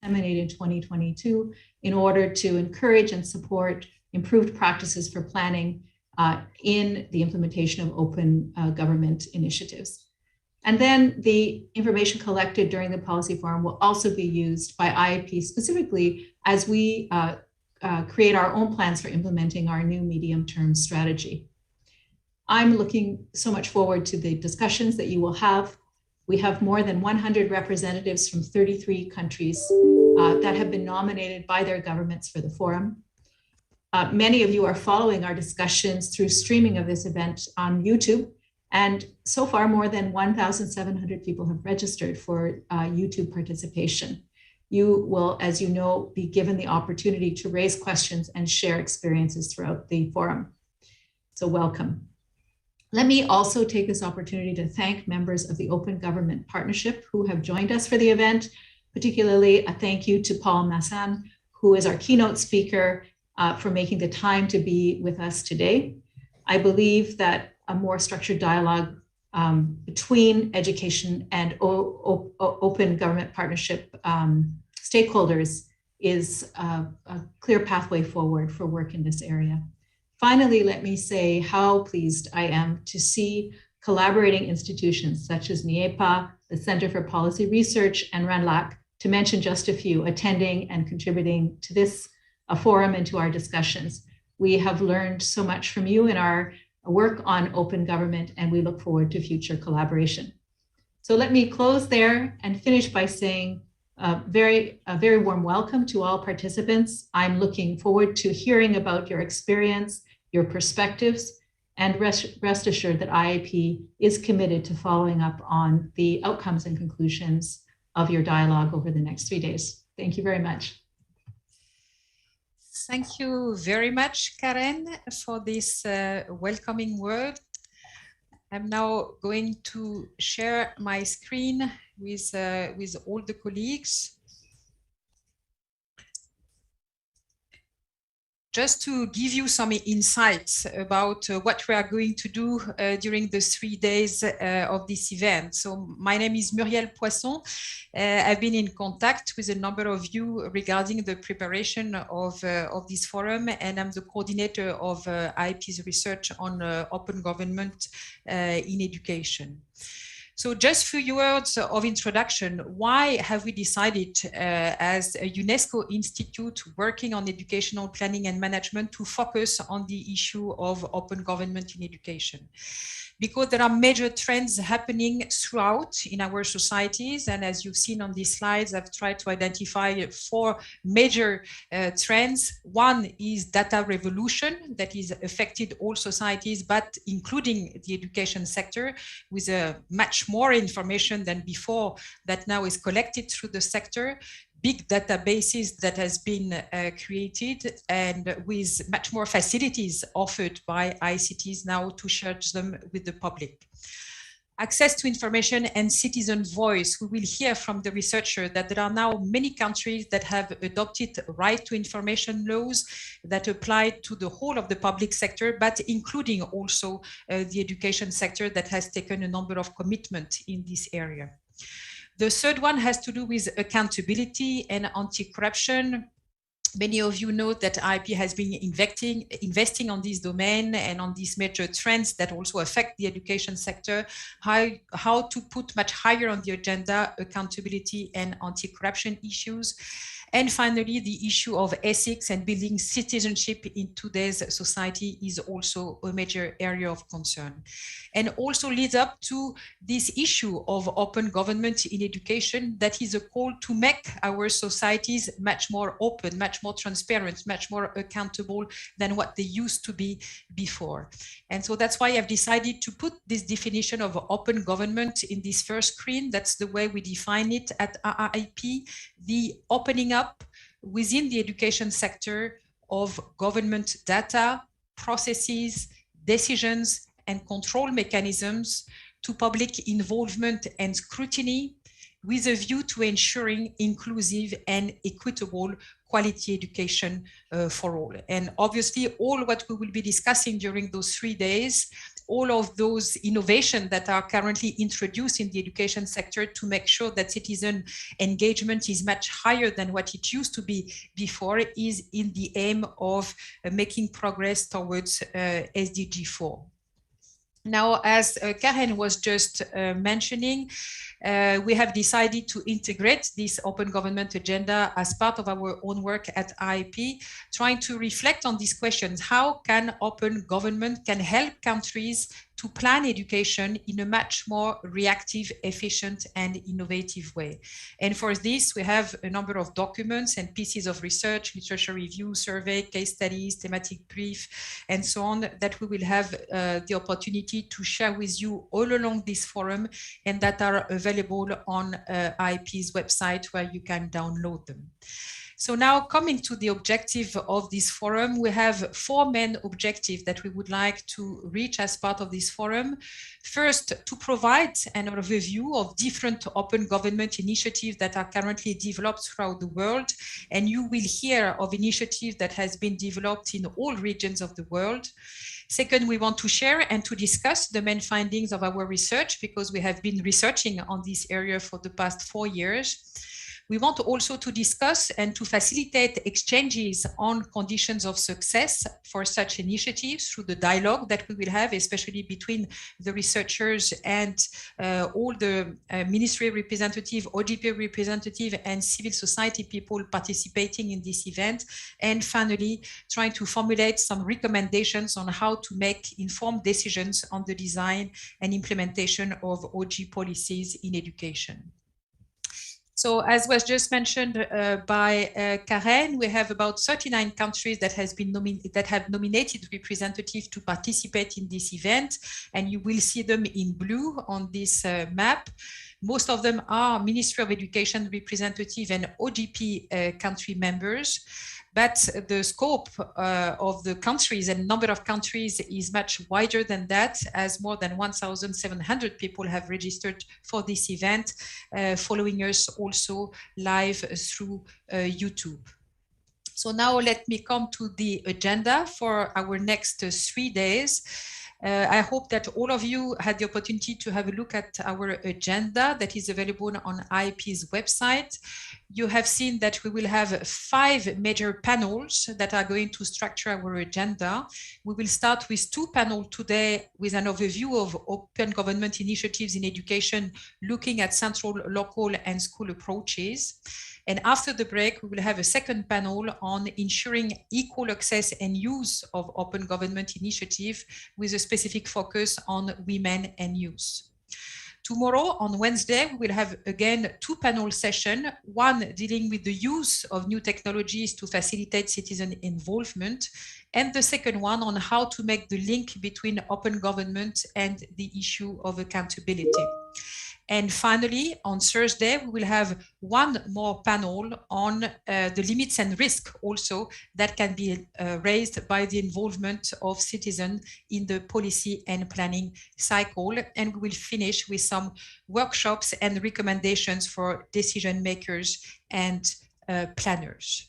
disseminate in 2022 in order to encourage and support improved practices for planning in the implementation of open government initiatives. And then the information collected during the policy forum will also be used by IIEP specifically as we create our own plans for implementing our new medium-term strategy. I'm looking so much forward to the discussions that you will have. We have more than 100 representatives from 33 countries that have been nominated by their governments for the forum. Many of you are following our discussions through streaming of this event on YouTube. And so far, more than 1,700 people have registered for YouTube participation. You will, as you know, be given the opportunity to raise questions and share experiences throughout the forum. So welcome. Let me also take this opportunity to thank members of the Open Government Partnership who have joined us for the event, particularly a thank you to Paul Massan, who is our keynote speaker, for making the time to be with us today. I believe that a more structured dialogue between education and open government partnership stakeholders is a clear pathway forward for work in this area. Finally, let me say how pleased I am to see collaborating institutions such as NIEPA, the Center for Policy Research, and RANLAC, to mention just a few, attending and contributing to this forum and to our discussions. We have learned so much from you in our work on open government, and we look forward to future collaboration. So let me close there and finish by saying a very warm welcome to all participants. I'm looking forward to hearing about your experience, your perspectives, and rest assured that IIEP is committed to following up on the outcomes and conclusions of your dialogue over the next 3 days. Thank you very much. Thank you very much, Karen, for this welcoming word. I'm now going to share my screen with all the colleagues. Just to give you some insights about what we are going to do during the 3 days of this event. So my name is Muriel Poisson. I've been in contact with a number of you regarding the preparation of this forum, and I'm the coordinator of IIEP's research on open government in education. So just a few words of introduction. Why have we decided as a UNESCO institute working on educational planning and management to focus on the issue of open government in education? Because there are major trends happening throughout in our societies. And as you've seen on these slides, I've tried to identify 4 major trends. One is data revolution that is affected all societies, but including the education sector, with much more information than before that now is collected through the sector. Big databases that has been created, and with much more facilities offered by ICTs now to share them with the public. Access to information and citizen voice. We will hear from the researcher that there are now many countries that have adopted right to information laws that apply to the whole of the public sector, but including also the education sector that has taken a number of commitments in this area. The third one has to do with accountability and anti-corruption. Many of you know that IIEP has been investing on this domain and on these major trends that also affect the education sector, how to put much higher on the agenda accountability and anti-corruption issues. And finally, the issue of ethics and building citizenship in today's society is also a major area of concern. And also leads up to this issue of open government in education, that is a call to make our societies much more open, much more transparent, much more accountable than what they used to be before. And so that's why I've decided to put this definition of open government in this first screen. That's the way we define it at IIEP, the opening up within the education sector of government data, processes, decisions, and control mechanisms to public involvement and scrutiny, with a view to ensuring inclusive and equitable quality education for all. And obviously, all what we will be discussing during those 3 days all of those innovations that are currently introduced in the education sector to make sure that citizen engagement is much higher than what it used to be before, is in the aim of making progress towards SDG 4. Now, as Karen was just mentioning, we have decided to integrate this open government agenda as part of our own work at IIEP, trying to reflect on these questions. How can open government can help countries to plan education in a much more reactive, efficient, and innovative way? And for this, we have a number of documents and pieces of research, literature review, survey, case studies, thematic brief, and so on, that we will have the opportunity to share with you all along this forum, and that are available on IIEP's website, where you can download them. So now, coming to the objective of this forum, we have 4 main objectives that we would like to reach as part of this forum. First, to provide an overview of different open government initiatives that are currently developed throughout the world. And you will hear of initiatives that has been developed in all regions of the world. Second, we want to share and to discuss the main findings of our research, because we have been researching on this area for the past 4 years. We want also to discuss and to facilitate exchanges on conditions of success for such initiatives through the dialogue that we will have, especially between the researchers and all the ministry representative, OGP representative, and civil society people participating in this event. And finally, trying to formulate some recommendations on how to make informed decisions on the design and implementation of OG policies in education. So, as was just mentioned by Karen, we have about 39 countries that have nominated representatives to participate in this event, and you will see them in blue on this map. Most of them are Ministry of Education representative and OGP country members. But the scope of the countries and number of countries is much wider than that, as more than 1,700 people have registered for this event, following us also live through YouTube. So now let me come to the agenda for our next 3 days. I hope that all of you had the opportunity to have a look at our agenda that is available on IIEP's website. You have seen that we will have 5 major panels that are going to structure our agenda. We will start with 2 panels today with an overview of open government initiatives in education, looking at central, local, and school approaches. And after the break, we will have a second panel on ensuring equal access and use of open government initiative, with a specific focus on women and youth. Tomorrow, on Wednesday, we will have again 2 panel sessions, one dealing with the use of new technologies to facilitate citizen involvement, and the second one on how to make the link between open government and the issue of accountability. And finally, on Thursday, we will have 1 more panel on the limits and risks also that can be raised by the involvement of citizens in the policy and planning cycle. And we will finish with some workshops and recommendations for decision makers and planners.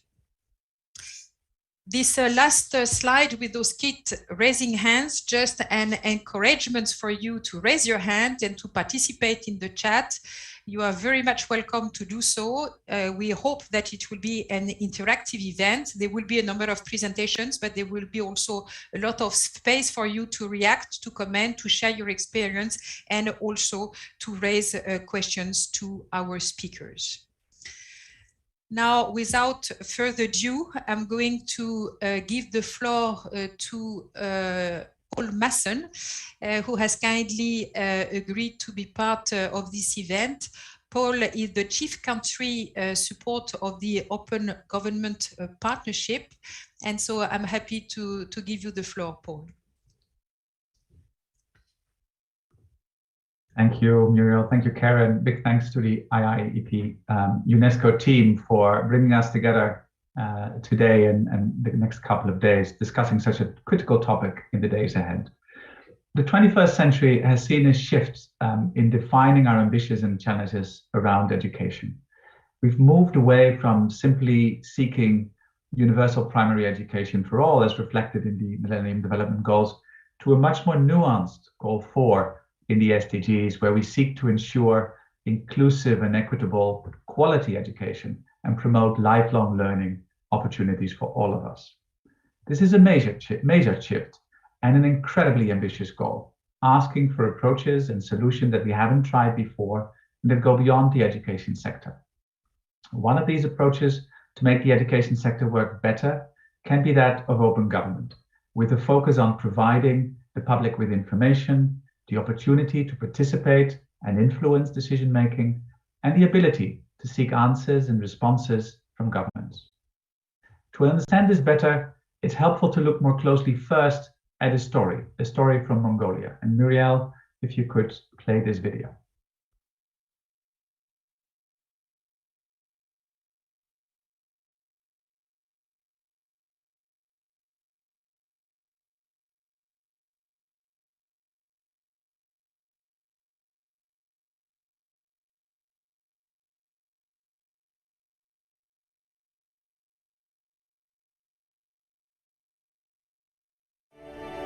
This last slide with those kids raising hands, just an encouragement for you to raise your hand and to participate in the chat. You are very much welcome to do so. We hope that it will be an interactive event. There will be a number of presentations, but there will be also a lot of space for you to react, to comment, to share your experience, and also to raise questions to our speakers. Now, without further ado, I'm going to give the floor to Paul Masson, who has kindly agreed to be part of this event. Paul is the Chief Country Support of the Open Government Partnership. And so I'm happy to give you the floor, Paul. Thank you, Muriel. Thank you, Karen. Big thanks to the IIEP UNESCO team for bringing us together today and the next couple of days, discussing such a critical topic in the days ahead. The 21st century has seen a shift in defining our ambitions and challenges around education. We've moved away from simply seeking universal primary education for all, as reflected in the Millennium Development Goals, to a much more nuanced goal 4 in the SDGs, where we seek to ensure inclusive and equitable quality education and promote lifelong learning opportunities for all of us. This is a major shift and an incredibly ambitious goal, asking for approaches and solutions that we haven't tried before and that go beyond the education sector. One of these approaches to make the education sector work better can be that of open government, with a focus on providing the public with information, the opportunity to participate and influence decision-making, and the ability to seek answers and responses from governments. To understand this better, it's helpful to look more closely first at a story from Mongolia. And Muriel, if you could play this video.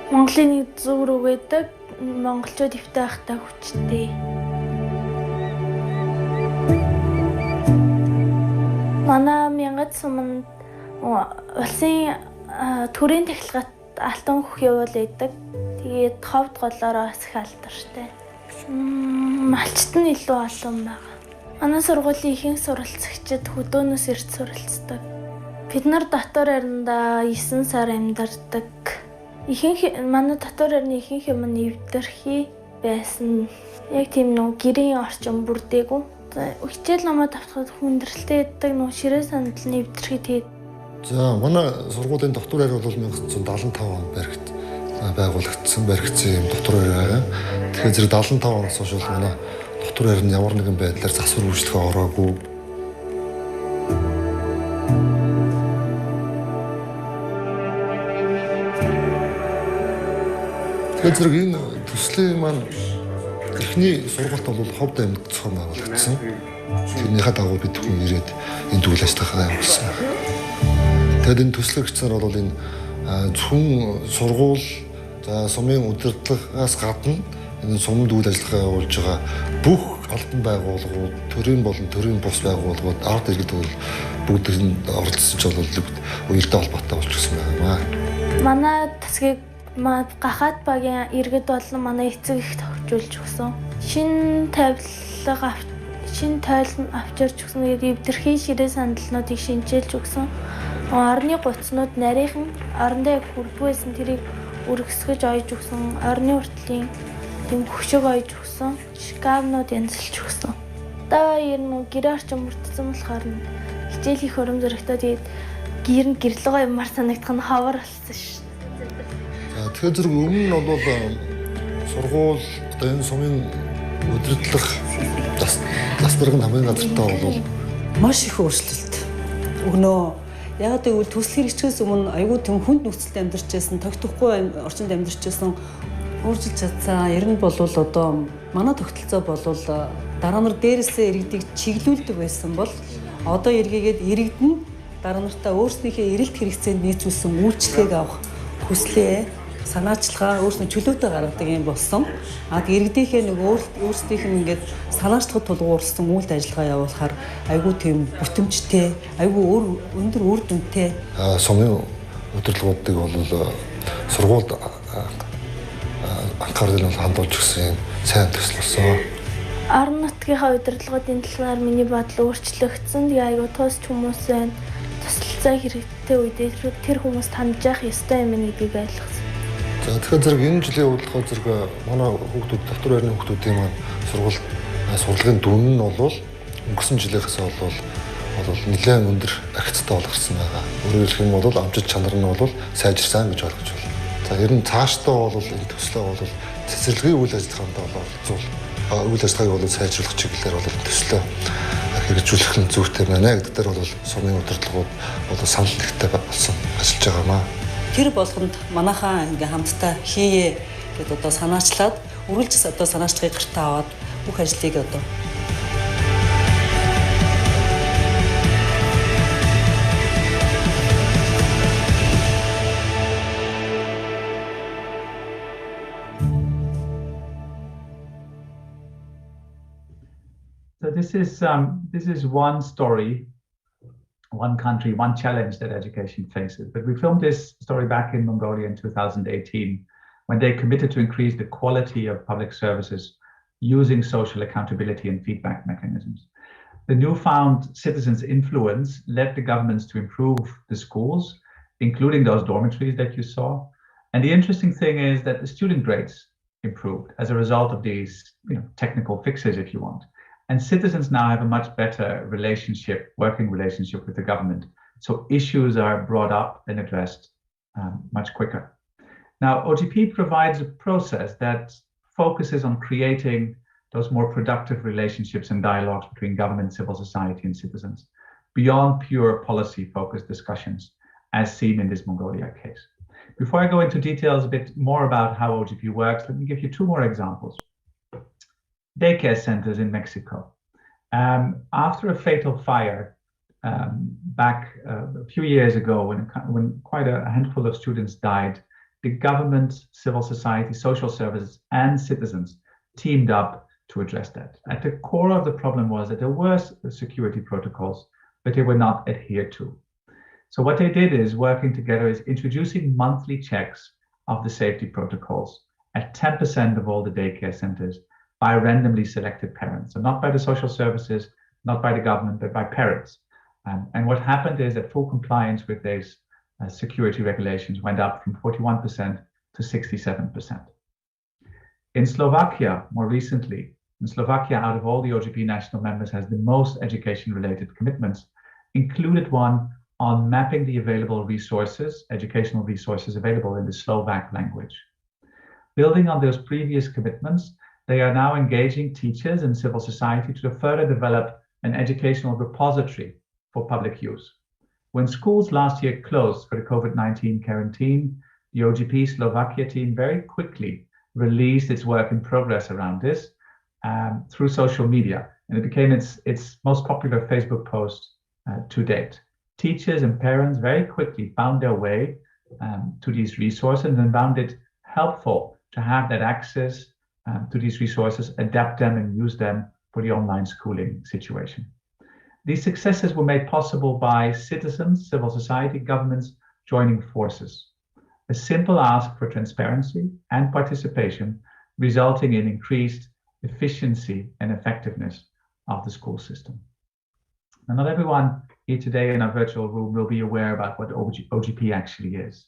Монголын нэг зүг рүү гэдэг монголчууд ивтэй байхдаа хүчтэй. Манай мянгад суманд улсын төрийн техникат алтан хөх явуул байдаг. Тэгээд ховд голоороо их алдартай. Малчт нь илүү олон байна. Манай сургуулийн ихэнх суралцагчид хөдөөнөөс ирж суралцдаг. Бид нар дотор байранда 9 сар амьдардаг. Манай дотор байрны ихэнх юм нь эвдэрхий байсан. Яг тийм нэг гэрийн орчин бүрдээгүй. Хичээл намайг давтахад хүндрэлтэй байдаг нэг ширээ сандал нь эвдэрхий тэгээд. За манай сургуулийн дотор байр бол 1975 онд байгуулагдсан юм дотор байр байгаа. Тэгэхээр зэрэг 75 оноос хойш бол манай дотор байр нь ямар нэгэн байдлаар засвар үйлчлэгээ ороогүй. Тэгэхээр зэрэг энэ төслийн маань эхний сургалт бол ховд аймагт зохион байгуулагдсан. Тэрнийхээ дагуу бид хүн ирээд энэ үйл ажиллагаагаа явуулсан. Тэгээд энэ төслөгчсөр бол энэ зөвхөн сургууль, за сумын удирдлагаас гадна энэ сумд үйл ажиллагаа явуулж байгаа бүх албан байгууллагууд, төрийн болон төрийн бус байгууллагууд, ард иргэд бүгд энд оролцсон ч бол уялдаа холбоотой болчихсон байна. Манай тасгийг гахаад багийн иргэд болон манай эцэг их тохижуулж өгсөн. Шинэ тавилга авчирч өгсөн. Эвдэрхий ширээ сандалнуудыг шинжээлж өгсөн. Орны гуцнууд нарийнхан орондоо хүрдгүйсэн тэрийг өргөсгөж ойж өгсөн. Орны уртлын тийм хөшөг ойж өгсөн. Шкафнууд янзлж өгсөн. Одоо ер нь гэр орчин бүрдсэн болохоор хичээл их хөрөм зөрөгтэй тэгээд гэрлэгөө юмар санагдах нь ховор болсон шүү. Тэгэхээр зэрэг өмнө нь бол сургууль, одоо энэ сумын удирдлах засварг нь хамгийн газартаа бол маш их өөрчлөлт өгнөө. Яг гэвэл төсөл хэрэгжихээс өмнө аюул тийм хүнд нөхцөлд амьдарч байсан, тогтохгүй орчинд амьдарч байсан өөрчилж чадсан. Ер нь бол одоо манай тогтолцоо бол дараа нар дээрээсээ иргэдийг чиглүүлдэг байсан бол одоо эргээгээд иргэдэн дараа нартаа өөрсдийнхээ эрэлт хэрэгцээнд нийцүүлсэн үйлчлэгийг авах хүслээ, санаачлагаа өөрснөө чөлөөтэй гаргадаг юм болсон. Иргэдийнхээ нэг өөрсдийнх нь ингээд санаачлагад тулгуурласан үйл ажиллагаа явуулахаар айгүй тийм бүтэмжтэй, айгүй өндөр үр дүнтэй. Сумын удирдлагуудыг бол сургуульд анхаарлыг хандуулж өгсөн сайн төсөл болсон. Орон нутгийнхаа удирдлагуудын талаар миний бодол өөрчлөгдсөн. Тэгээ айгүй тусч хүмүүс байна. Тусалцаа хэрэгтэй үедээ тэр хүмүүст хандж явах ёстой юм гэдгийг ойлгосон. За тэгэхээр зэрэг энэ жилийн удирдлага зэрэг манай хүүхдүүд дотор байрны хүүхдүүдийн маань сургуулийн дүн нь бол өнгөрсөн жилийнхээс бол нэлээд өндөр агцтай гарсан байгаа. Өөрөөр хэлэх юм бол амжилт чанар нь бол сайжирсан гэж ойлгож байна. За ер нь цаашдаа бол энэ төслөө бол цэцэрлэгийн үйл ажиллагаанд оролцуул үйл ажиллагааг бол сайжруулах чиглэлээр бол энэ төслөө хэрэгжүүлэх нь зүйтэй байна гэдэг дээр бол сумын удирдлагууд бол санал нэгтэй болсон ажиллаж байгаамаа. Тэр болгонд манайхаа ингээм хамтдаа хийе гэдээ одоо санаачлаад үргэлж одоо санаачлагыг гартаа аваад бүх ажлыг одоо this is one story, one country, one challenge that education faces. But we filmed this story back in Mongolia in 2018, when they committed to increase the quality of public services using social accountability and feedback mechanisms. The newfound citizens' influence led the governments to improve the schools, including those dormitories that you saw. And the interesting thing is that the student grades improved as a result of these technical fixes, if you want. And citizens now have a much better working relationship with the government. So issues are brought up and addressed much quicker. Now, OGP provides a process that focuses on creating those more productive relationships and dialogues between government, civil society, and citizens, beyond pure policy-focused discussions, as seen in this Mongolia case. Before I go into details a bit more about how OGP works, let me give you two more examples. Daycare centers in Mexico. After a fatal fire back a few years ago, when quite a handful of students died, the government, civil society, social services, and citizens teamed up to address that. At the core of the problem was that there were security protocols, but they were not adhered to. So what they did is, working together, is introducing monthly checks of the safety protocols at 10% of all the daycare centers by randomly selected parents. So not by the social services, not by the government, but by parents. And what happened is that full compliance with these security regulations went up from 41% to 67%. In Slovakia, more recently, out of all the OGP national members, has the most education-related commitments, included one on mapping the available resources, educational resources available in the Slovak language. Building on those previous commitments, they are now engaging teachers and civil society to further develop an educational repository for public use. When schools last year closed for the COVID-19 quarantine, the OGP Slovakia team very quickly released its work in progress around this through social media, and it became its most popular Facebook post to date. Teachers and parents very quickly found their way to these resources and found it helpful to have that access to these resources, adapt them, and use them for the online schooling situation. These successes were made possible by citizens, civil society, governments joining forces. A simple ask for transparency and participation, resulting in increased efficiency and effectiveness of the school system. Now, not everyone here today in our virtual room will be aware about what OGP actually is.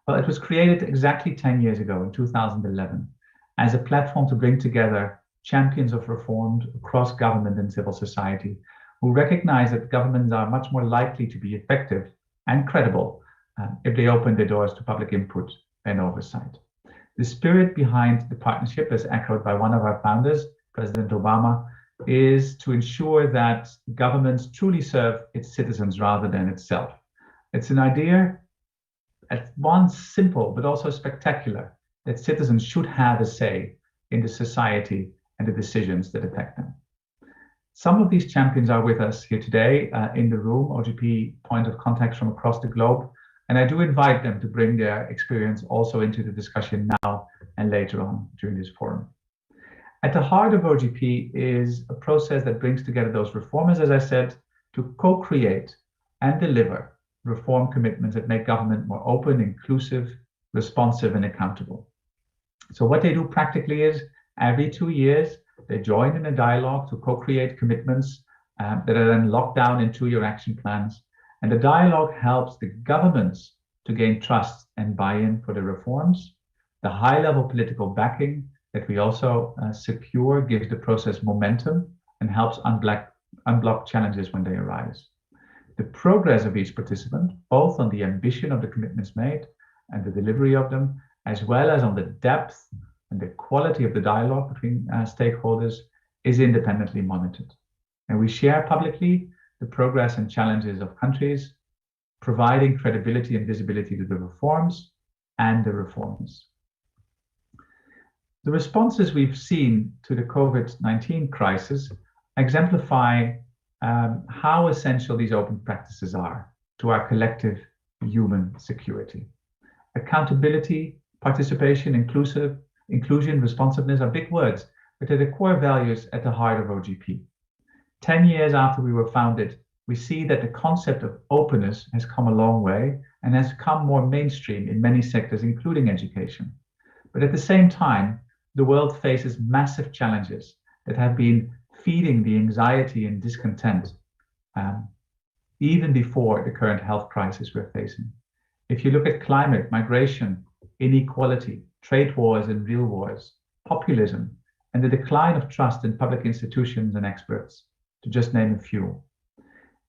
Well, it was created exactly 10 years ago in 2011 as a platform to bring together champions of reform across government and civil society who recognize that governments are much more likely to be effective and credible if they open their doors to public input and oversight. The spirit behind the partnership, as echoed by one of our founders, President Obama, is to ensure that governments truly serve its citizens rather than itself. It's an idea at once simple but also spectacular, that citizens should have a say in the society and the decisions that affect them. Some of these champions are with us here today in the room, OGP point of contacts from across the globe, and I do invite them to bring their experience also into the discussion now and later on during this forum. At the heart of OGP is a process that brings together those reformers, as I said, to co-create and deliver reform commitments that make government more open, inclusive, responsive, and accountable. So what they do practically is, every 2 years, they join in a dialogue to co-create commitments that are then locked down in 2-year action plans. And the dialogue helps the governments to gain trust and buy-in for the reforms. The high-level political backing that we also secure gives the process momentum and helps unblock challenges when they arise. The progress of each participant, both on the ambition of the commitments made and the delivery of them, as well as on the depth and the quality of the dialogue between stakeholders, is independently monitored. And we share publicly the progress and challenges of countries, providing credibility and visibility to the reforms and the reforms. The responses we've seen to the COVID-19 crisis exemplify how essential these open practices are to our collective human security. Accountability, participation, inclusion, responsiveness are big words, but they're the core values at the heart of OGP. 10 years after we were founded, we see that the concept of openness has come a long way and has become more mainstream in many sectors, including education. But at the same time, the world faces massive challenges that have been feeding the anxiety and discontent even before the current health crisis we're facing. If you look at climate, migration, inequality, trade wars and real wars, populism, and the decline of trust in public institutions and experts, to just name a few.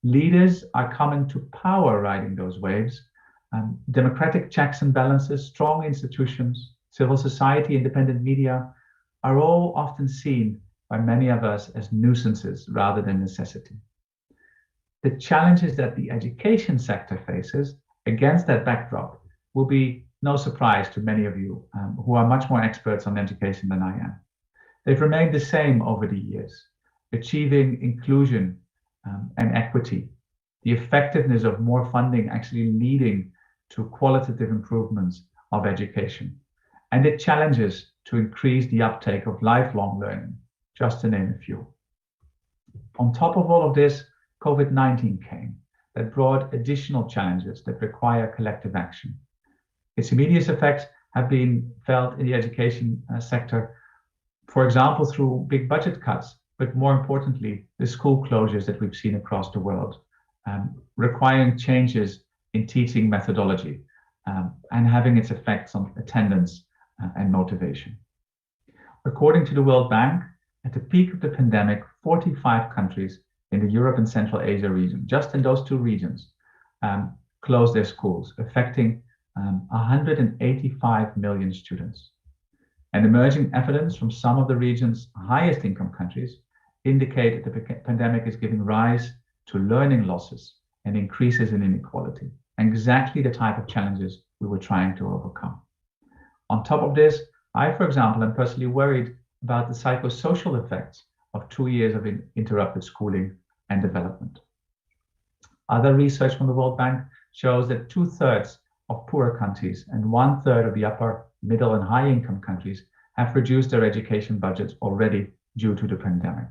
Leaders are coming to power riding those waves. Democratic checks and balances, strong institutions, civil society, independent media are all often seen by many of us as nuisances rather than necessity. The challenges that the education sector faces against that backdrop will be no surprise to many of you who are much more experts on education than I am. They've remained the same over the years, achieving inclusion and equity, the effectiveness of more funding actually leading to qualitative improvements of education, and the challenges to increase the uptake of lifelong learning, just to name a few. On top of all of this, COVID-19 came that brought additional challenges that require collective action. Its immediate effects have been felt in the education sector, for example, through big budget cuts, but more importantly, the school closures that we've seen across the world, requiring changes in teaching methodology and having its effects on attendance and motivation. According to the World Bank, at the peak of the pandemic, 45 countries in the Europe and Central Asia region, just in those two regions, closed their schools, affecting 185 million students. And emerging evidence from some of the region's highest income countries indicate that the pandemic is giving rise to learning losses and increases in inequality, exactly the type of challenges we were trying to overcome. On top of this, I, for example, am personally worried about the psychosocial effects of 2 years of interrupted schooling and development. Other research from the World Bank shows that 2/3 of poorer countries and 1/3 of the upper, middle, and high income countries have reduced their education budgets already due to the pandemic.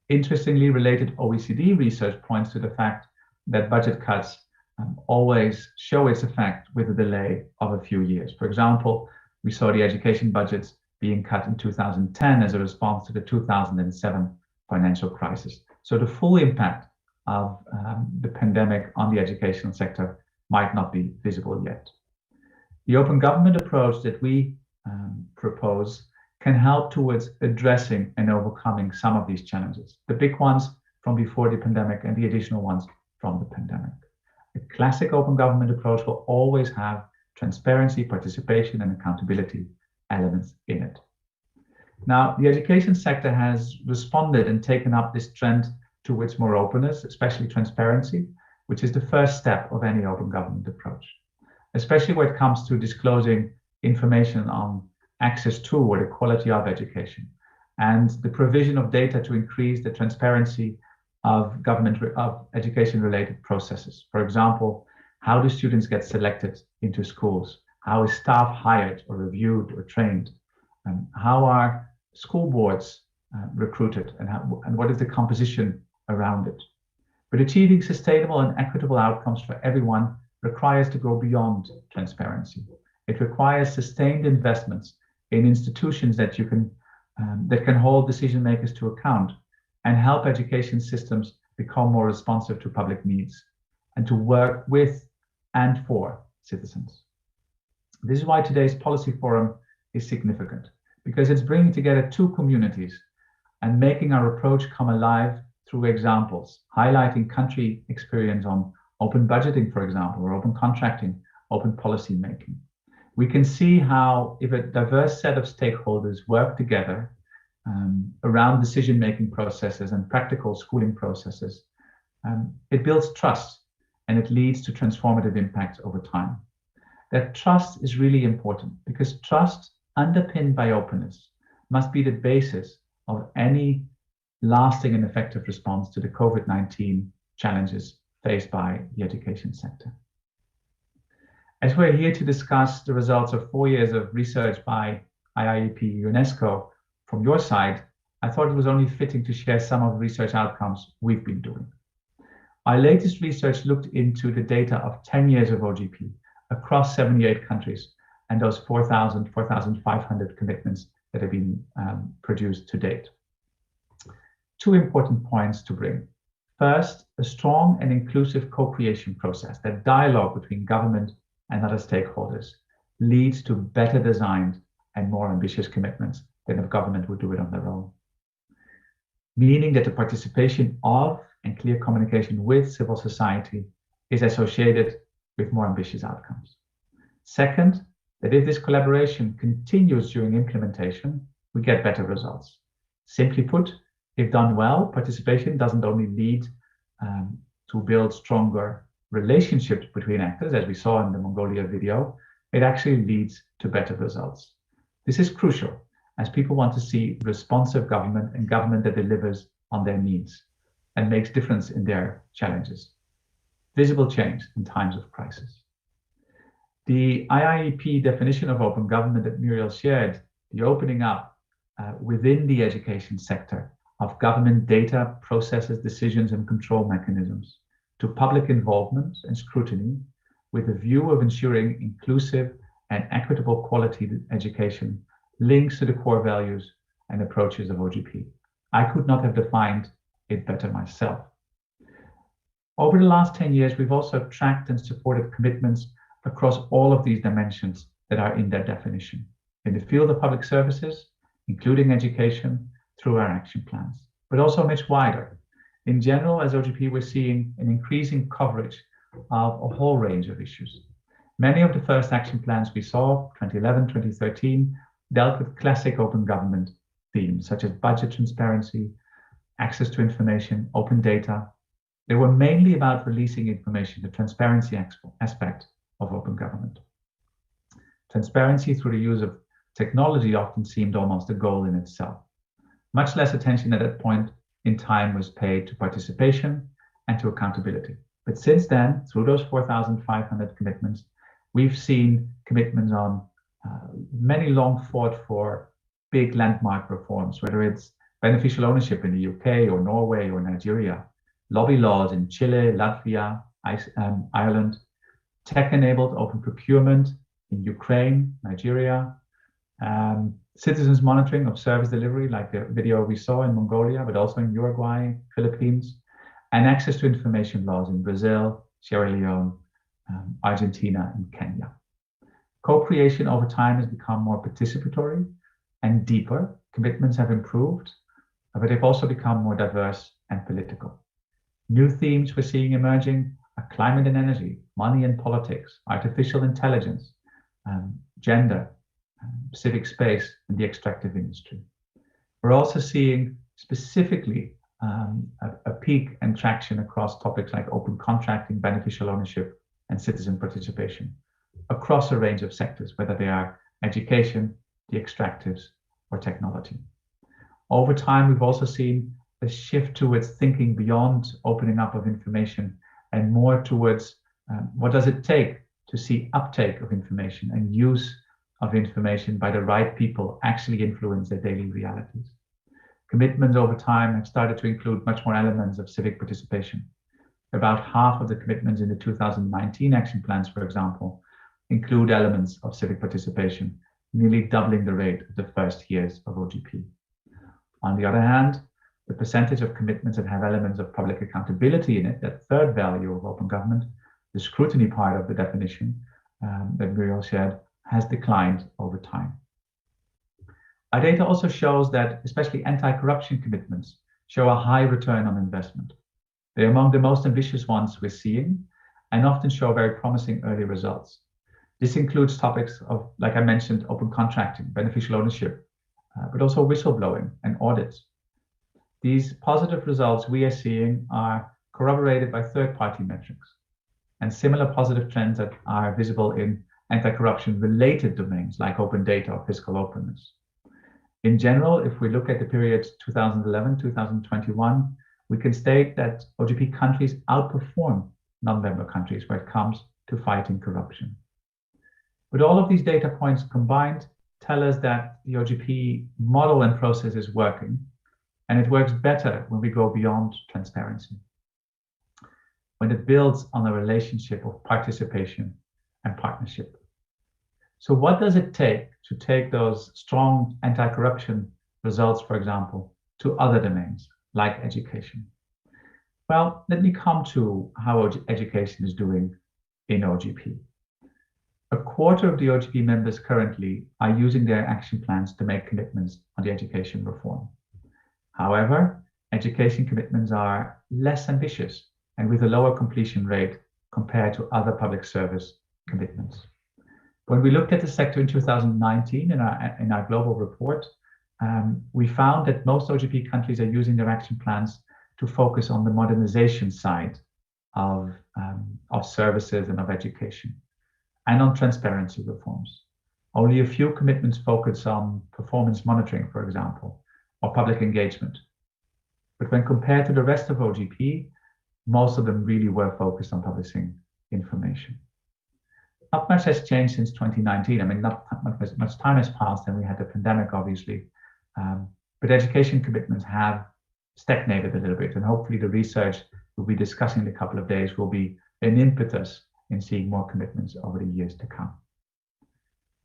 Interestingly, related OECD research points to the fact that budget cuts always show its effect with a delay of a few years. For example, we saw the education budgets being cut in 2010 as a response to the 2007 financial crisis. So the full impact of the pandemic on the educational sector might not be visible yet. The open government approach that we propose can help towards addressing and overcoming some of these challenges, the big ones from before the pandemic and the additional ones from the pandemic. A classic open government approach will always have transparency, participation, and accountability elements in it. Now, the education sector has responded and taken up this trend towards more openness, especially transparency, which is the first step of any open government approach, especially when it comes to disclosing information on access to or the quality of education and the provision of data to increase the transparency of education-related processes. For example, how do students get selected into schools? How is staff hired or reviewed or trained? How are school boards recruited and what is the composition around it? But achieving sustainable and equitable outcomes for everyone requires to go beyond transparency. It requires sustained investments in institutions that can hold decision makers to account and help education systems become more responsive to public needs and to work with and for citizens. This is why today's policy forum is significant, because it's bringing together two communities and making our approach come alive through examples, highlighting country experience on open budgeting, for example, or open contracting, open policy making. We can see how if a diverse set of stakeholders work together around decision-making processes and practical schooling processes, it builds trust and it leads to transformative impacts over time. That trust is really important because trust underpinned by openness must be the basis of any lasting and effective response to the COVID-19 challenges faced by the education sector. As we're here to discuss the results of 4 years of research by IIEP UNESCO from your side, I thought it was only fitting to share some of the research outcomes we've been doing. Our latest research looked into the data of 10 years of OGP across 78 countries and those 4,500 commitments that have been produced to date. Two important points to bring. First, a strong and inclusive co-creation process, that dialogue between government and other stakeholders, leads to better designed and more ambitious commitments than if government would do it on their own. Meaning that the participation of and clear communication with civil society is associated with more ambitious outcomes. Second, that if this collaboration continues during implementation, we get better results. Simply put, if done well, participation doesn't only lead to build stronger relationships between actors, as we saw in the Mongolia video, it actually leads to better results. This is crucial, as people want to see responsive government and government that delivers on their needs and makes difference in their challenges. Visible change in times of crisis. The IIEP definition of open government that Muriel shared, the opening up within the education sector of government data, processes, decisions, and control mechanisms to public involvement and scrutiny with a view of ensuring inclusive and equitable quality education links to the core values and approaches of OGP. I could not have defined it better myself. Over the last 10 years, we've also tracked and supported commitments across all of these dimensions that are in that definition, in the field of public services, including education, through our action plans, but also much wider. In general, as OGP, we're seeing an increasing coverage of a whole range of issues. Many of the first action plans we saw, 2011, 2013, dealt with classic open government themes, such as budget transparency, access to information, open data. They were mainly about releasing information, the transparency aspect of open government. Transparency through the use of technology often seemed almost a goal in itself. Much less attention at that point in time was paid to participation and to accountability. But since then, through those 4,500 commitments, we've seen commitments on many long fought for big landmark reforms, whether it's beneficial ownership in the UK or Norway or Nigeria, lobby laws in Chile, Latvia, Ireland, tech-enabled open procurement in Ukraine, Nigeria, citizens monitoring of service delivery, like the video we saw in Mongolia, but also in Uruguay, Philippines, and access to information laws in Brazil, Sierra Leone, Argentina, and Kenya. Co-creation over time has become more participatory and deeper. Commitments have improved, but they've also become more diverse and political. New themes we're seeing emerging are climate and energy, money and politics, artificial intelligence, gender, civic space, and the extractive industry. We're also seeing specifically a peak and traction across topics like open contracting, beneficial ownership, and citizen participation across a range of sectors, whether they are education, the extractives, or technology. Over time, we've also seen a shift towards thinking beyond opening up of information and more towards what does it take to see uptake of information and use of information by the right people actually influence their daily realities. Commitments over time have started to include much more elements of civic participation. About half of the commitments in the 2019 action plans, for example, include elements of civic participation, nearly doubling the rate of the first years of OGP. On the other hand, the percentage of commitments that have elements of public accountability in it, that third value of open government, the scrutiny part of the definition that Muriel shared, has declined over time. Our data also shows that especially anti-corruption commitments show a high return on investment. They're among the most ambitious ones we're seeing and often show very promising early results. This includes topics of, like I mentioned, open contracting, beneficial ownership, but also whistleblowing and audits. These positive results we are seeing are corroborated by third-party metrics and similar positive trends that are visible in anti-corruption related domains like open data or fiscal openness. In general, if we look at the period 2011-2021, we can state that OGP countries outperform non-member countries when it comes to fighting corruption. But all of these data points combined tell us that the OGP model and process is working, And it works better when we go beyond transparency, when it builds on a relationship of participation and partnership. So what does it take to take those strong anti-corruption results, for example, to other domains like education? Well, let me come to how education is doing in OGP. A quarter of the OGP members currently are using their action plans to make commitments on the education reform. However, education commitments are less ambitious and with a lower completion rate compared to other public service commitments. When we looked at the sector in 2019 in our global report, we found that most OGP countries are using their action plans to focus on the modernization side of services and of education, and on transparency reforms. Only a few commitments focus on performance monitoring, for example, or public engagement. But when compared to the rest of OGP, most of them really were focused on publishing information. Not much has changed since 2019. I mean, not much time has passed, and we had the pandemic, obviously. But education commitments have stagnated a little bit, and hopefully the research we'll be discussing in a couple of days will be an impetus in seeing more commitments over the years to come.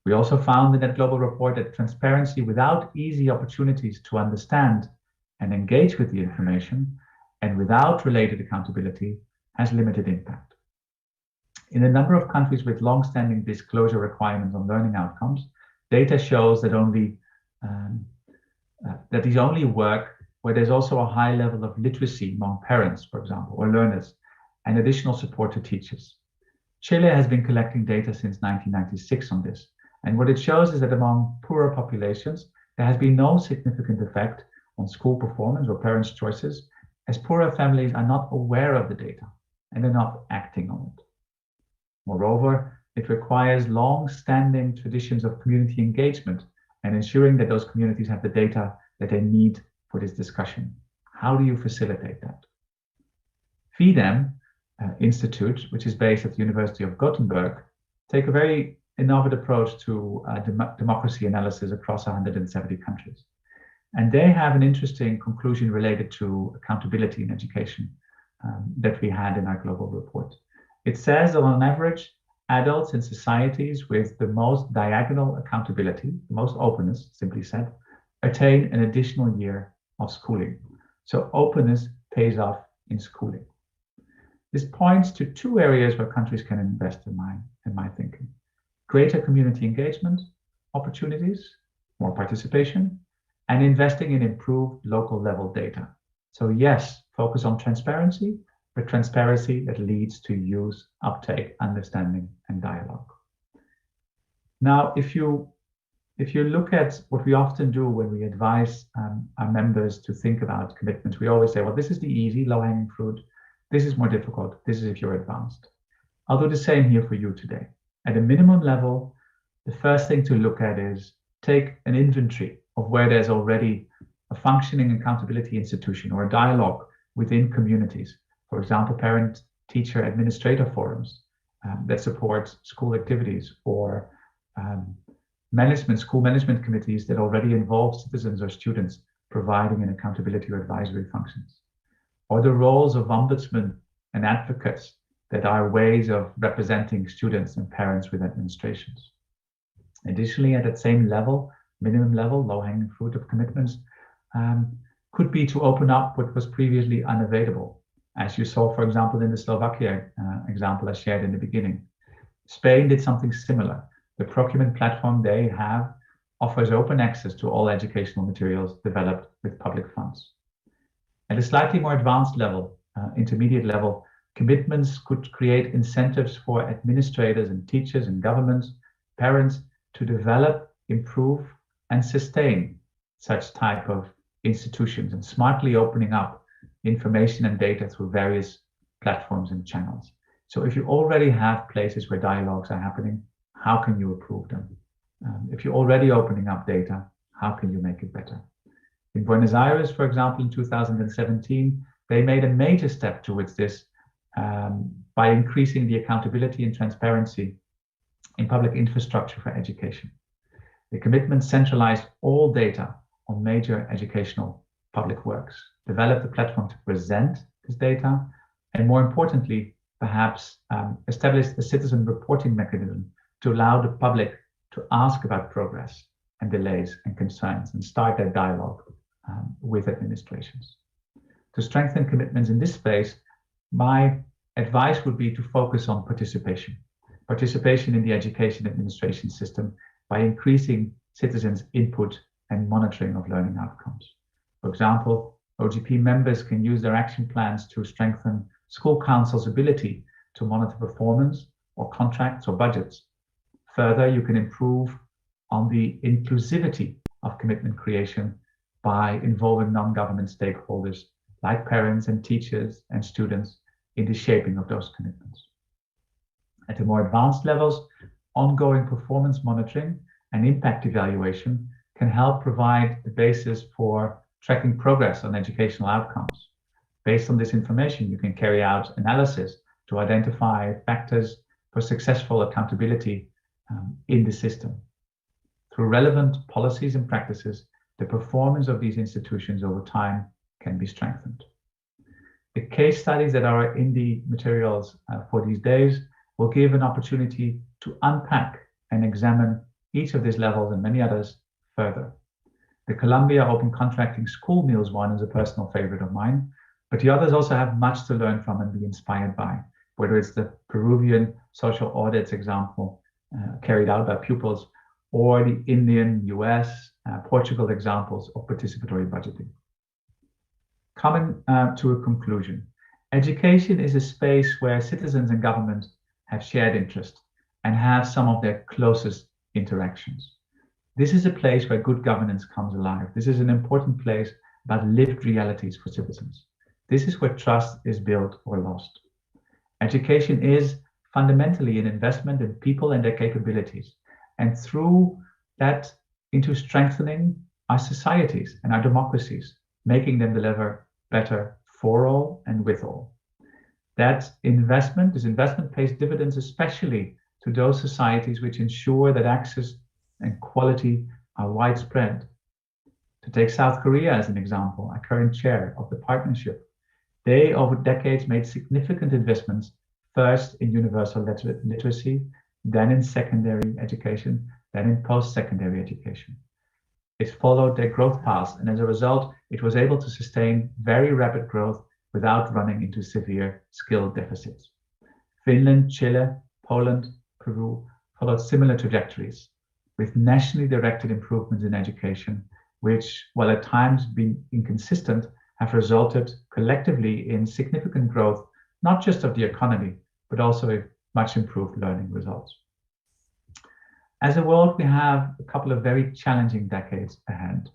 We also found in that global report that transparency without easy opportunities to understand and engage with the information and without related accountability has limited impact. In a number of countries with long-standing disclosure requirements on learning outcomes, data shows that these only work where there's also a high level of literacy among parents, for example, or learners, and additional support to teachers. Chile has been collecting data since 1996 on this, and what it shows is that among poorer populations, there has been no significant effect on school performance or parents' choices, as poorer families are not aware of the data and they're not acting on it. Moreover, it requires long-standing traditions of community engagement and ensuring that those communities have the data that they need for this discussion. How do you facilitate that? FIDEM Institute, which is based at the University of Gothenburg, take a very innovative approach to democracy analysis across 170 countries. And they have an interesting conclusion related to accountability in education that we had in our global report. It says that on average, adults in societies with the most diagonal accountability, the most openness, simply said, attain an additional year of schooling. So openness pays off in schooling. This points to two areas where countries can invest in my thinking. Greater community engagement opportunities, more participation, and investing in improved local level data. So yes, focus on transparency, but transparency that leads to use, uptake, understanding, and dialogue. Now, if you look at what we often do when we advise our members to think about commitments, we always say, well, this is the easy, low-hanging fruit. This is more difficult. This is if you're advanced. I'll do the same here for you today. At a minimum level, the first thing to look at is take an inventory of where there's already a functioning accountability institution or a dialogue within communities. For example, parent-teacher administrator forums that support school activities, or school management committees that already involve citizens or students providing an accountability or advisory functions, or the roles of ombudsmen and advocates that are ways of representing students and parents with administrations. Additionally, at that same level, minimum level, low-hanging fruit of commitments, could be to open up what was previously unavailable. As you saw, for example, in the Slovakia example I shared in the beginning. Spain did something similar. The procurement platform they have offers open access to all educational materials developed with public funds. At a slightly more advanced level, intermediate level, commitments could create incentives for administrators and teachers and governments, parents to develop, improve, and sustain such type of institutions, and smartly opening up information and data through various platforms and channels. So if you already have places where dialogues are happening, how can you improve them? If you're already opening up data, how can you make it better? In Buenos Aires, for example, in 2017, they made a major step towards this by increasing the accountability and transparency in public infrastructure for education. The commitment centralized all data on major educational public works, develop the platform to present this data, and more importantly, perhaps establish a citizen reporting mechanism to allow the public to ask about progress and delays and concerns and start that dialogue with administrations. To strengthen commitments in this space, my advice would be to focus on participation in the education administration system by increasing citizens' input and monitoring of learning outcomes. For example, OGP members can use their action plans to strengthen school councils' ability to monitor performance or contracts or budgets. Further, you can improve on the inclusivity of commitment creation by involving non-government stakeholders like parents and teachers and students in the shaping of those commitments. At the more advanced levels, ongoing performance monitoring and impact evaluation can help provide the basis for tracking progress on educational outcomes. Based on this information, you can carry out analysis to identify factors for successful accountability in the system. Through relevant policies and practices, the performance of these institutions over time can be strengthened. The case studies that are in the materials for these days will give an opportunity to unpack and examine each of these levels and many others further. The Columbia Open Contracting School Meals one is a personal favorite of mine, but the others also have much to learn from and be inspired by, whether it's the Peruvian social audits example carried out by pupils or the Indian, US, Portugal examples of participatory budgeting. Coming to a conclusion, education is a space where citizens and government have shared interest and have some of their closest interactions. This is a place where good governance comes alive. This is an important place about lived realities for citizens. This is where trust is built or lost. Education is fundamentally an investment in people and their capabilities, and through that into strengthening our societies and our democracies, making them deliver better for all and with all. This investment pays dividends especially to those societies which ensure that access and quality are widespread. To take South Korea as an example, a current chair of the partnership, they over decades made significant investments, first in universal literacy, then in secondary education, then in post-secondary education. It followed their growth path, and as a result, it was able to sustain very rapid growth without running into severe skill deficits. Finland, Chile, Poland, Peru followed similar trajectories, with nationally directed improvements in education, which, while at times been inconsistent, have resulted collectively in significant growth, not just of the economy, but also in much improved learning results. As a world, we have a couple of very challenging decades ahead.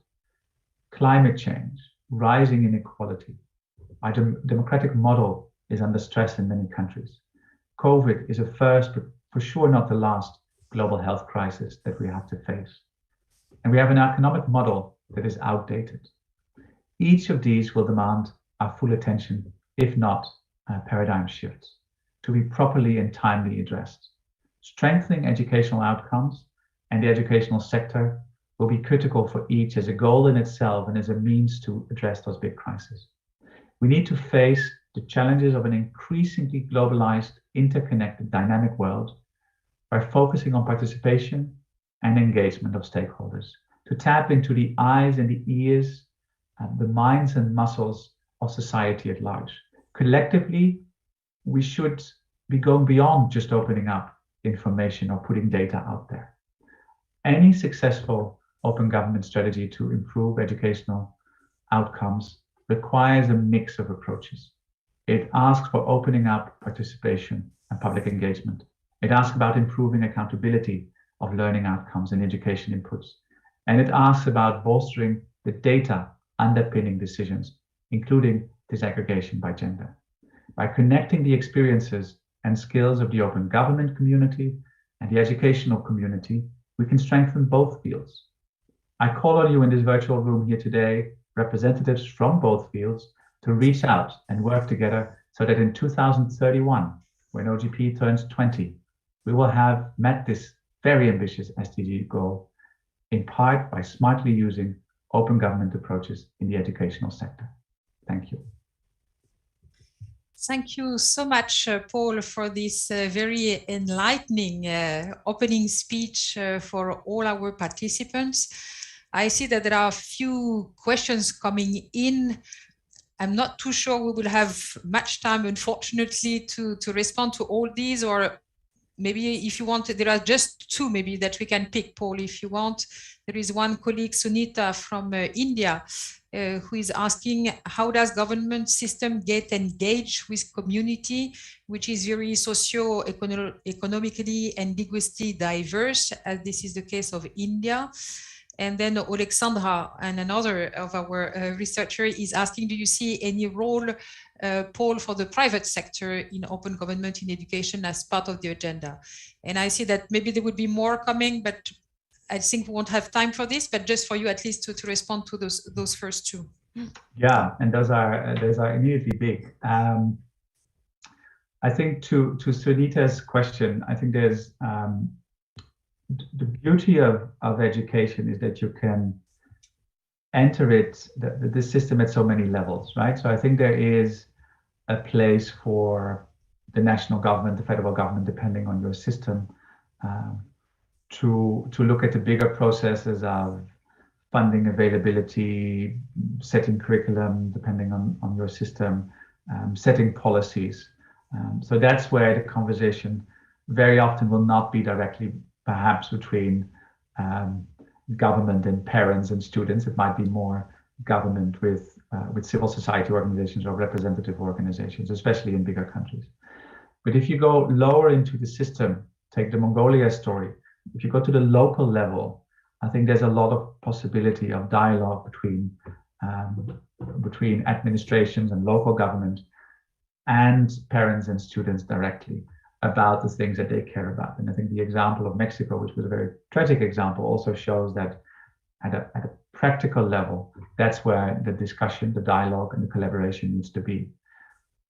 Climate change, rising inequality. Our democratic model is under stress in many countries. COVID is a first, but for sure not the last, global health crisis that we have to face. And we have an economic model that is outdated. Each of these will demand our full attention, if not paradigm shifts, to be properly and timely addressed. Strengthening educational outcomes and the educational sector will be critical for each as a goal in itself and as a means to address those big crises. We need to face the challenges of an increasingly globalized, interconnected, dynamic world by focusing on participation and engagement of stakeholders, to tap into the eyes and the ears, and the minds and muscles of society at large. Collectively, we should be going beyond just opening up information or putting data out there. Any successful open government strategy to improve educational outcomes requires a mix of approaches. It asks for opening up participation and public engagement. It asks about improving accountability of learning outcomes and education inputs. And it asks about bolstering the data underpinning decisions, including disaggregation by gender. By connecting the experiences and skills of the open government community and the educational community, we can strengthen both fields. I call on you in this virtual room here today, representatives from both fields, to reach out and work together so that in 2031, when OGP turns 20, we will have met this very ambitious SDG goal, in part by smartly using open government approaches in the educational sector. Thank you. Thank you so much, Paul, for this very enlightening opening speech for all our participants. I see that there are a few questions coming in. I'm not too sure we will have much time, unfortunately, to respond to all these, or maybe if you want, there are just two maybe that we can pick, Paul, if you want. There is one colleague, Sunita, from India, who is asking, how does government system get engaged with community, which is very socio-economically and linguistically diverse, as this is the case of India? And then Alexandra, and another of our researchers, is asking, do you see any role, Paul, for the private sector in open government in education as part of the agenda? And I see that maybe there would be more coming, but I think we won't have time for this, but just for you at least to respond to those first two. Yeah, and those are immediately big. I think to Sunita's question, I think there's the beauty of education is that you can enter it, the system at so many levels, right? So I think there is a place for the national government, the federal government, depending on your system, to look at the bigger processes of funding availability, setting curriculum, depending on your system, setting policies. So that's where the conversation very often will not be directly perhaps between government and parents and students. It might be more government with civil society organizations or representative organizations, especially in bigger countries. But if you go lower into the system, take the Mongolia story, if you go to the local level, I think there's a lot of possibility of dialogue between administrations and local government and parents and students directly about the things that they care about. And I think the example of Mexico, which was a very tragic example, also shows that at a practical level, that's where the discussion, the dialogue, and the collaboration needs to be.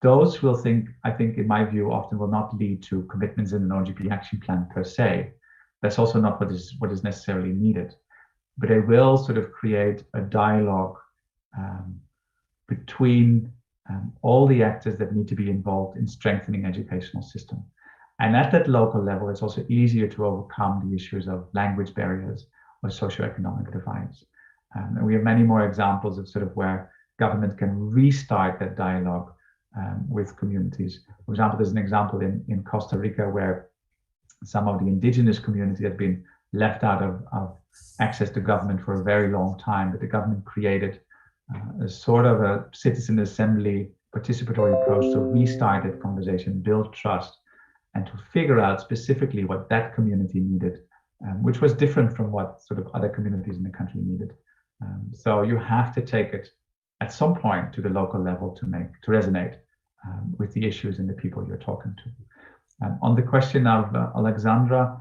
Those I think in my view, often will not lead to commitments in an OGP action plan per se. That's also not what is necessarily needed. But they will sort of create a dialogue between all the actors that need to be involved in strengthening educational system. And at that local level, it's also easier to overcome the issues of language barriers or socioeconomic divides. And we have many more examples of sort of where government can restart that dialogue with communities. For example, there's an example in Costa Rica where some of the indigenous community had been left out of access to government for a very long time, but the government created a sort of a citizen assembly participatory approach to restart that conversation, build trust, and to figure out specifically what that community needed, which was different from what sort of other communities in the country needed. So you have to take it at some point to the local level to resonate with the issues and the people you're talking to. On the question of Alexandra,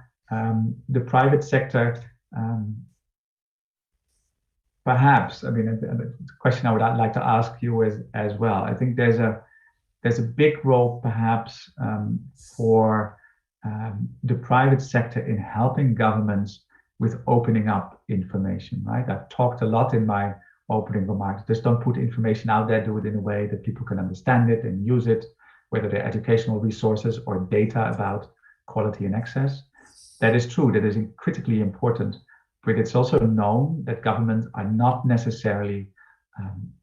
the private sector, perhaps, I mean, the question I would like to ask you as well. I think there's a big role perhaps for the private sector in helping governments with opening up information, right? I've talked a lot in my opening remarks. Just don't put information out there, do it in a way that people can understand it and use it, whether they're educational resources or data about quality and access. That is true, that is critically important, but it's also known that governments are not necessarily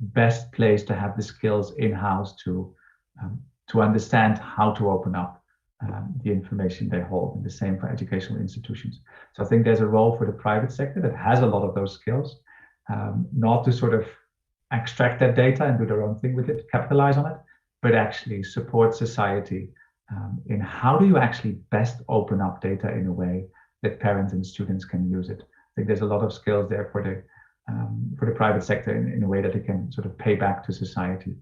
best placed to have the skills in-house to understand how to open up the information they hold, and the same for educational institutions. So I think there's a role for the private sector that has a lot of those skills, not to sort of extract that data and do their own thing with it, capitalize on it, but actually support society in how do you actually best open up data in a way that parents and students can use it. I think there's a lot of skills there for the private sector in a way that it can sort of pay back to society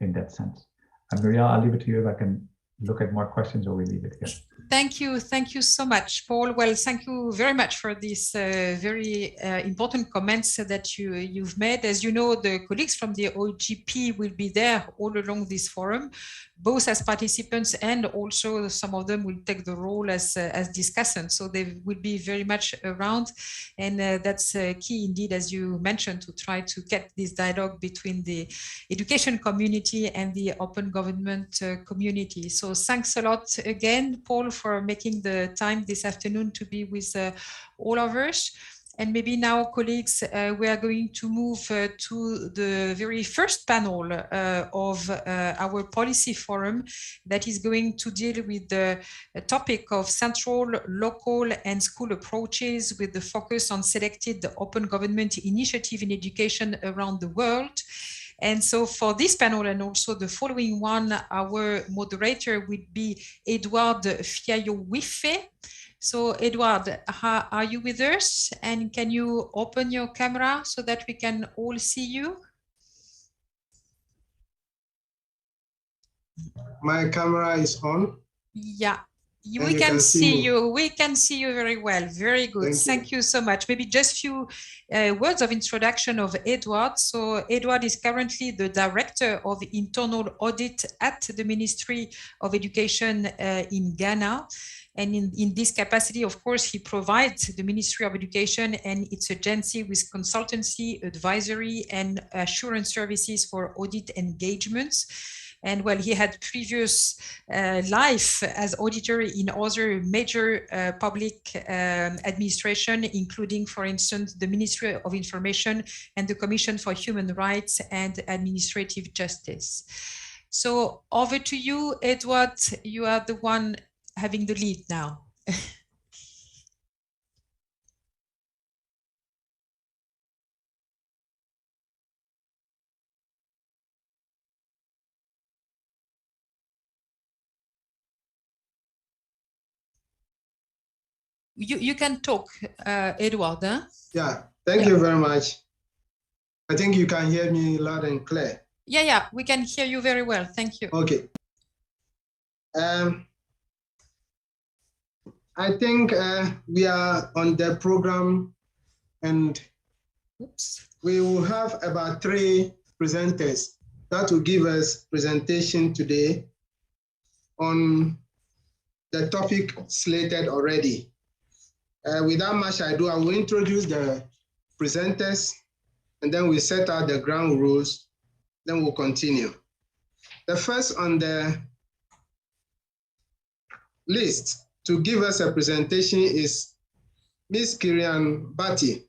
in that sense. And Muriel, I'll leave it to you if I can look at more questions or we leave it here. Thank you so much, Paul. Well, thank you very much for these very important comments that you've made. As you know, the colleagues from the OGP will be there all along this forum, both as participants and also some of them will take the role as discussants. So they will be very much around, and that's key indeed, as you mentioned, to try to get this dialogue between the education community and the open government community. So thanks a lot again, Paul, for making the time this afternoon to be with all of us. And maybe now, colleagues, we are going to move to the very first panel of our policy forum that is going to deal with the topic of central, local, and school approaches with the focus on selected open government initiative in education around the world. And so for this panel and also the following one, our moderator would be Edouard Fiayo-Wiffe. So Edouard, are you with us? And can you open your camera so that we can all see you? My camera is on. Yeah. We can see you. We can see you very well. Very good. Thank you so much. Maybe just a few words of introduction of Edouard. So Edouard is currently the Director of Internal Audit at the Ministry of Education in Ghana. And in this capacity, of course, he provides the Ministry of Education and its agency with consultancy, advisory, and assurance services for audit engagements. And well, he had previous life as auditor in other major public administration, including, for instance, the Ministry of Information and the Commission for Human Rights and Administrative Justice. So over to you, Edouard. You are the one having the lead now. You can talk, Edouard. Huh? Yeah, thank you very much. I think you can hear me loud and clear. Yeah, we can hear you very well. Thank you. Okay. I think we are on the program and we will have about 3 presenters that will give us presentation today on the topic slated already. Without much ado, I will introduce the presenters and then we set out the ground rules, then we'll continue. The first on the list to give us a presentation is Ms. Kirian Bhatti.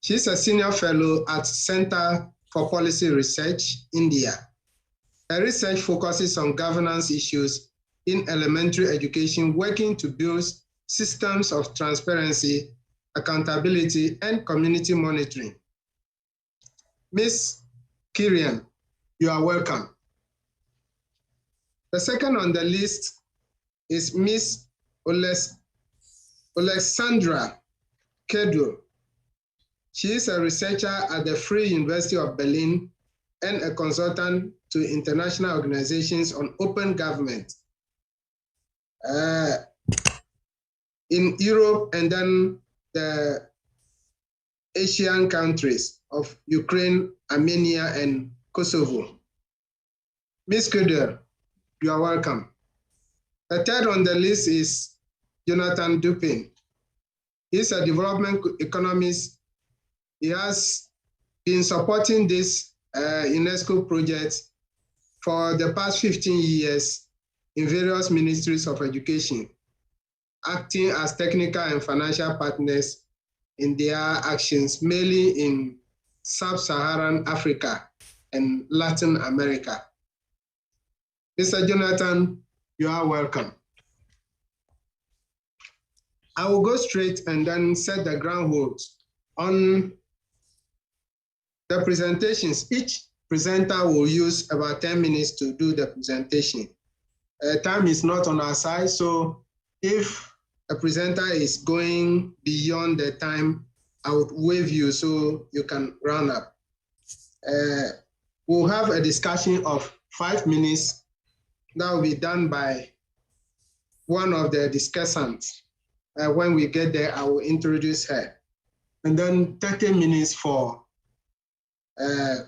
She's a senior fellow at Center for Policy Research, India. Her research focuses on governance issues in elementary education, working to build systems of transparency, accountability, and community monitoring. Ms. Kirian, you are welcome. The second on the list is Ms. Alexandra Kedur. She is a researcher at the Free University of Berlin and a consultant to international organizations on open government in Europe and then the Asian countries of Ukraine, Armenia, and Kosovo. Ms. Kedur, you are welcome. The third on the list is Jonathan Dupin. He's a development economist. He has been supporting this UNESCO project for the past 15 years in various ministries of education, acting as technical and financial partners in their actions, mainly in Sub-Saharan Africa and Latin America. Mr. Jonathan, you are welcome. I will go straight and then set the ground rules. On the presentations, each presenter will use about 10 minutes to do the presentation. Time is not on our side, so if a presenter is going beyond the time, I would wave you so you can round up. We'll have a discussion of 5 minutes That will be done by one of the discussants. When we get there, I will introduce her. And then 30 minutes for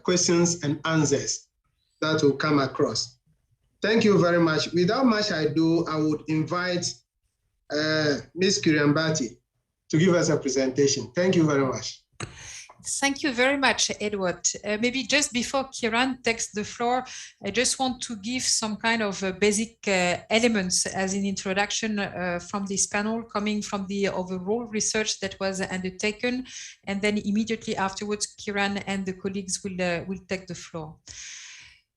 questions and answers that will come across. Thank you very much. Without much ado, I would invite Ms. Kyriambati to give us a presentation. Thank you very much. Thank you very much, Edward. Maybe just before Kiran takes the floor, I just want to give some kind of basic elements as an introduction from this panel, coming from the overall research that was undertaken, and then immediately afterwards, Kiran and the colleagues will take the floor.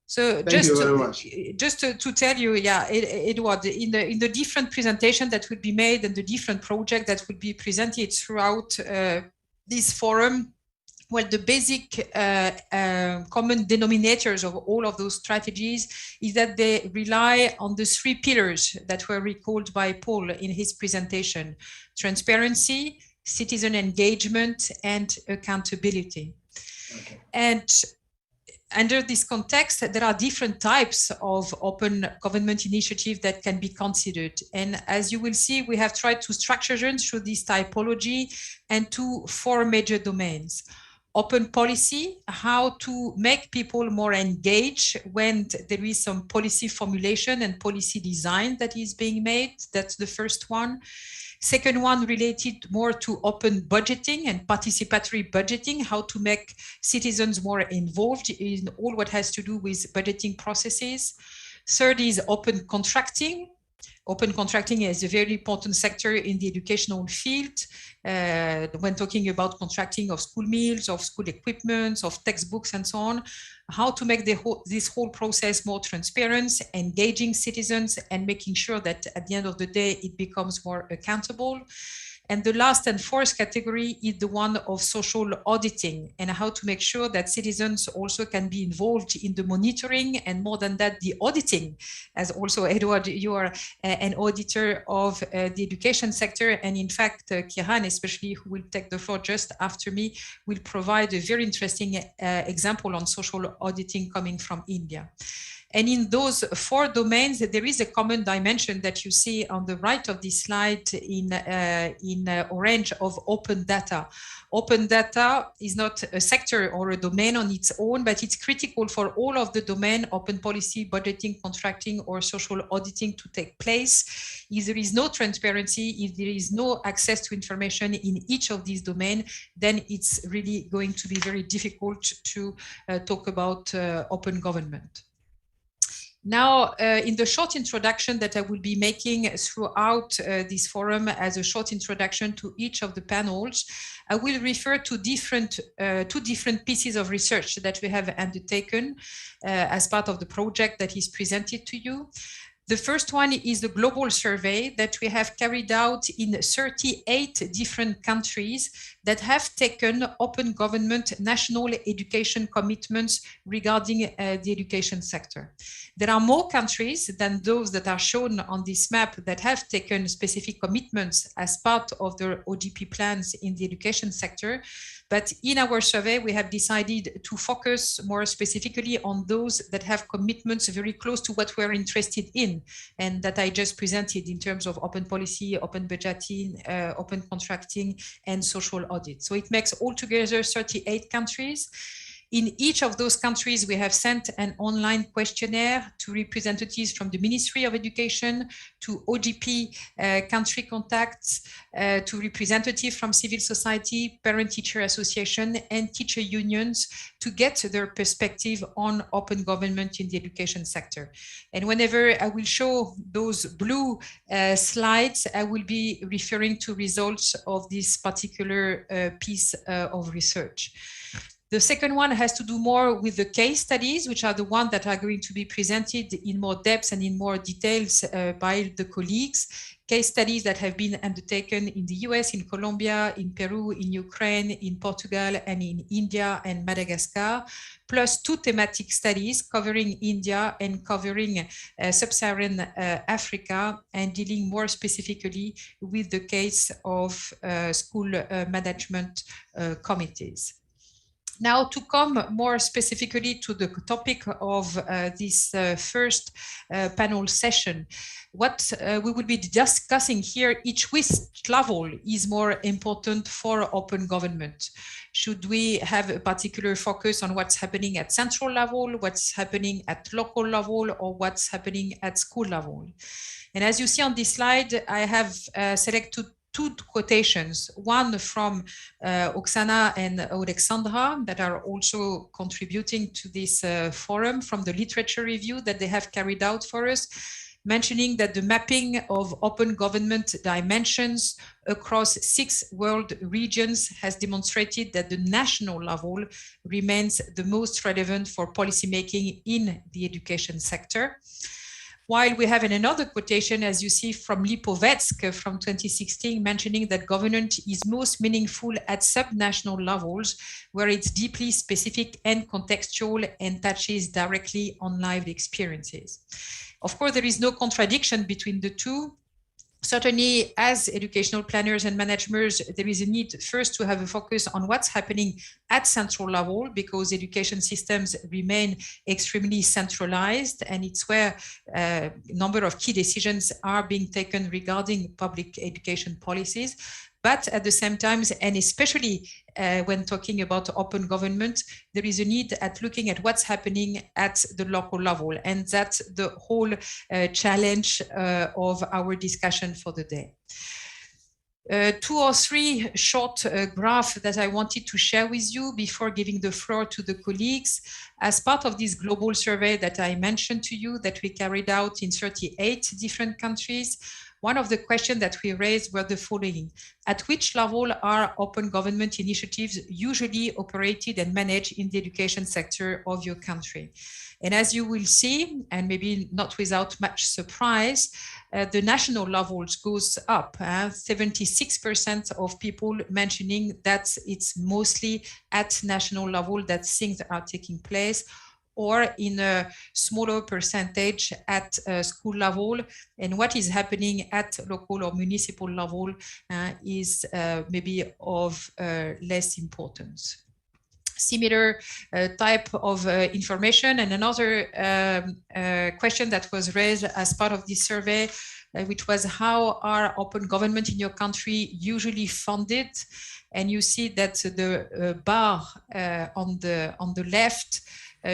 So just to tell you, yeah, Edward, in the different presentation that will be made and the different project that will be presented throughout this forum, well, the basic common denominators of all of those strategies is that they rely on the three pillars that were recalled by Paul in his presentation: transparency, citizen engagement, and accountability. Okay. And under this context, there are different types of open government initiative that can be considered. And as you will see, we have tried to structure them through this typology and to four major domains. Open policy, how to make people more engaged when there is some policy formulation and policy design that is being made. That's the first one. Second one related more to open budgeting and participatory budgeting, how to make citizens more involved in all what has to do with budgeting processes. Third is open contracting. Open contracting is a very important sector in the educational field when talking about contracting of school meals, of school equipment, of textbooks, and so on. How to make this whole process more transparent, engaging citizens, and making sure that at the end of the day, it becomes more accountable. And the last and fourth category is the one of social auditing, and how to make sure that citizens also can be involved in the monitoring, and more than that, the auditing. As also, Edward, you are an auditor of the education sector. And in fact, Kiran, especially, who will take the floor just after me, will provide a very interesting example on social auditing coming from India. And in those four domains, there is a common dimension that you see on the right of this slide in orange of open data. Open data is not a sector or a domain on its own, but it's critical for all of the domain, open policy, budgeting, contracting, or social auditing to take place. If there is no transparency, if there is no access to information in each of these domains, then it's really going to be very difficult to talk about open government. Now, in the short introduction that I will be making throughout this forum as a short introduction to each of the panels, I will refer to two different pieces of research that we have undertaken as part of the project that is presented to you. The first one is the global survey that we have carried out in 38 different countries that have taken open government national education commitments regarding the education sector. There are more countries than those that are shown on this map that have taken specific commitments as part of their OGP plans in the education sector. But in our survey, we have decided to focus more specifically on those that have commitments very close to what we're interested in, and that I just presented in terms of open policy, open budgeting, open contracting, and social audit. So it makes altogether 38 countries. In each of those countries, we have sent an online questionnaire to representatives from the Ministry of Education, to OGP country contacts, to representatives from civil society, parent-teacher association, and teacher unions to get their perspective on open government in the education sector. And whenever I will show those blue slides, I will be referring to results of this particular piece of research. The second one has to do more with the case studies, which are the ones that are going to be presented in more depth and in more details by the colleagues. Case studies that have been undertaken in the US, in Colombia, in Peru, in Ukraine, in Portugal, and in India and Madagascar, plus two thematic studies covering India and covering sub-Saharan Africa, and dealing more specifically with the case of school management committees. Now, to come more specifically to the topic of this first panel session, what we will be discussing here, which level is more important for open government? Should we have a particular focus on what's happening at central level, what's happening at local level, or what's happening at school level? And as you see on this slide, I have selected two quotations, one from Oksana and Alexandra that are also contributing to this forum from the literature review that they have carried out for us, mentioning that the mapping of open government dimensions across 6 world regions has demonstrated that the national level remains the most relevant for policymaking in the education sector. While we have another quotation, as you see, from Lipovetsky from 2016, mentioning that governance is most meaningful at subnational levels, where it's deeply specific and contextual and touches directly on lived experiences. Of course, there is no contradiction between the two. Certainly, as educational planners and managers, there is a need first to have a focus on what's happening at central level, because education systems remain extremely centralized, and it's where a number of key decisions are being taken regarding public education policies. But at the same time, and especially when talking about open government, there is a need at looking at what's happening at the local level. And that's the whole challenge of our discussion for the day. 2 or 3 short graphs that I wanted to share with you before giving the floor to the colleagues. As part of this global survey that I mentioned to you that we carried out in 38 different countries, one of the questions that we raised were the following. At which level are open government initiatives usually operated and managed in the education sector of your country? And as you will see, and maybe not without much surprise, the national levels goes up. 76% of people mentioning that it's mostly at national level that things are taking place, or in a smaller percentage at school level. And what is happening at local or municipal level is maybe of less importance. Similar type of information. And another question that was raised as part of this survey, which was how are open government in your country usually funded? And you see that the bar on the left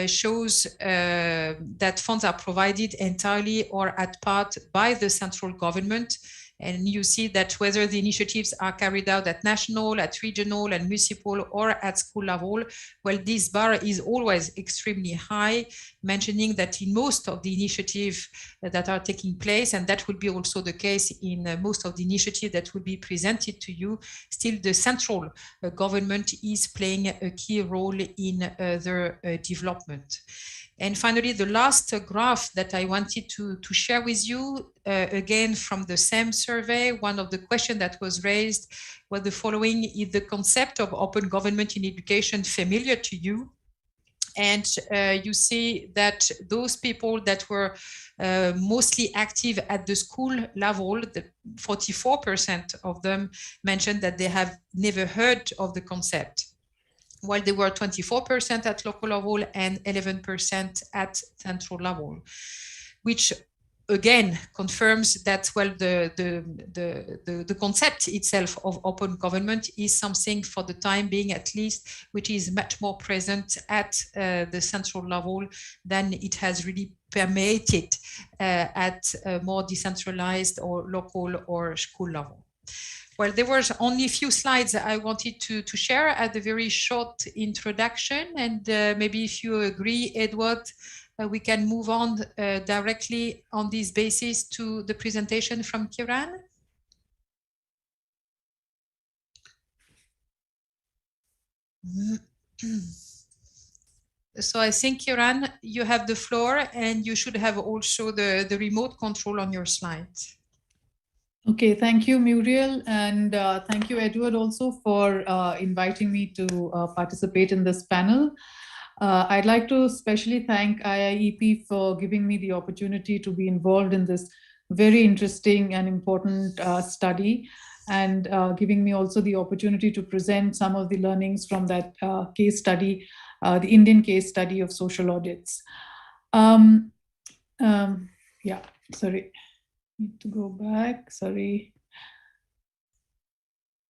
shows that funds are provided entirely or at part by the central government. And you see that whether the initiatives are carried out at national, at regional and municipal, or at school level, well, this bar is always extremely high, mentioning that in most of the initiatives that are taking place, and that will be also the case in most of the initiatives that will be presented to you, still the central government is playing a key role in their development. And finally, the last graph that I wanted to share with you, again, from the same survey, one of the questions that was raised was the following: is the concept of open government in education familiar to you? And you see that those people that were mostly active at the school level, 44% of them mentioned that they have never heard of the concept, while they were 24% at local level and 11% at central level, which again confirms that, well, the concept itself of open government is something, for the time being at least, which is much more present at the central level than it has really permeated at a more decentralized or local or school level. Well, there was only a few slides I wanted to share at the very short introduction. And maybe if you agree, Edward, we can move on directly on this basis to the presentation from Kiran. So I think, Kiran, you have the floor, and you should have also the remote control on your slides. Okay, thank you, Muriel, and thank you, Edward, also for inviting me to participate in this panel. I'd like to especially thank IIEP for giving me the opportunity to be involved in this very interesting and important study. and giving me also the opportunity to present some of the learnings from that case study, the Indian case study of social audits. Yeah, sorry, need to go back, sorry.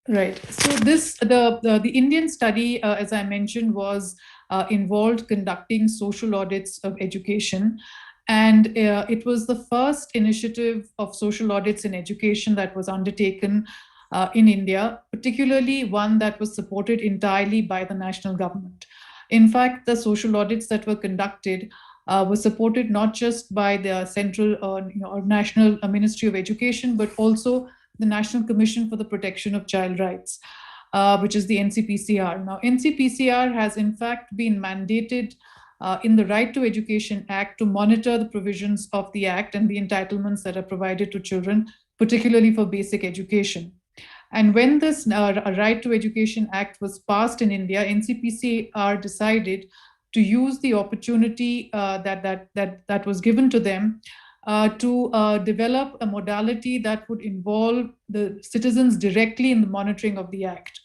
Right. So this the Indian study, as I mentioned, was involved conducting social audits of education, and it was the first initiative of social audits in education that was undertaken in India, particularly one that was supported entirely by the national government. In fact, the social audits that were conducted were supported not just by the central or national Ministry of Education, but also the National Commission for the Protection of Child Rights, which is the NCPCR. Now, NCPCR has in fact been mandated in the Right to Education Act to monitor the provisions of the Act and the entitlements that are provided to children, particularly for basic education. And when this Right to Education Act was passed in India, NCPCR decided to use the opportunity that was given to them to develop a modality that would involve the citizens directly in the monitoring of the Act.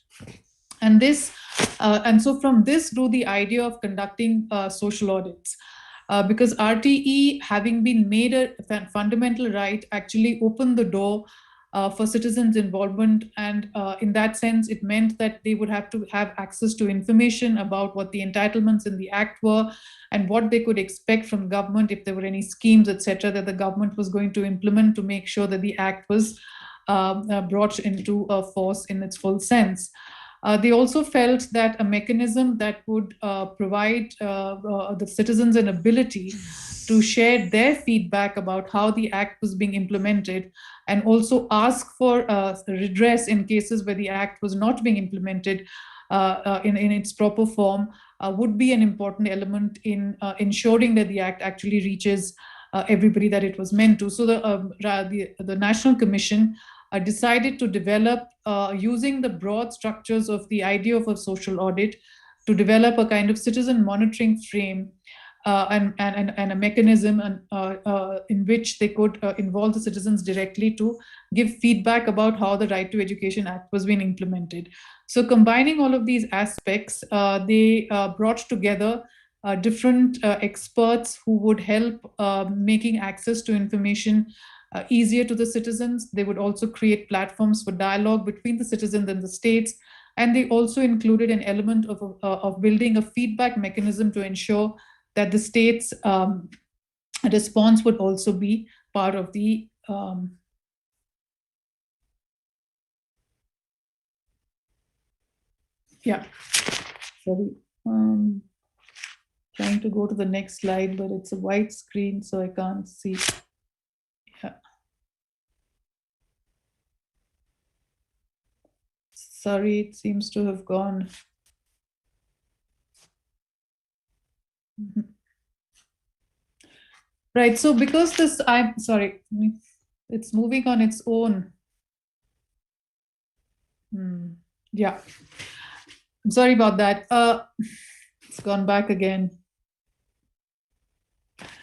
And this, and so from this grew the idea of conducting social audits. Because RTE, having been made a fundamental right, actually opened the door for citizens' involvement. And in that sense, it meant that they would have to have access to information about what the entitlements in the Act were and what they could expect from government if there were any schemes, etc., that the government was going to implement to make sure that the Act was brought into force in its full sense. They also felt that a mechanism that would provide the citizens an ability to share their feedback about how the Act was being implemented and also ask for redress in cases where the Act was not being implemented in its proper form would be an important element in ensuring that the Act actually reaches everybody that it was meant to. So the National Commission decided to develop, using the broad structures of the idea of a social audit, to develop a kind of citizen monitoring frame and a mechanism in which they could involve the citizens directly to give feedback about how the Right to Education Act was being implemented. So combining all of these aspects, they brought together different experts who would help making access to information easier to the citizens. They would also create platforms for dialogue between the citizens and the states. And they also included an element of building a feedback mechanism to ensure that the state's response would also be part of the yeah. Sorry. Trying to go to the next slide, but it's a white screen, so I can't see. Yeah. Sorry, it seems to have gone. Right, so because this, I'm sorry, it's moving on its own. Yeah, I'm sorry about that. It's gone back again.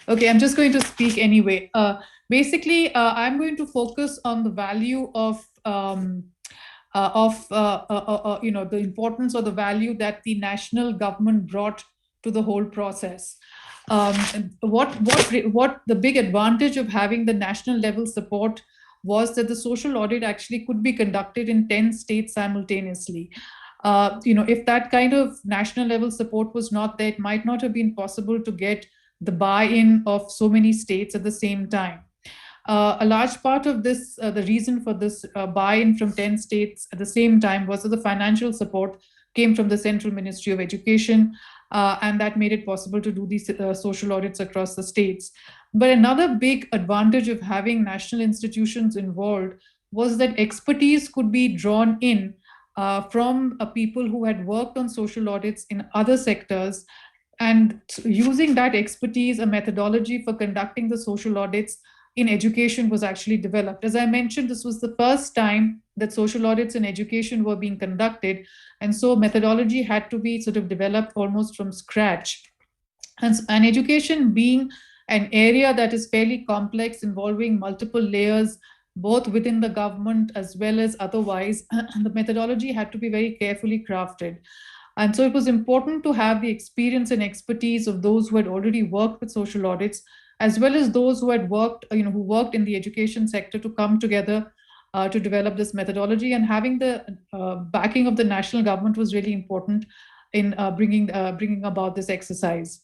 Okay, I'm just going to speak anyway. Basically, I'm going to focus on the value of the importance or the value that the national government brought to the whole process. What the big advantage of having the national level support was that the social audit actually could be conducted in 10 states simultaneously. If that kind of national level support was not there, it might not have been possible to get the buy-in of so many states at the same time. A large part of this, the reason for this buy-in from 10 states at the same time was that the financial support came from the Central Ministry of Education, and that made it possible to do these social audits across the states. But another big advantage of having national institutions involved was that expertise could be drawn in from people who had worked on social audits in other sectors, and using that expertise, a methodology for conducting the social audits in education was actually developed. As I mentioned, this was the first time that social audits in education were being conducted. And so methodology had to be sort of developed almost from scratch. And education being an area that is fairly complex, involving multiple layers, both within the government as well as otherwise. The methodology had to be very carefully crafted. And so it was important to have the experience and expertise of those who had already worked with social audits, as well as those who had worked, who worked in the education sector, to come together to develop this methodology. And having the backing of the national government was really important in bringing about this exercise.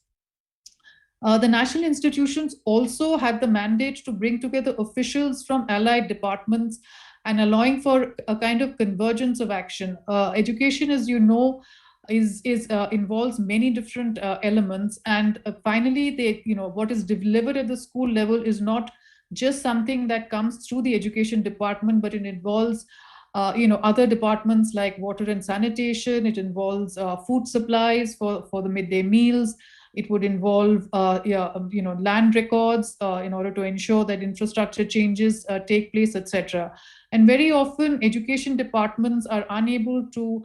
The national institutions also had the mandate to bring together officials from allied departments and allowing for a kind of convergence of action. Education, as you know, involves many different elements, and finally, what is delivered at the school level is not just something that comes through the education department, but it involves other departments like water and sanitation. It involves food supplies for the midday meals. It would involve land records in order to ensure that infrastructure changes take place, etc. And very often, education departments are unable to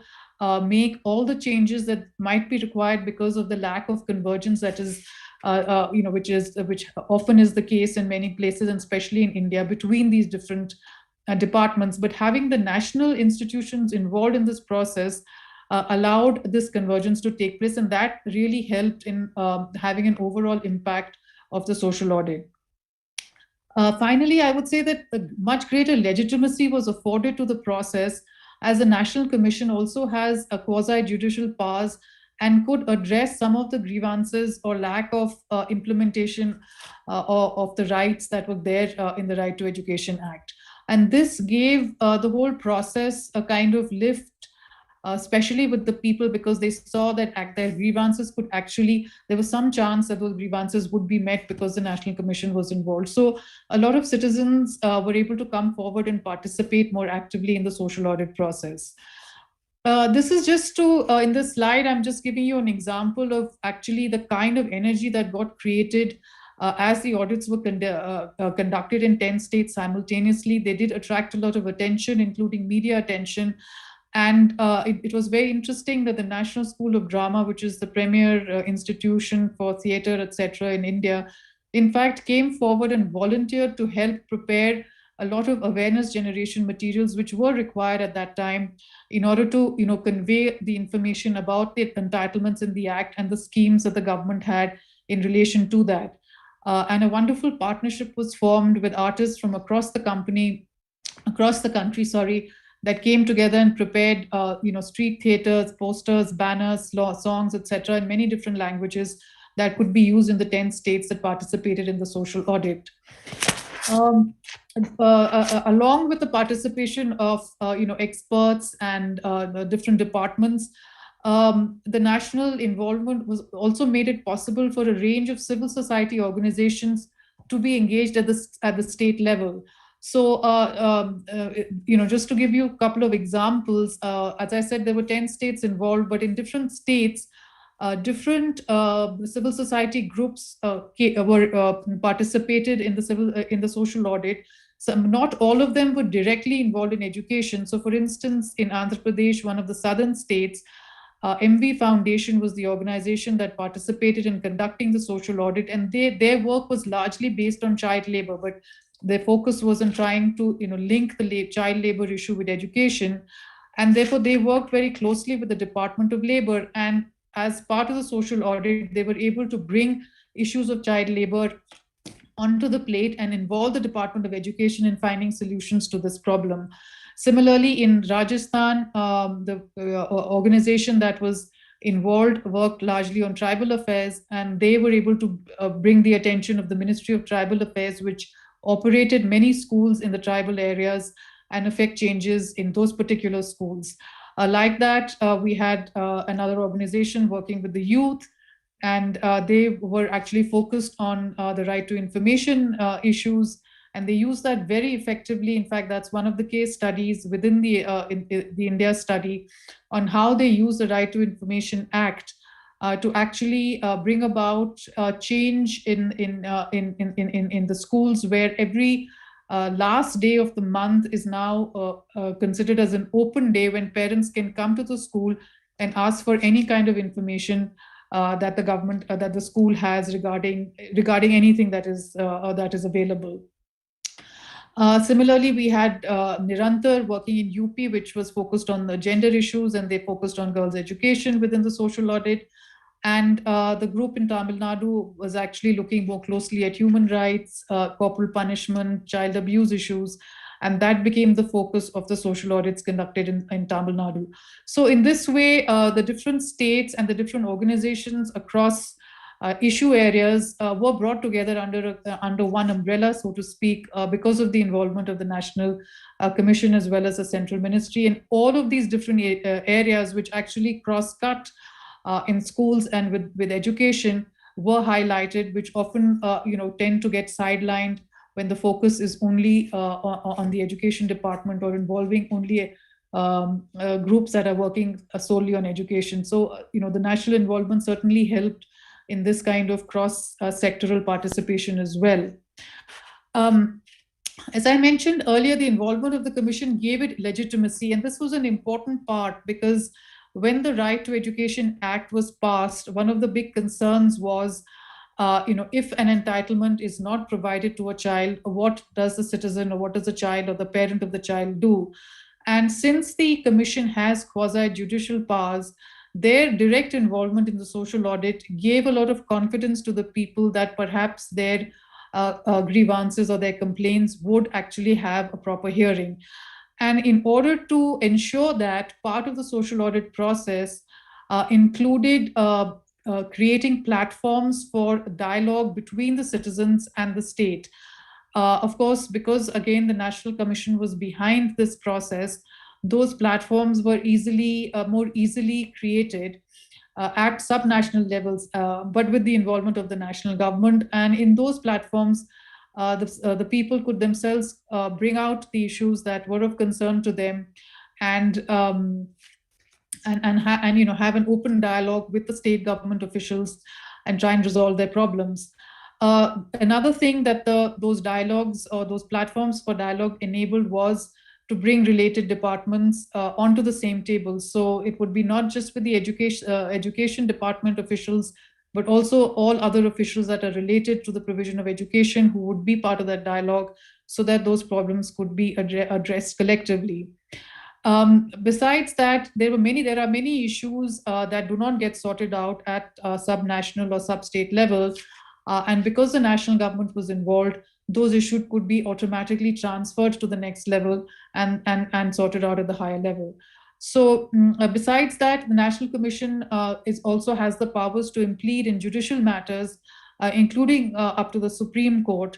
make all the changes that might be required because of the lack of convergence that is, which often is the case in many places, and especially in India, between these different departments. But having the national institutions involved in this process allowed this convergence to take place, and that really helped in having an overall impact of the social audit. Finally, I would say that a much greater legitimacy was afforded to the process, as the National Commission also has a quasi-judicial powers and could address some of the grievances or lack of implementation of the rights that were there in the Right to Education Act. And this gave the whole process a kind of lift, especially with the people, because they saw that their grievances could actually, there was some chance that those grievances would be met because the National Commission was involved. So a lot of citizens were able to come forward and participate more actively in the social audit process. This is just to, in this slide, I'm just giving you an example of actually the kind of energy that got created as the audits were conducted in 10 states simultaneously. They did attract a lot of attention, including media attention. And it was very interesting that the National School of Drama, which is the premier institution for theatre, etc. in India, in fact, came forward and volunteered to help prepare a lot of awareness generation materials which were required at that time in order to convey the information about the entitlements in the Act and the schemes that the government had in relation to that. And a wonderful partnership was formed with artists from across the country, that came together and prepared street theaters, posters, banners, songs, etc. in many different languages that could be used in the 10 states that participated in the social audit. Along with the participation of experts and the different departments, the national involvement was also made it possible for a range of civil society organizations to be engaged at the state level. So, just to give you a couple of examples, as I said, there were 10 states involved, but in different states, different civil society groups were participated in the social audit. Not all of them were directly involved in education. So, for instance, in Andhra Pradesh, one of the southern states, MV Foundation was the organization that participated in conducting the social audit, and their work was largely based on child labor, but their focus was on trying to link the child labor issue with education, and therefore they worked very closely with the Department of Labor, and as part of the social audit, they were able to bring issues of child labor onto the plate and involve the Department of Education in finding solutions to this problem. Similarly, in Rajasthan, the organization that was involved worked largely on tribal affairs, and they were able to bring the attention of the Ministry of Tribal Affairs, which operated many schools in the tribal areas, and affect changes in those particular schools. Like that, we had another organization working with the youth, and they were actually focused on the right to information issues, and they used that very effectively. In fact, that's one of the case studies within the India study on how they use the Right to Information Act to actually bring about change in the schools, where every last day of the month is now considered as an open day when parents can come to the school and ask for any kind of information that the government, that the school has regarding anything that is available. Similarly, we had Nirantar working in UP, which was focused on the gender issues, and they focused on girls' education within the social audit. And the group in Tamil Nadu was actually looking more closely at human rights, corporal punishment, child abuse issues, and that became the focus of the social audits conducted in Tamil Nadu. So in this way, the different states and the different organizations across issue areas were brought together under one umbrella, so to speak, because of the involvement of the National Commission as well as the Central Ministry. And all of these different areas which actually cross-cut in schools and with education were highlighted, which often tend to get sidelined when the focus is only on the education department or involving only groups that are working solely on education. So the national involvement certainly helped in this kind of cross-sectoral participation as well. As I mentioned earlier, the involvement of the Commission gave it legitimacy, and this was an important part because when the Right to Education Act was passed, one of the big concerns was, if an entitlement is not provided to a child, what does the citizen or what does the child or the parent of the child do? And since the Commission has quasi-judicial powers, their direct involvement in the social audit gave a lot of confidence to the people that perhaps their grievances or their complaints would actually have a proper hearing. And in order to ensure that, part of the social audit process included creating platforms for dialogue between the citizens and the state. Of course, because again, the National Commission was behind this process, those platforms were more easily created at subnational levels, but with the involvement of the national government. And in those platforms, the people could themselves bring out the issues that were of concern to them, and have an open dialogue with the state government officials and try and resolve their problems. Another thing that those dialogues or those platforms for dialogue enabled was to bring related departments onto the same table. So it would be not just with the education department officials, but also all other officials that are related to the provision of education who would be part of that dialogue, so that those problems could be addressed collectively. Besides that, there are many issues that do not get sorted out at subnational or sub-state level. And because the national government was involved, those issues could be automatically transferred to the next level and sorted out at the higher level. So besides that, the National Commission also has the powers to implead in judicial matters, including up to the Supreme Court,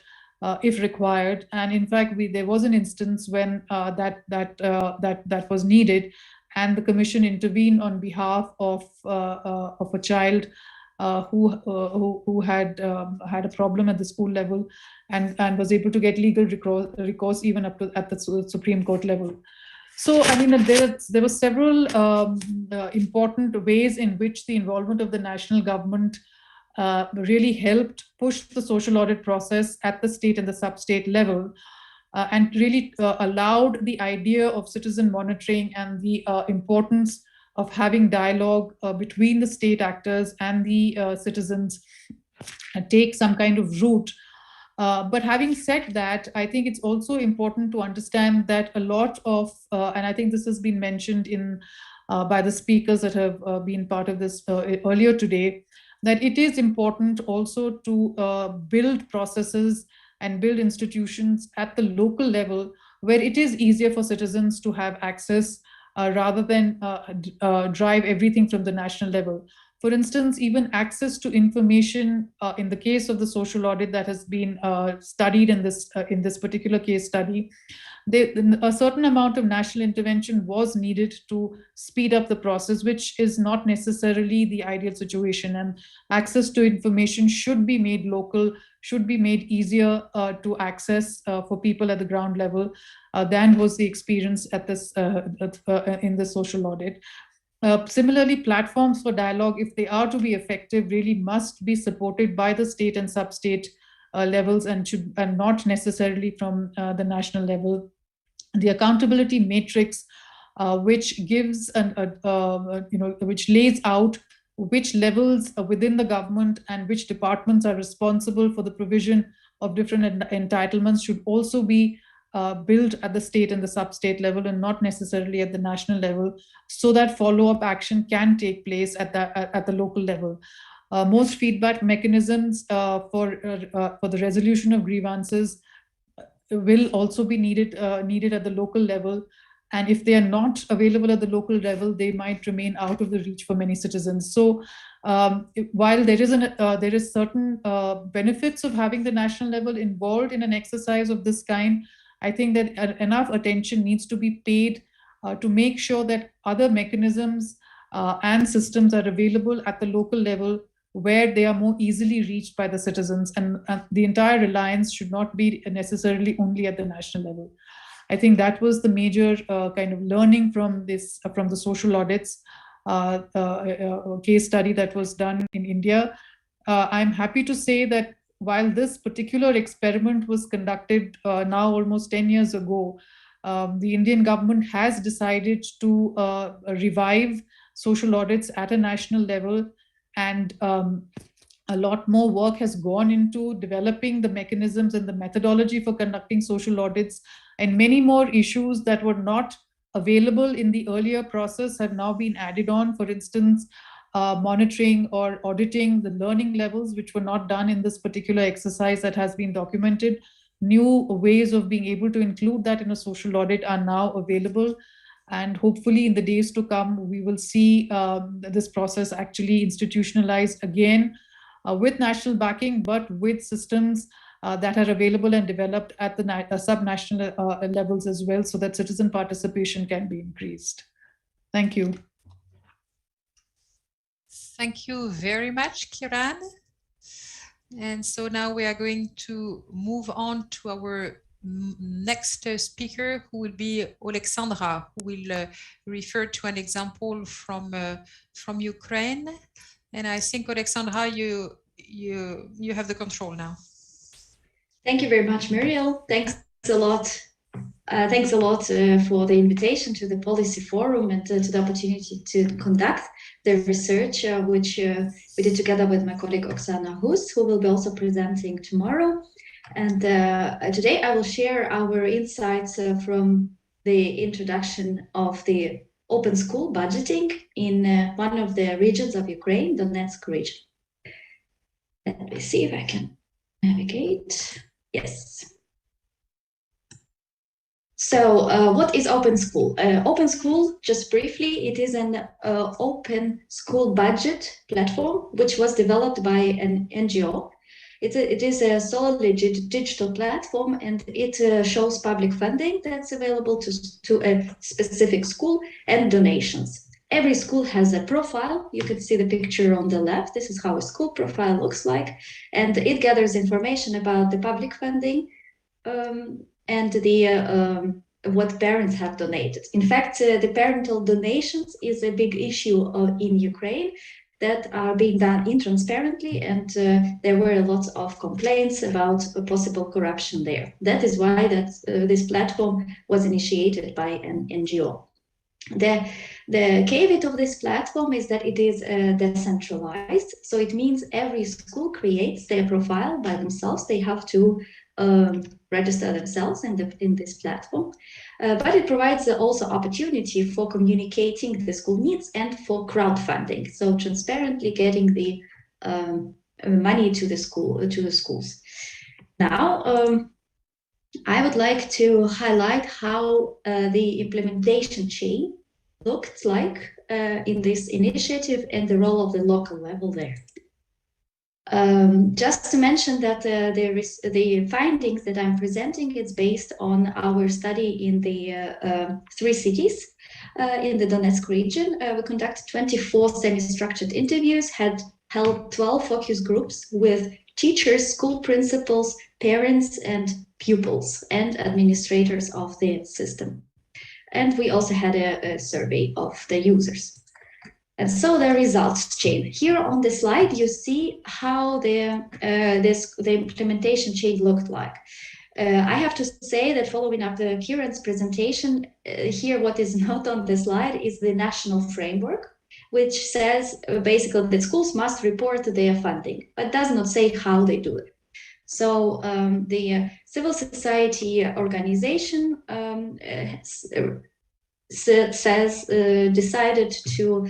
if required. And in fact, there was an instance when that was needed, and the Commission intervened on behalf of a child who had a problem at the school level, and was able to get legal recourse even up to at the Supreme Court level. So, I mean, there were several important ways in which the involvement of the national government really helped push the social audit process at the state and the sub-state level, and really allowed the idea of citizen monitoring and the importance of having dialogue between the state actors and the citizens take some kind of root. But having said that, I think it's also important to understand that a lot of, and I think this has been mentioned by the speakers that have been part of this earlier today, that it is important also to build processes and build institutions at the local level where it is easier for citizens to have access rather than drive everything from the national level. For instance, even access to information in the case of the social audit that has been studied in this particular case study, a certain amount of national intervention was needed to speed up the process, which is not necessarily the ideal situation. And access to information should be made local, should be made easier to access for people at the ground level than was the experience at this in the social audit. Similarly, platforms for dialogue, if they are to be effective, really must be supported by the state and sub-state levels, and not necessarily from the national level. The accountability matrix, which gives which lays out which levels within the government and which departments are responsible for the provision of different entitlements, should also be built at the state and the sub-state level and not necessarily at the national level, so that follow-up action can take place at the local level. Most feedback mechanisms for the resolution of grievances will also be needed at the local level. And if they are not available at the local level, they might remain out of the reach for many citizens. So while there is certain benefits of having the national level involved in an exercise of this kind, I think that enough attention needs to be paid to make sure that other mechanisms and systems are available at the local level, where they are more easily reached by the citizens, and the entire reliance should not be necessarily only at the national level. I think that was the major kind of learning from the social audits case study that was done in India. I'm happy to say that while this particular experiment was conducted now almost 10 years ago, the Indian government has decided to revive social audits at a national level, and a lot more work has gone into developing the mechanisms and the methodology for conducting social audits, and many more issues that were not available in the earlier process have now been added on. For instance, monitoring or auditing the learning levels, which were not done in this particular exercise that has been documented. New ways of being able to include that in a social audit are now available. And hopefully in the days to come, we will see this process actually institutionalized again with national backing, but with systems that are available and developed at the subnational levels as well, so that citizen participation can be increased. Thank you. Thank you very much, Kiran. And so now we are going to move on to our next speaker, who will be Alexandra, who will refer to an example from Ukraine. And I think, Alexandra, you have the control now. Thank you very much, Muriel. Thanks a lot. Thanks a lot for the invitation to the Policy Forum and to the opportunity to conduct the research, which we did together with my colleague Oksana Hus, who will be also presenting tomorrow. And today I will share our insights from the introduction of the open school budgeting in one of the regions of Ukraine, Donetsk region. Let me see if I can navigate. Yes. So what is Open School? Open School, just briefly, it is an open school budget platform, which was developed by an NGO. It is a solidly digital platform, and it shows public funding that's available to a specific school and donations. Every school has a profile. You can see the picture on the left. This is how a school profile looks like. And it gathers information about the public funding and the what parents have donated. In fact, the parental donations is a big issue in Ukraine that are being done intransparently, and there were a lot of complaints about possible corruption there. That is why this platform was initiated by an NGO. The caveat of this platform is that it is decentralized, so it means every school creates their profile by themselves. They have to register themselves in this platform, but it provides also opportunity for communicating the school needs and for crowdfunding, so transparently getting the money to the schools. Now, I would like to highlight how the implementation chain looked like in this initiative and the role of the local level there. Just to mention that the findings that I'm presenting is based on our study in the 3 cities in the Donetsk region. We conducted 24 semi-structured interviews, held 12 focus groups with teachers, school principals, parents, and pupils, and administrators of the system. And we also had a survey of the users. And so the results chain. Here on the slide, you see how the implementation chain looked like. I have to say that following up the Kiran's presentation, here what is not on the slide is the national framework, which says basically that schools must report their funding, but does not say how they do it. So the civil society organization decided to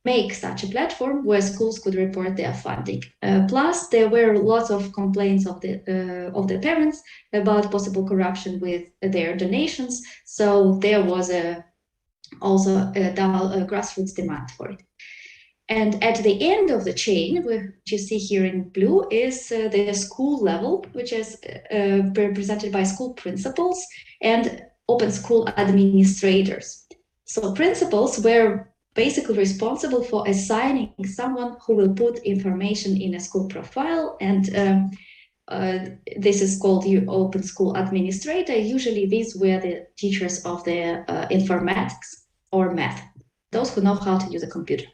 make such a platform where schools could report their funding. Plus, there were lots of complaints of the parents about possible corruption with their donations. So there was also a grassroots demand for it. And at the end of the chain, which you see here in blue, is the school level, which is represented by school principals and open school administrators. So principals were basically responsible for assigning someone who will put information in a school profile, and this is called the open school administrator. Usually these were the teachers of the informatics or math, those who know how to use a computer.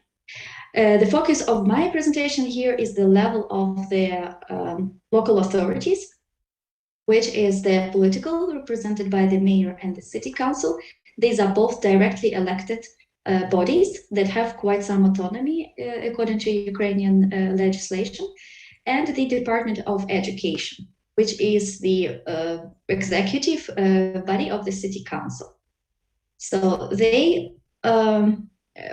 The focus of my presentation here is the level of the local authorities, which is the political, represented by the mayor and the city council. These are both directly elected bodies that have quite some autonomy according to Ukrainian legislation, and the Department of Education, which is the executive body of the city council. So they,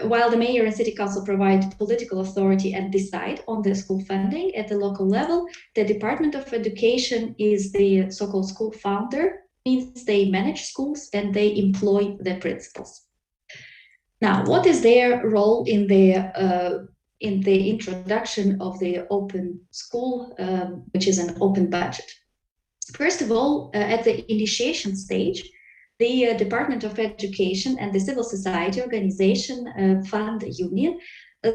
while the mayor and city council provide political authority and decide on the school funding at the local level, the Department of Education is the so-called school founder, means they manage schools and they employ the principals. Now, what is their role in the introduction of the open school, which is an open budget? First of all, at the initiation stage, the Department of Education and the civil society organization fund union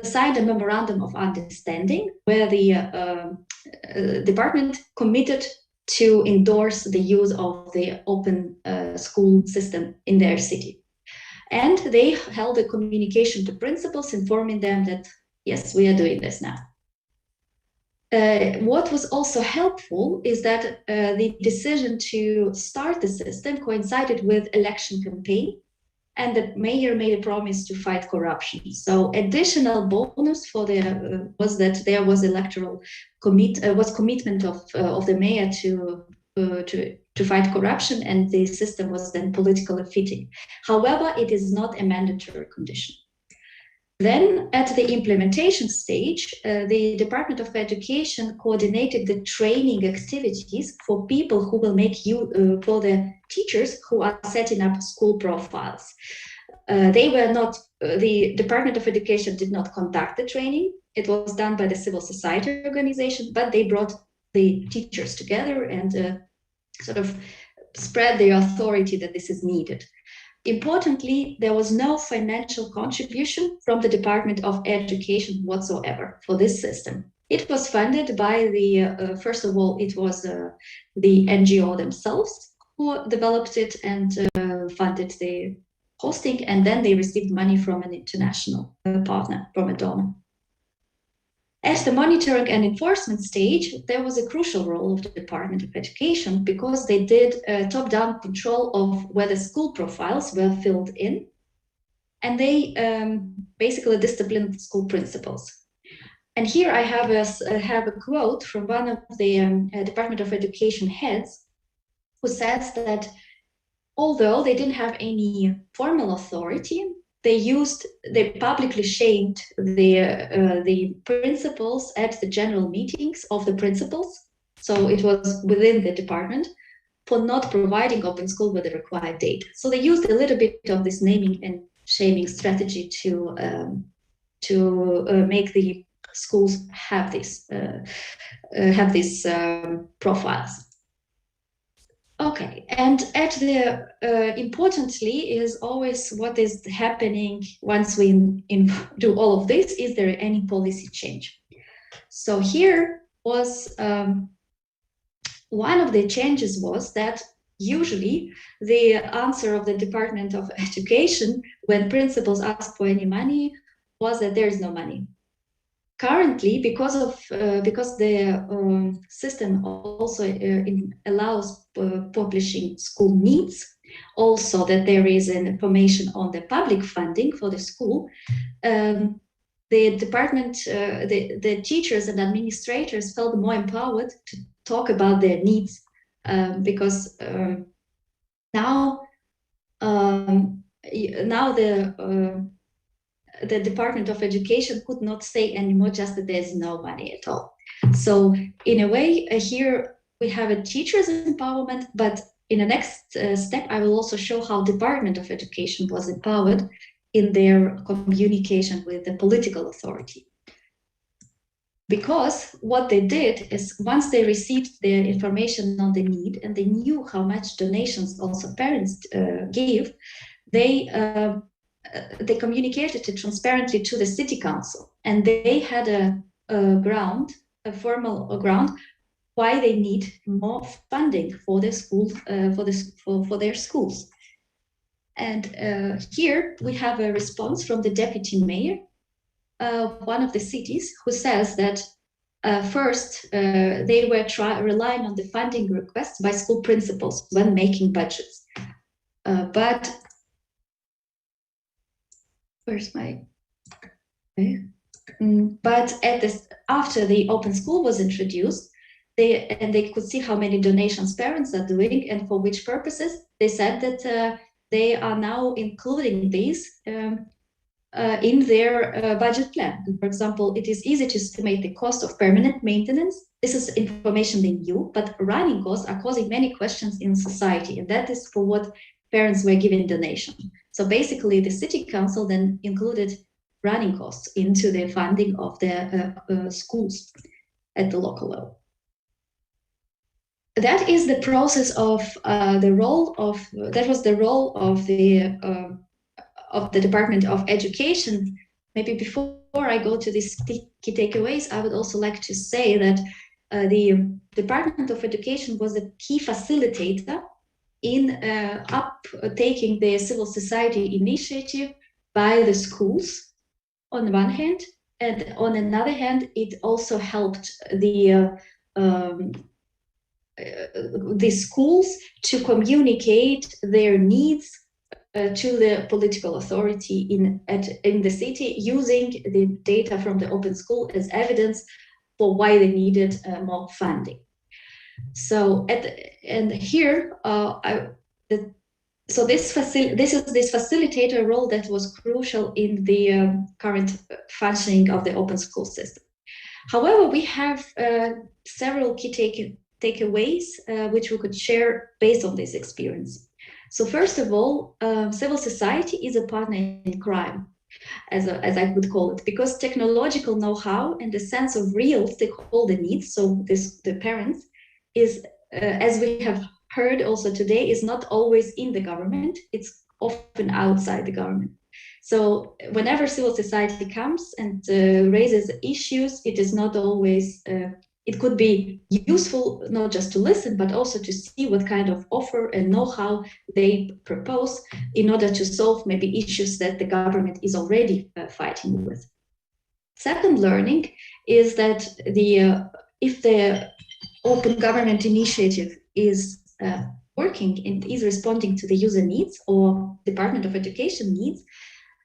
signed a memorandum of understanding where the department committed to endorse the use of the open school system in their city. And they held a communication to principals informing them that, yes, we are doing this now. What was also helpful is that the decision to start the system coincided with election campaign, and the mayor made a promise to fight corruption. So additional bonus for the was that there was electoral commitment of the mayor to fight corruption, and the system was then politically fitting. However, it is not a mandatory condition. Then at the implementation stage, the Department of Education coordinated the training activities for people who will make for the teachers who are setting up school profiles. They were not, the Department of Education did not conduct the training. It was done by the civil society organization, but they brought the teachers together and sort of spread the authority that this is needed. Importantly, there was no financial contribution from the Department of Education whatsoever for this system. It was funded by the, first of all, it was the NGO themselves who developed it and funded the hosting, and then they received money from an international partner, from a donor. At the monitoring and enforcement stage, there was a crucial role of the Department of Education because they did top-down control of whether school profiles were filled in, and they basically disciplined school principals. And here I have a quote from one of the Department of Education heads who says that although they didn't have any formal authority, they publicly shamed the principals at the general meetings of the principals. So it was within the department for not providing open school with the required data. So they used a little bit of this naming and shaming strategy to make the schools have these profiles. Okay, and at the importantly is always what is happening once we do all of this. Is there any policy change? So here was one of the changes was that usually the answer of the Department of Education when principals ask for any money was that there is no money. Currently, because the system also allows publishing school needs, also that there is an information on the public funding for the school, the department, the teachers and administrators felt more empowered talk about their needs, because now the Department of Education could not say anymore just that there's no money at all. So in a way, here we have a teachers' empowerment, but in the next step, I will also show how Department of Education was empowered in their communication with the political authority. Because what they did is, once they received their information on the need and they knew how much donations also parents gave, they communicated it transparently to the city council, and they had a formal ground why they need more funding for their school, for their schools. And here we have a response from the deputy mayor, one of the cities, who says that first they were relying on the funding requests by school principals when making budgets, but where's my? Okay. But after the open school was introduced, they could see how many donations parents are doing and for which purposes. They said that they are now including these in their budget plan. For example, it is easy to estimate the cost of permanent maintenance. This is information they knew, but running costs are causing many questions in society, and that is for what parents were giving donation. So basically, the city council then included running costs into the funding of the schools at the local level. That is the process of the role of the Department of Education. Maybe before I go to these key takeaways, I would also like to say that the Department of Education was a key facilitator in taking the civil society initiative by the schools on one hand, and on another hand, it also helped the schools to communicate their needs to the political authority in the city, using the data from the open school as evidence for why they needed more funding. So this facilitator role that was crucial in the current functioning of the open school system. However, we have several key takeaways which we could share based on this experience. So first of all, civil society is a partner in crime, as I would call it, because technological know-how and the sense of real stakeholder needs, so the parents, is, as we have heard also today, is not always in the government, it's often outside the government. So whenever civil society comes and raises issues, it is not always, it could be useful not just to listen, but also to see what kind of offer and know-how they propose in order to solve maybe issues that the government is already fighting with. Second learning is that if the open government initiative is working and is responding to the user needs or Department of Education needs,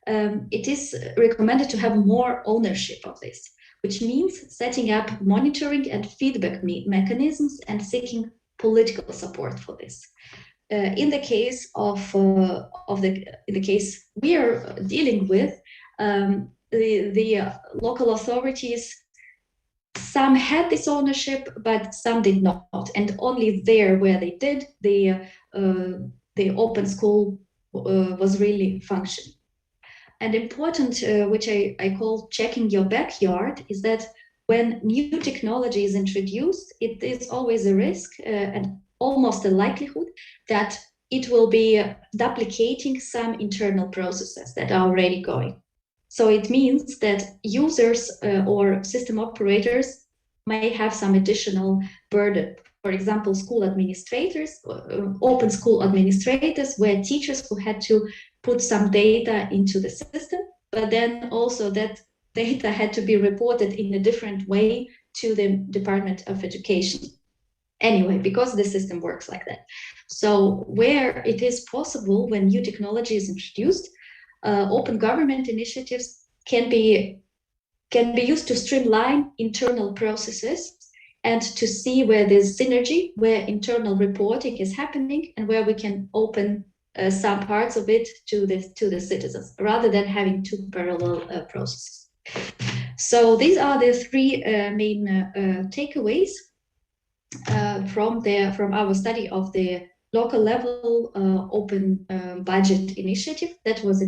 it is recommended to have more ownership of this, which means setting up monitoring and feedback mechanisms and seeking political support for this. In the case we are dealing with, the local authorities, some had this ownership, but some did not, and only there where they did, the open school was really functioning. And important, which I call checking your backyard, is that when new technology is introduced, it is always a risk and almost a likelihood that it will be duplicating some internal processes that are already going. So it means that users or system operators may have some additional burden. For example, school administrators, open school administrators, where teachers who had to put some data into the system, but then also that data had to be reported in a different way to the Department of Education. Anyway, because the system works like that. So where it is possible, when new technology is introduced, open government initiatives can be used to streamline internal processes and to see where there's synergy, where internal reporting is happening, and where we can open some parts of it to the citizens, rather than having two parallel processes. So these are the three main takeaways from our study of the local level open budget initiative that was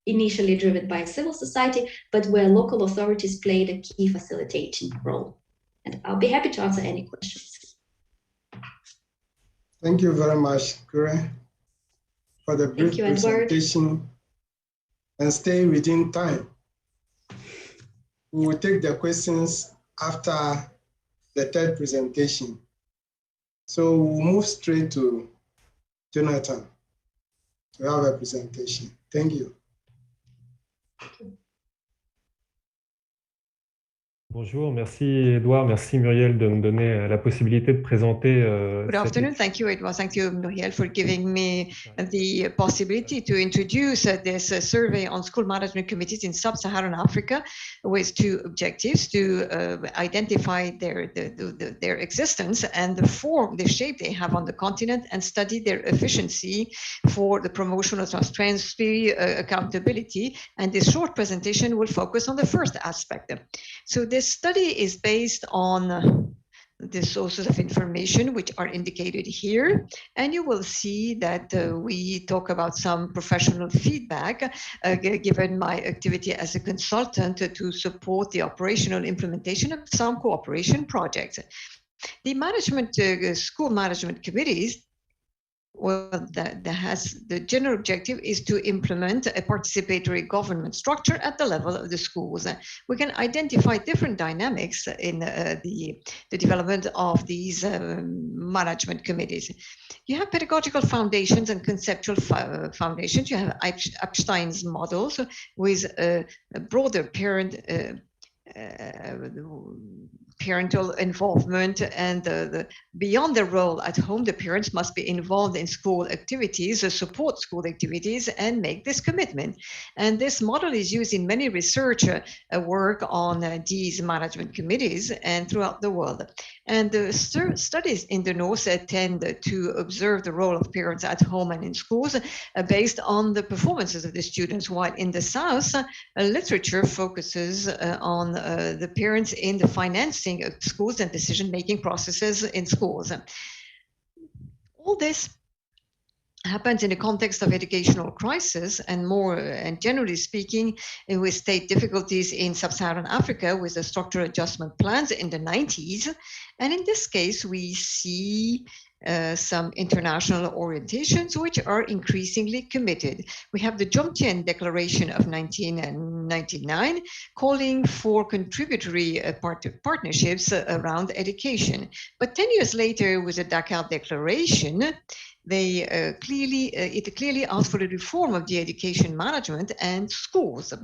initially driven by civil society, but where local authorities played a key facilitating role. And I'll be happy to answer any questions. Thank you very much, Kure, for the brief presentation. And stay within time. We will take the questions after the third presentation. So we'll move straight to Jonathan to have a presentation. Thank you. Bonjour, merci Edouard, merci Muriel de me donner la possibilité de présenter. Good afternoon, thank you Edouard, thank you Muriel for giving me the possibility to introduce this survey on school management committees in sub-Saharan Africa with two objectives: to identify their existence and the shape they have on the continent, and study their efficiency for the promotion of transparency, accountability. And this short presentation will focus on the first aspect. So this study is based on the sources of information which are indicated here, and you will see that we talk about some professional feedback given my activity as a consultant to support the operational implementation of some cooperation projects. The school management committees, well, the general objective is to implement a participatory government structure at the level of the schools. We can identify different dynamics in the development of these management committees. You have pedagogical foundations and conceptual foundations. You have Epstein's models with a broader parental involvement, and beyond the role at home, the parents must be involved in school activities, support school activities, and make this commitment. And this model is used in many research work on these management committees and throughout the world. And the studies in the North tend to observe the role of parents at home and in schools based on the performances of the students, while in the South, literature focuses on the parents in the financing of schools and decision-making processes in schools. All this happens in the context of educational crisis, and generally speaking, with state difficulties in sub-Saharan Africa with the structural adjustment plans in the 90s. And in this case, we see some international orientations which are increasingly committed. We have the Jomtien Declaration of 1999 calling for contributory partnerships around education. But 10 years later, with the Dakar Declaration, it clearly asked for the reform of the education management and schools.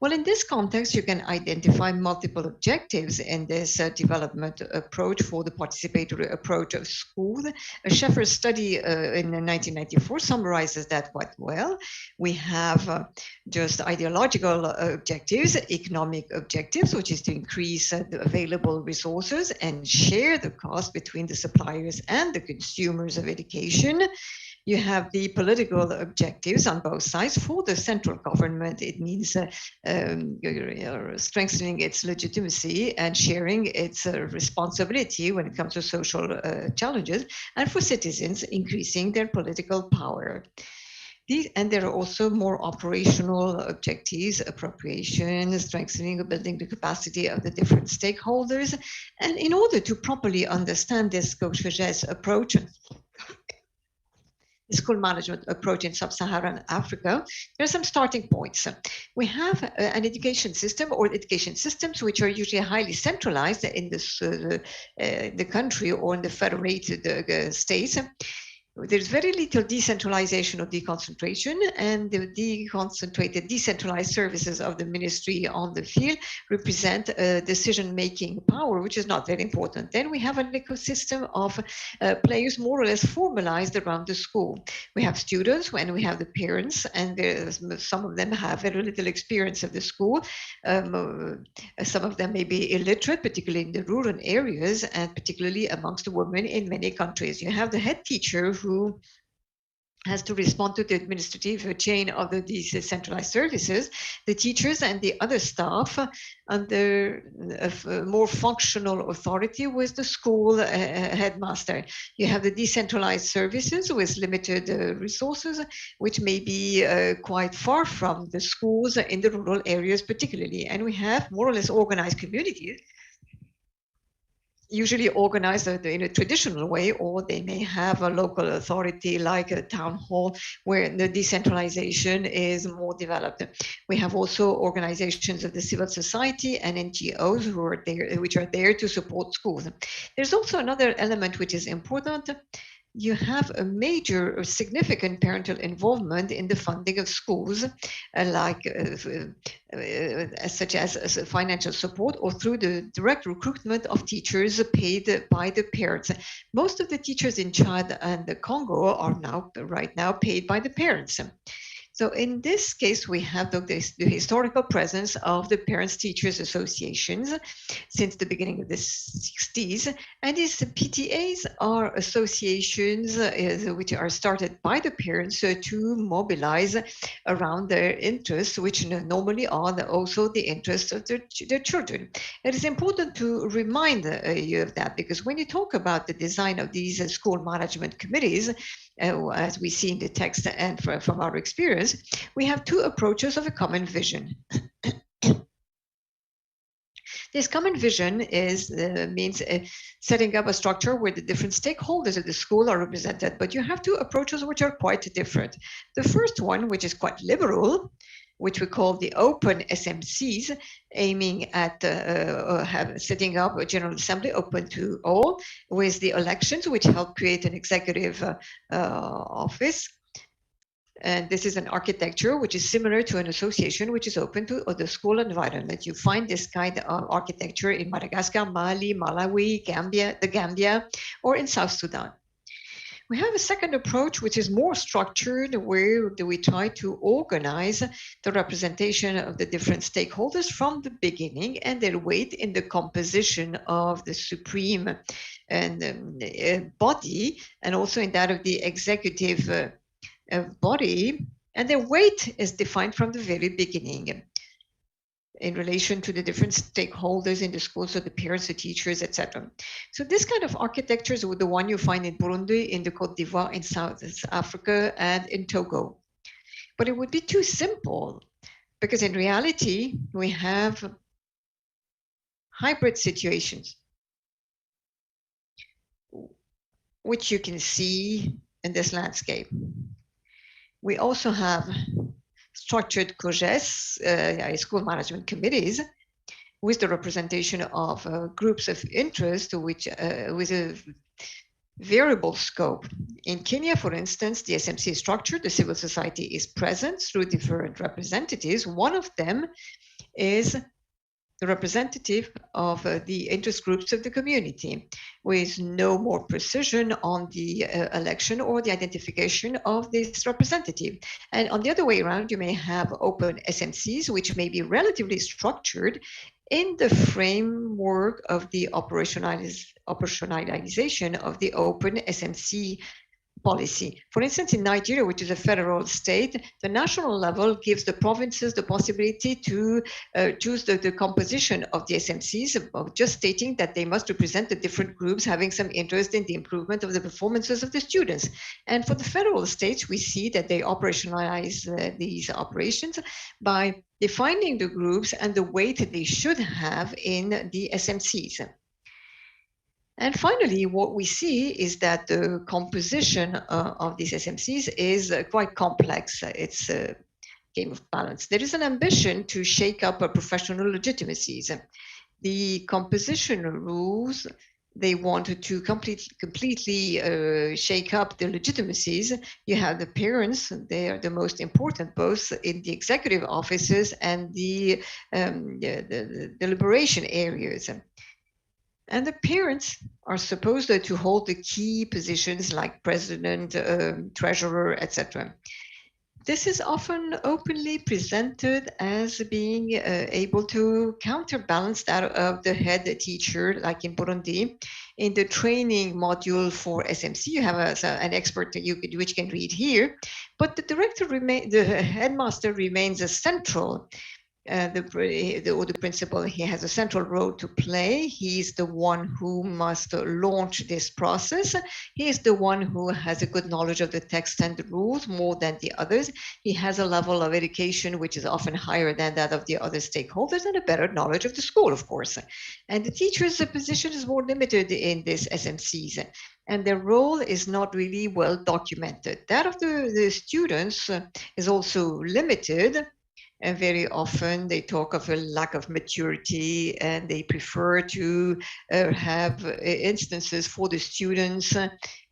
Well, in this context, you can identify multiple objectives in this development approach for the participatory approach of schools. A Sheffer study in 1994 summarizes that quite well. We have just ideological objectives, economic objectives, which is to increase the available resources and share the cost between the suppliers and the consumers of education. You have the political objectives on both sides. For the central government, it means strengthening its legitimacy and sharing its responsibility when it comes to social challenges, and for citizens, increasing their political power. And there are also more operational objectives: appropriation, strengthening or building the capacity of the different stakeholders. And in order to properly understand this Gauche approach, school management approach in sub-Saharan Africa, there are some starting points. We have an education system, or education systems, which are usually highly centralized in the country or in the federated states. there's very little decentralization or deconcentration, and the deconcentrated, decentralized services of the ministry on the field represent a decision-making power, which is not very important. Then we have an ecosystem of players more or less formalized around the school. We have students, and we have the parents, and some of them have very little experience of the school. Some of them may be illiterate, particularly in the rural areas, and particularly amongst the women in many countries. You have the head teacher who has to respond to the administrative chain of these centralized services, the teachers and the other staff under more functional authority with the school headmaster. You have the decentralized services with limited resources, which may be quite far from the schools in the rural areas particularly. And we have more or less organized communities, usually organized in a traditional way, or they may have a local authority like a town hall where the decentralization is more developed. We have also organizations of the civil society and NGOs who are there, which are there to support schools. There's also another element which is important. You have a major or significant parental involvement in the funding of schools, such as financial support or through the direct recruitment of teachers paid by the parents. Most of the teachers in Chad and the Congo are right now paid by the parents. So in this case, we have the historical presence of the parents-teachers associations since the beginning of the 60s. And these PTAs are associations which are started by the parents to mobilize around their interests, which normally are also the interests of their children. It is important to remind you of that, because when you talk about the design of these school management committees, as we see in the text and from our experience, we have two approaches of a common vision. This common vision means setting up a structure where the different stakeholders of the school are represented, but you have two approaches which are quite different. The first one, which is quite liberal, which we call the open SMCs, aiming at setting up a General Assembly open to all, with the elections, which help create an executive office. And this is an architecture which is similar to an association which is open to the school environment. You find this kind of architecture in Madagascar, Mali, Malawi, the Gambia, or in South Sudan. We have a second approach, which is more structured, where we try to organize the representation of the different stakeholders from the beginning and their weight in the composition of the supreme body, and also in that of the executive body, and their weight is defined from the very beginning in relation to the different stakeholders in the school, so the parents, the teachers, etc. So this kind of architecture is the one you find in Burundi, in the Côte d'Ivoire, in South Africa, and in Togo. But it would be too simple, because in reality, we have hybrid situations, which you can see in this landscape. We also have structured COGES, school management committees, with the representation of groups of interest, which with a variable scope. In Kenya, for instance, the SMC is structured, the civil society is present through different representatives. One of them is the representative of the interest groups of the community, with no more precision on the election or the identification of this representative. And on the other way around, you may have open SMCs, which may be relatively structured in the framework of the operationalization of the open SMC policy. For instance, in Nigeria, which is a federal state, the national level gives the provinces the possibility to choose the composition of the SMCs, of just stating that they must represent the different groups having some interest in the improvement of the performances of the students. And for the federal states, we see that they operationalize these operations by defining the groups and the weight they should have in the SMCs. And finally, what we see is that the composition of these SMCs is quite complex. It's a game of balance. There is an ambition to shake up professional legitimacies. The composition rules they wanted to completely shake up the legitimacies. You have the parents; they are the most important, both in the executive offices and the deliberation areas. And the parents are supposed to hold the key positions like president, treasurer, etc. This is often openly presented as being able to counterbalance that of the head teacher, like in Burundi. In the training module for SMC, you have an expert that which can read here, but the headmaster remains a central. The principal, he has a central role to play. He's the one who must launch this process. He is the one who has a good knowledge of the text and the rules more than the others. He has a level of education which is often higher than that of the other stakeholders and a better knowledge of the school, of course. And the teacher's position is more limited in this SMCs. And their role is not really well documented. That of the students is also limited. And very often they talk of a lack of maturity, and they prefer to have instances for the students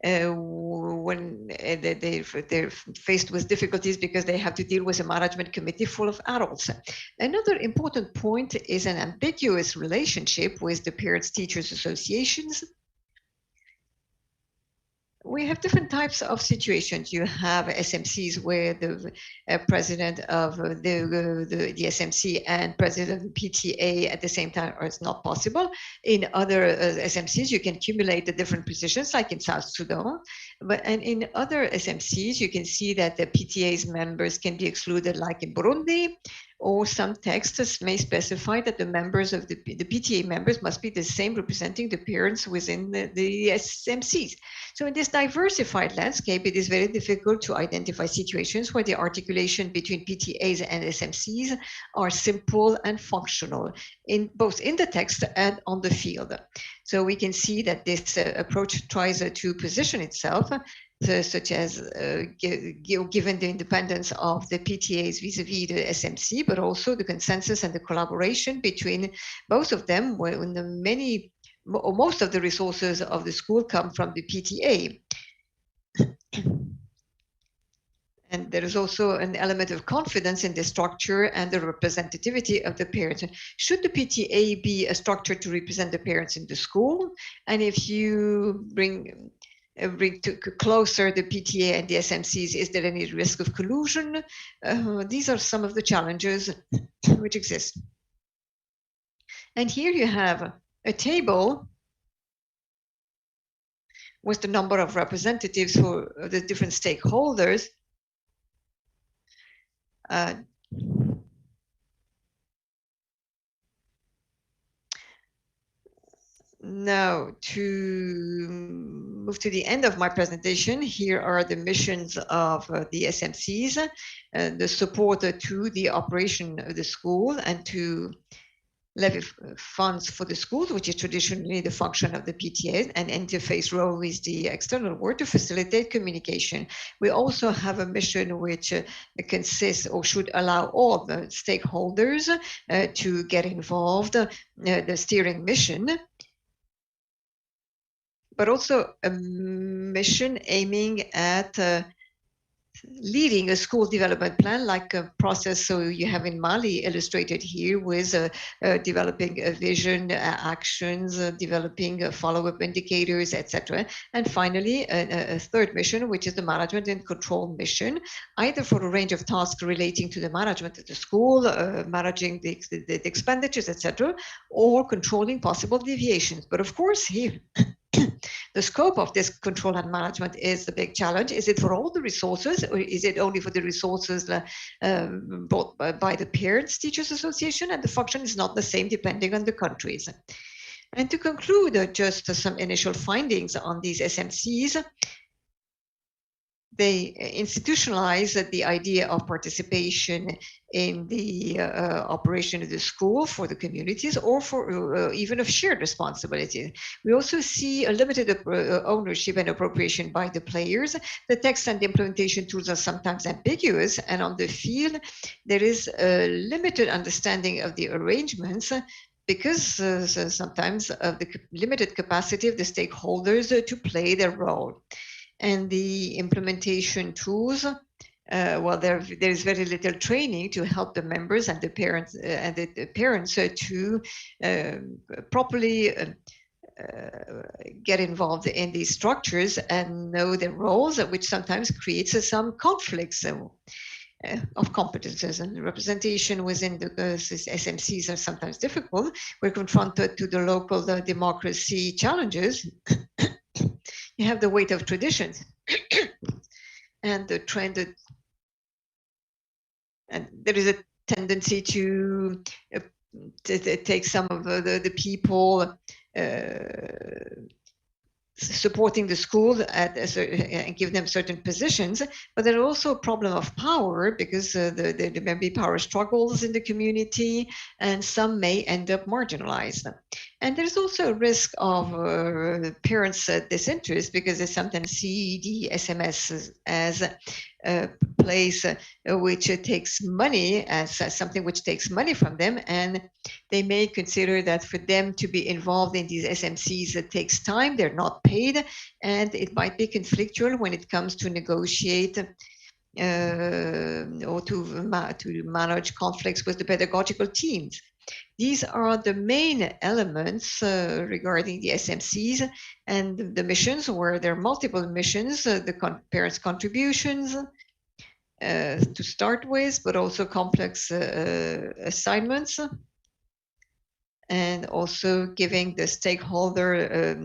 when they're faced with difficulties because they have to deal with a management committee full of adults. Another important point is an ambiguous relationship with the parents teachers associations. We have different types of situations. You have SMCs where the president of the SMC and president of the PTA at the same time is not possible. In other SMCs, you can accumulate the different positions, like in South Sudan. And in other SMCs, you can see that the PTA's members can be excluded, like in Burundi, or some texts may specify that the members of the PTA members must be the same representing the parents within the SMCs. So in this diversified landscape, it is very difficult to identify situations where the articulation between PTAs and SMCs are simple and functional, both in the text and on the field. So we can see that this approach tries to position itself such as given the independence of the PTAs vis-a-vis the SMC, but also the consensus and the collaboration between both of them, when most of the resources of the school come from the PTA. And there is also an element of confidence in the structure and the representativity of the parents. Should the PTA be a structure to represent the parents in the school? And if you bring closer the PTA and the SMCs, is there any risk of collusion? These are some of the challenges which exist. And here you have a table with the number of representatives for the different stakeholders. Now, to move to the end of my presentation, here are the missions of the SMCs, the support to the operation of the school and to levy funds for the schools, which is traditionally the function of the PTA, and interface role with the external world to facilitate communication. We also have a mission which consists or should allow all the stakeholders to get involved, the steering mission, but also a mission aiming at leading a school development plan, like a process so you have in Mali illustrated here with developing a vision, actions, developing follow-up indicators, etc. And finally, a third mission, which is the management and control mission, either for a range of tasks relating to the management of the school, managing the expenditures, etc., or controlling possible deviations. But of course, here, the scope of this control and management is the big challenge. Is it for all the resources, or is it only for the resources brought by the Parents Teachers Association? And the function is not the same depending on the countries. And to conclude, just some initial findings on these SMCs. They institutionalize the idea of participation in the operation of the school for the communities, or for even of shared responsibility. We also see a limited ownership and appropriation by the players. The text and the implementation tools are sometimes ambiguous, and on the field, there is a limited understanding of the arrangements because sometimes of the limited capacity of the stakeholders to play their role. And the implementation tools, well, there is very little training to help the members and the parents to properly get involved in these structures and know their roles, which sometimes creates some conflicts of competences, and representation within the SMCs are sometimes difficult. We're confronted to the local democracy challenges. You have the weight of traditions and the trend, and there is a tendency to take some of the people supporting the school and give them certain positions, but there's also a problem of power, because there may be power struggles in the community and some may end up marginalized. And there's also a risk of parents' disinterest, because they sometimes see the SMS as a place which takes money, as something which takes money from them, and they may consider that for them to be involved in these SMCs, it takes time, they're not paid, and it might be conflictual when it comes to negotiate or to manage conflicts with the pedagogical teams. These are the main elements regarding the SMCs and the missions, where there are multiple missions, the parents' contributions to start with, but also complex assignments, and also giving the stakeholder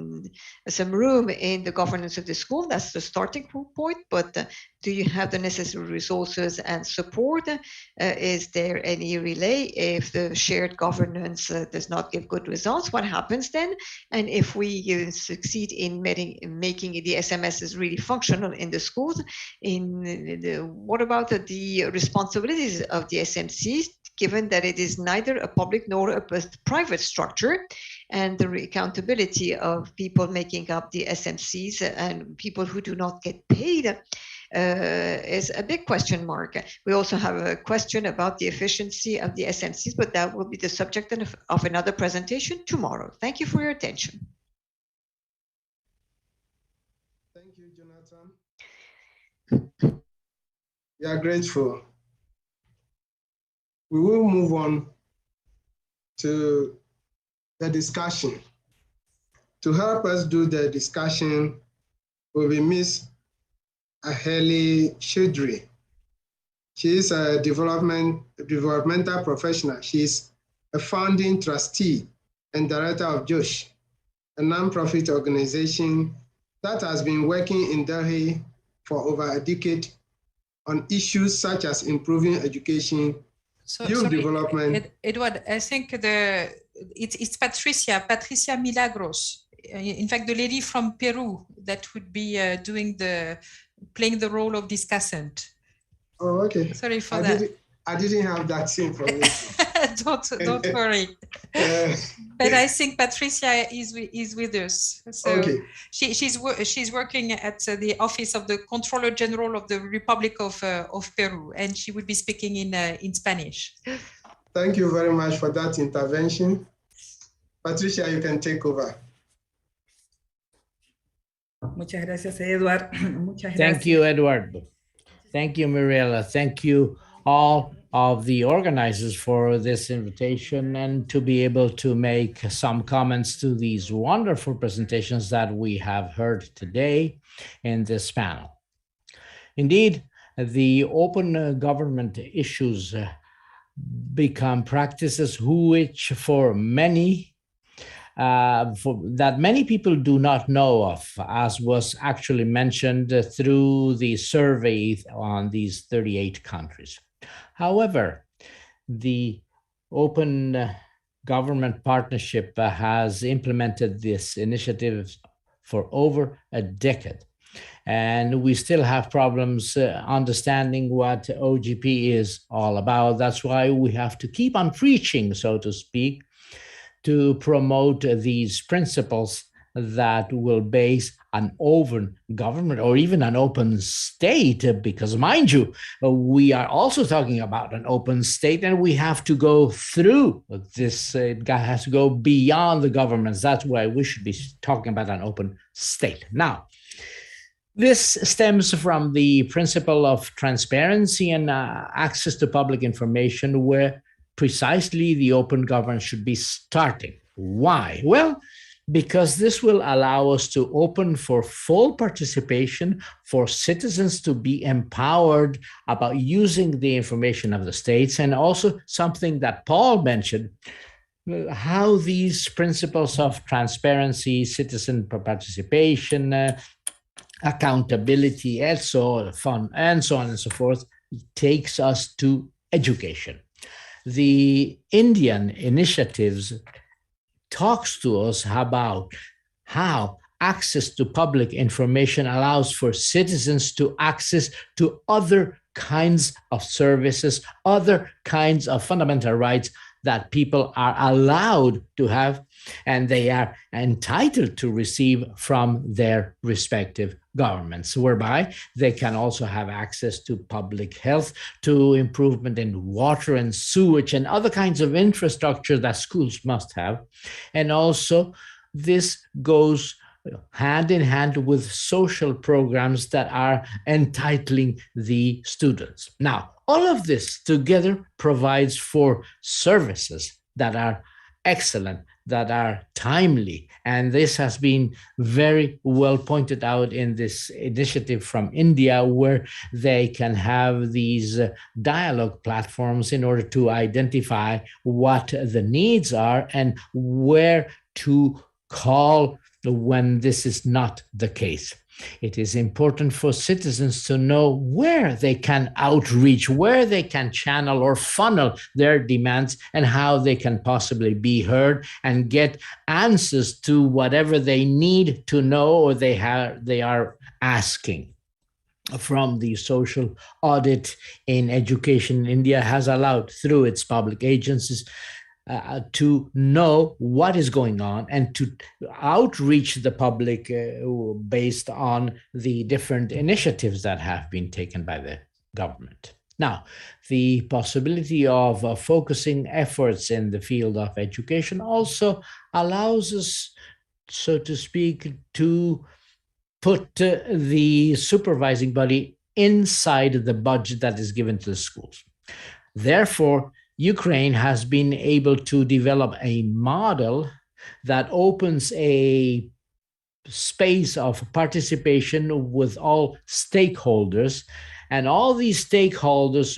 some room in the governance of the school. That's the starting point, but do you have the necessary resources and support? Is there any relay if the shared governance does not give good results? What happens then? And if we succeed in making the SMSs really functional in the schools, what about the responsibilities of the SMCs, given that it is neither a public nor a private structure, and the accountability of people making up the SMCs and people who do not get paid is a big question mark. We also have a question about the efficiency of the SMCs, but that will be the subject of another presentation tomorrow. Thank you for your attention. Thank you, Jonathan. We are grateful. We will move on to the discussion. To help us do the discussion will be Ms. Aheli Shudri. She is a developmental professional. She is a founding trustee and director of JOSH, a nonprofit organization that has been working in Delhi for over a decade on issues such as improving education, youth development. Edward, I think it's Patricia Milagros. In fact, the lady from Peru that would be playing the role of discussant. Oh, okay. Sorry for that. I didn't have that information. Don't worry. But I think Patricia is with us. So okay. She's working at the office of the Controller General of the Republic of Peru, and she will be speaking in Spanish. Thank you very much for that intervention. Patricia, you can take over. Muchas gracias, Edward. Muchas gracias. Thank you, Edward. Thank you, Mariela. Thank you all of the organizers for this invitation and to be able to make some comments to these wonderful presentations that we have heard today in this panel. Indeed, the open government issues become practices which for many that many people do not know of, as was actually mentioned through the survey on these 38 countries. However, the Open Government Partnership has implemented this initiative for over a decade, and we still have problems understanding what OGP is all about. That's why we have to keep on preaching, so to speak, to promote these principles that will base an open government or even an open state, because mind you, we are also talking about an open state, and we have to go through this. It has to go beyond the governments. That's why we should be talking about an open state. Now, this stems from the principle of transparency and access to public information, where precisely the open government should be starting. Why? Well, because this will allow us to open for full participation, for citizens to be empowered about using the information of the states, and also something that Paul mentioned, how these principles of transparency, citizen participation, accountability, and so on and so forth, takes us to education. The Indian initiatives talks to us about how access to public information allows for citizens to access to other kinds of services, other kinds of fundamental rights that people are allowed to have, and they are entitled to receive from their respective governments, whereby they can also have access to public health, to improvement in water and sewage and other kinds of infrastructure that schools must have. And also this goes hand in hand with social programs that are entitling the students. Now, all of this together provides for services that are excellent, that are timely. And this has been very well pointed out in this initiative from India, where they can have these dialogue platforms in order to identify what the needs are and where to call when this is not the case. It is important for citizens to know where they can outreach, where they can channel or funnel their demands, and how they can possibly be heard and get answers to whatever they need to know or they are asking. From the social audit in education, India has allowed, through its public agencies, to know what is going on and to outreach the public based on the different initiatives that have been taken by the government. Now, the possibility of focusing efforts in the field of education also allows us, so to speak, to put the supervising body inside the budget that is given to the schools. Therefore, Ukraine has been able to develop a model that opens a space of participation with all stakeholders, and all these stakeholders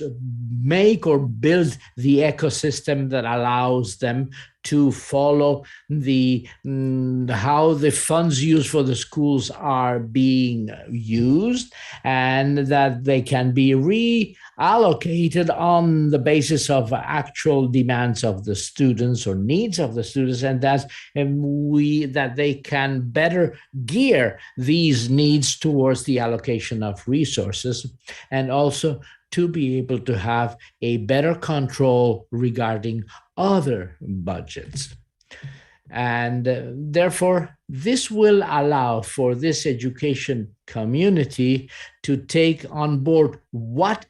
make or build the ecosystem that allows them to follow how the funds used for the schools are being used, and that they can be reallocated on the basis of actual demands of the students or needs of the students, and that they can better gear these needs towards the allocation of resources, and also to be able to have a better control regarding other budgets. And therefore, this will allow for this education community to take on board what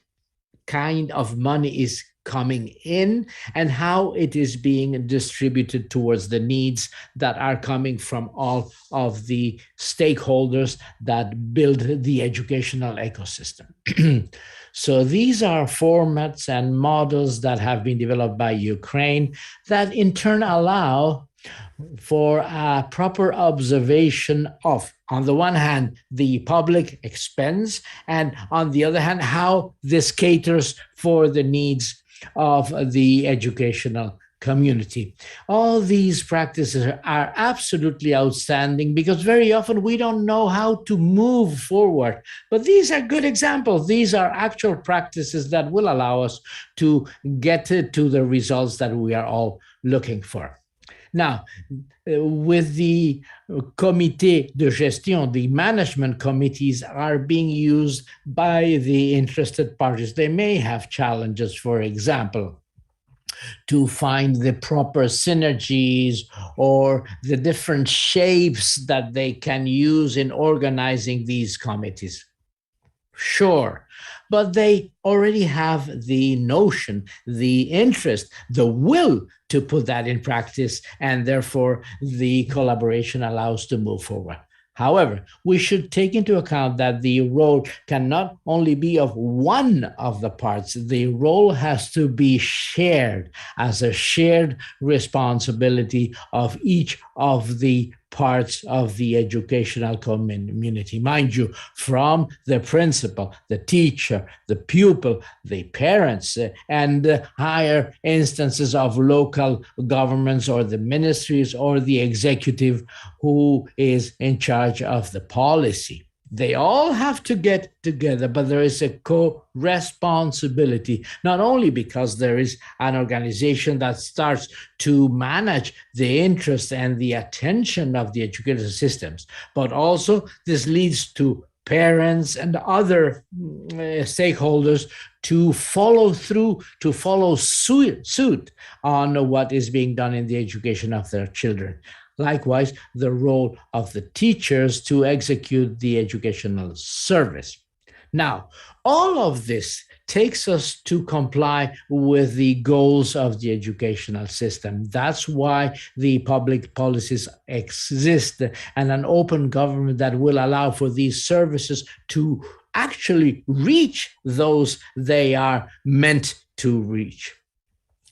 kind of money is coming in and how it is being distributed towards the needs that are coming from all of the stakeholders that build the educational ecosystem. So these are formats and models that have been developed by Ukraine that in turn allow for a proper observation of, on the one hand, the public expense, and on the other hand, how this caters for the needs of the educational community. All these practices are absolutely outstanding because very often we don't know how to move forward. But these are good examples. These are actual practices that will allow us to get to the results that we are all looking for. Now, with the comité de gestion, the management committees are being used by the interested parties. They may have challenges, for example, to find the proper synergies or the different shapes that they can use in organizing these committees? Sure, but they already have the notion, the interest, the will to put that in practice, and therefore the collaboration allows to move forward. However, we should take into account that the role cannot only be of one of the parts. The role has to be shared as a shared responsibility of each of the parts of the educational community. Mind you, from the principal, the teacher, the pupil, the parents, and higher instances of local governments or the ministries or the executive who is in charge of the policy. They all have to get together, but there is a co-responsibility, not only because there is an organization that starts to manage the interest and the attention of the educational systems, but also this leads to parents and other stakeholders to follow through, to follow suit on what is being done in the education of their children. Likewise, the role of the teachers to execute the educational service. Now, all of this takes us to comply with the goals of the educational system. That's why the public policies exist and an open government that will allow for these services to actually reach those they are meant to reach.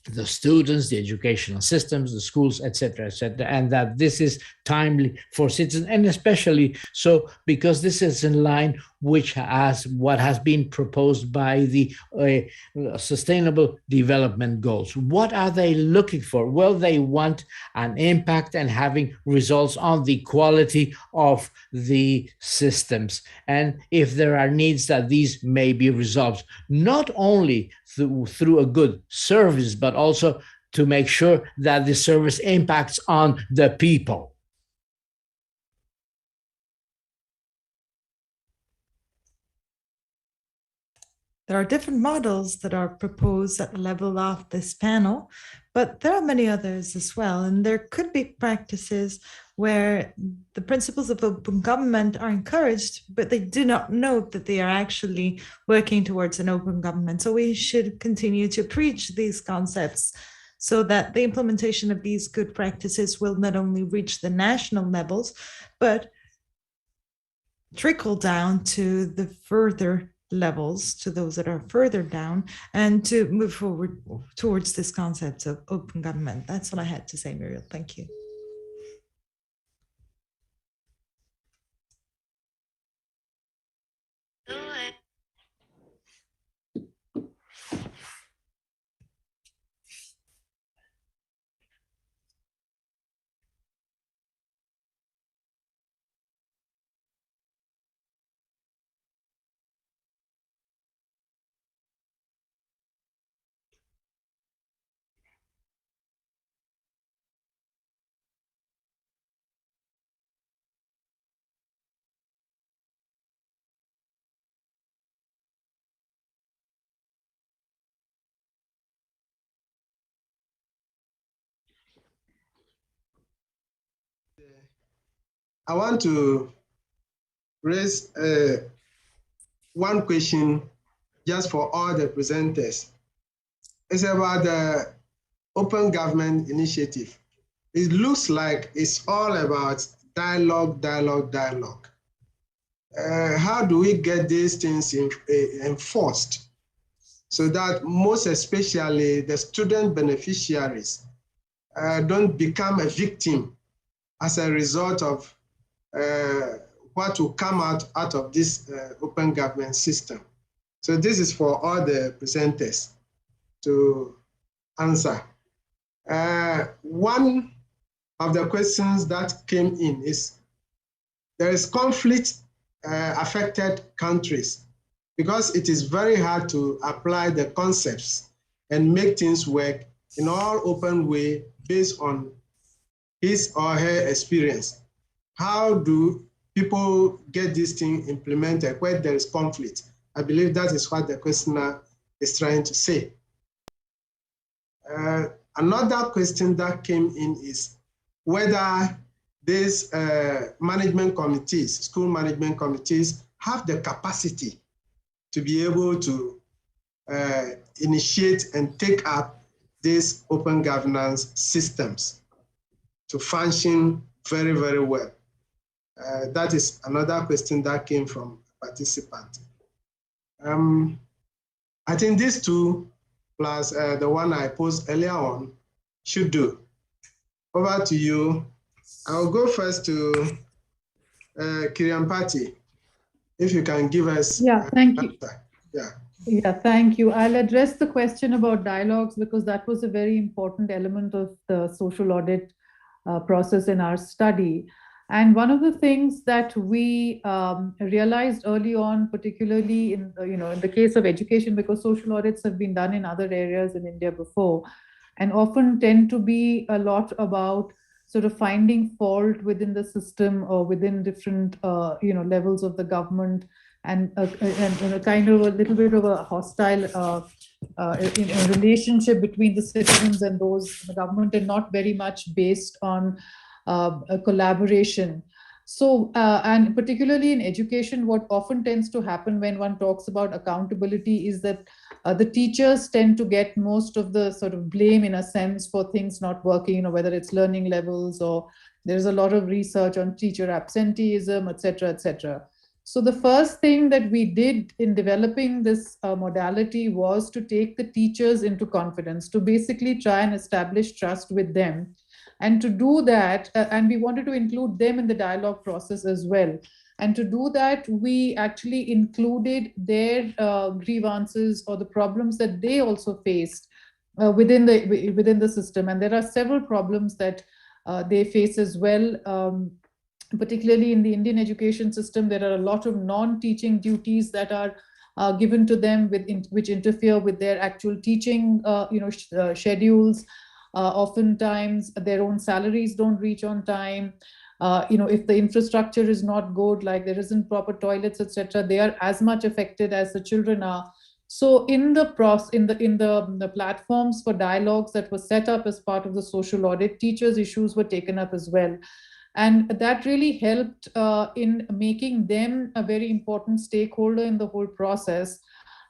The students, the educational systems, the schools, etc., and that this is timely for citizens, and especially so because this is in line which has what has been proposed by the Sustainable Development Goals. What are they looking for? Well, they want an impact and having results on the quality of the systems. And if there are needs that these may be resolved, not only through a good service, but also to make sure that the service impacts on the people. There are different models that are proposed at the level of this panel, but there are many others as well. And there could be practices where the principles of open government are encouraged, but they do not know that they are actually working towards an open government. So we should continue to preach these concepts so that the implementation of these good practices will not only reach the national levels, but trickle down to the further levels, to those that are further down, and to move forward towards this concept of open government. That's what I had to say, Muriel. Thank you. I want to raise one question just for all the presenters. It's about the Open Government Initiative. It looks like it's all about dialogue. How do we get these things enforced so that most especially the student beneficiaries don't become a victim as a result of what will come out of this open government system? So this is for all the presenters to answer. One of the questions that came in is, there is conflict affected countries because it is very hard to apply the concepts and make things work in all open way based on his or her experience. How do people get this thing implemented where there is conflict? I believe that is what the questioner is trying to say. Another question that came in is whether these management committees, school management committees, have the capacity to be able to initiate and take up these open governance systems to function very, very well. That is another question that came from a participant. I think these two, plus the one I posed earlier on, should do. Over to you. I'll go first to Kiriampati, if you can give us. Yeah, thank you. Yeah. Yeah, thank you. I'll address the question about dialogues because that was a very important element of the social audit process in our study. And one of the things that we realized early on, particularly in the case of education, because social audits have been done in other areas in India before, and often tend to be a lot about sort of finding fault within the system or within different levels of the government, and a kind of a little bit of a hostile relationship between the citizens and those in the government, and not very much based on a collaboration. So, and particularly in education, what often tends to happen when one talks about accountability is that the teachers tend to get most of the sort of blame, in a sense, for things not working, whether it's learning levels, or there's a lot of research on teacher absenteeism, etc., etc. So the first thing that we did in developing this modality was to take the teachers into confidence, to basically try and establish trust with them. And to do that, and we wanted to include them in the dialogue process as well. And to do that, we actually included their grievances or the problems that they also faced within the system. And there are several problems that they face as well. Particularly in the Indian education system, there are a lot of non-teaching duties that are given to them, which interfere with their actual teaching schedules. Oftentimes, their own salaries don't reach on time. If the infrastructure is not good, like there isn't proper toilets, etc., they are as much affected as the children are. So in the platforms for dialogues that were set up as part of the social audit, teachers' issues were taken up as well. And that really helped in making them a very important stakeholder in the whole process,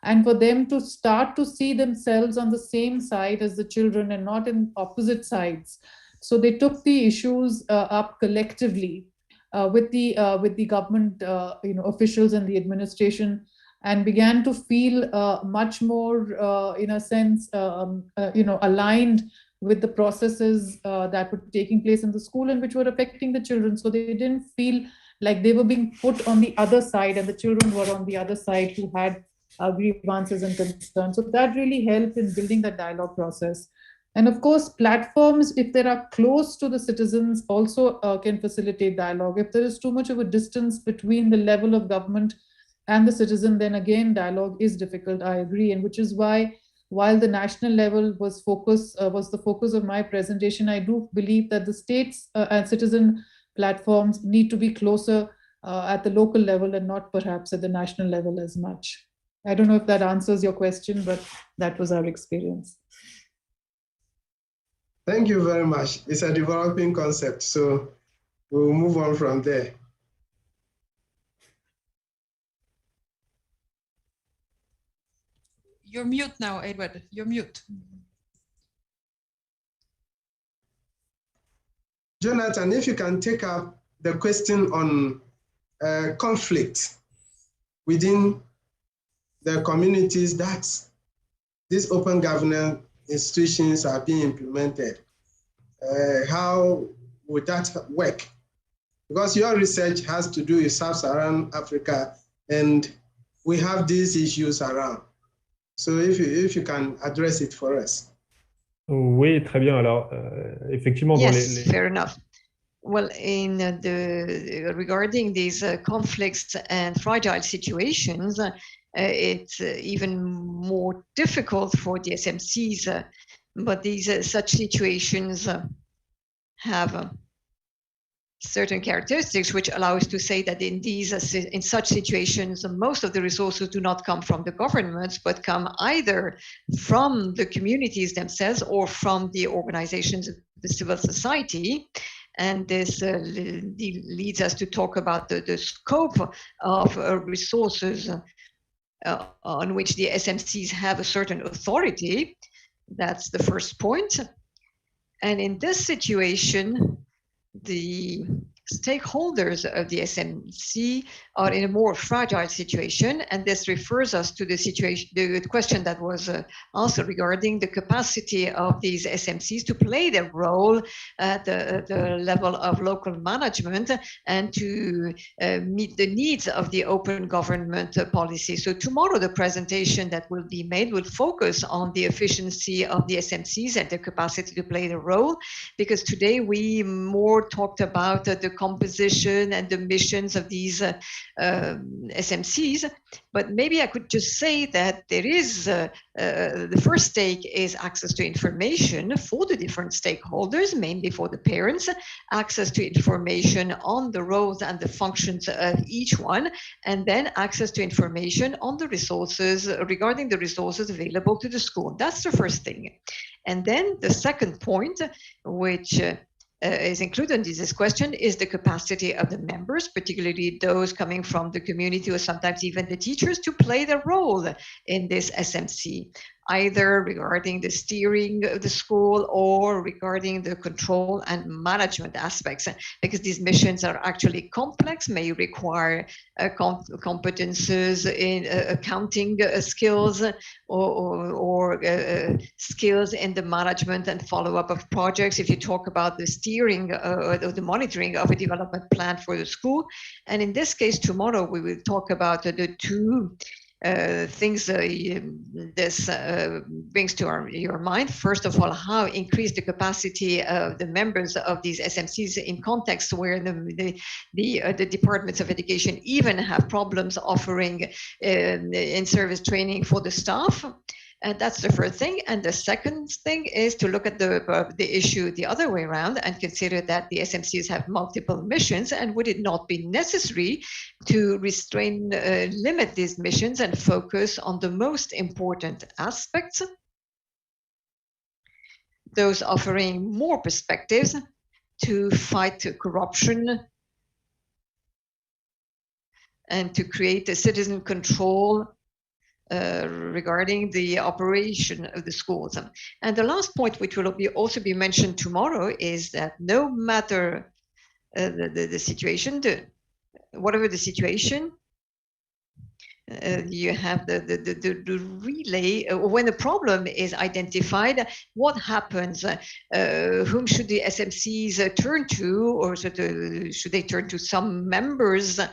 and for them to start to see themselves on the same side as the children and not in opposite sides. So they took the issues up collectively with the government officials and the administration, and began to feel much more, in a sense, aligned with the processes that were taking place in the school and which were affecting the children. So they didn't feel like they were being put on the other side and the children were on the other side who had grievances and concerns. So that really helped in building that dialogue process. And of course, platforms, if they are close to the citizens, also can facilitate dialogue. If there is too much of a distance between the level of government and the citizen, then again, dialogue is difficult, I agree. And which is why, while the national level was the focus of my presentation, I do believe that the states and citizen platforms need to be closer at the local level and not perhaps at the national level as much. I don't know if that answers your question, but that was our experience. Thank you very much. It's a developing concept, so we'll move on from there. You're mute now, Edward. You're mute. Jonathan, if you can take up the question on conflict within the communities that these open governance institutions are being implemented. How would that work? Because your research has to do with Sub-Saharan Africa, and we have these issues around. So if you can address it for us. Oui, très bien. Alors, effectivement, yes, fair enough. Well, in regarding these conflicts and fragile situations, it's even more difficult for the SMCs, but these such situations have certain characteristics which allow us to say that in such situations, most of the resources do not come from the governments, but come either from the communities themselves or from the organizations of the civil society. And this leads us to talk about the scope of resources on which the SMCs have a certain authority. That's the first point. And in this situation, the stakeholders of the SMC are in a more fragile situation, and this refers us to the situation, the question that was also regarding the capacity of these SMCs to play their role at the level of local management and to meet the needs of the open government policy. So tomorrow, the presentation that will be made will focus on the efficiency of the SMCs and their capacity to play the role, because today we more talked about the composition and the missions of these SMCs, but maybe I could just say that there is the first stake is access to information for the different stakeholders, mainly for the parents, access to information on the roles and the functions of each one, and then access to information on the resources, regarding the resources available to the school. That's the first thing. And then the second point, which is included in this question, is the capacity of the members, particularly those coming from the community or sometimes even the teachers, to play their role in this SMC, either regarding the steering of the school or regarding the control and management aspects, because these missions are actually complex, may require competences in accounting skills or skills in the management and follow-up of projects, if you talk about the steering or the monitoring of a development plan for the school. And in this case, tomorrow we will talk about the two things this brings to your mind. First of all, how increase the capacity of the members of these SMCs in contexts where the departments of education even have problems offering in-service training for the staff. And that's the first thing. And the second thing is to look at the issue the other way around and consider that the SMCs have multiple missions, and would it not be necessary to limit these missions and focus on the most important aspects, those offering more perspectives to fight corruption and to create a citizen control regarding the operation of the schools. And the last point, which will also be mentioned tomorrow, is that no matter the situation, whatever the situation, you have the relay when the problem is identified. What happens? Whom should the SMCs turn to, or should they turn to some members of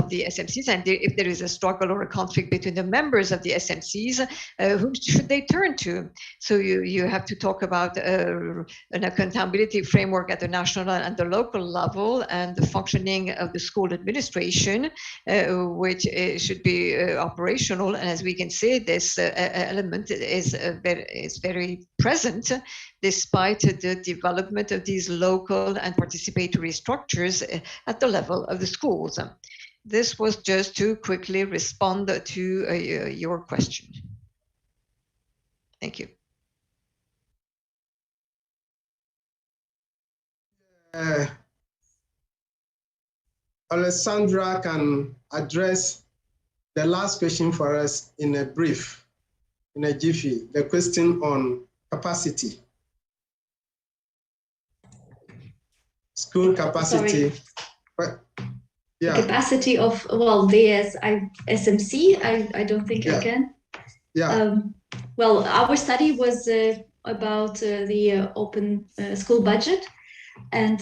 the SMCs? And if there is a struggle or a conflict between the members of the SMCs, whom should they turn to? So you have to talk about an accountability framework at the national and the local level, and the functioning of the school administration, which should be operational. And as we can see, this element is very present despite the development of these local and participatory structures at the level of the schools. This was just to quickly respond to your question. Thank you. Alessandra can address the last question for us in a brief, in a jiffy, the question on capacity. School capacity. Yeah. The capacity of, well, the SMC, I don't think I can. Yeah. Well, our study was about the open school budget. And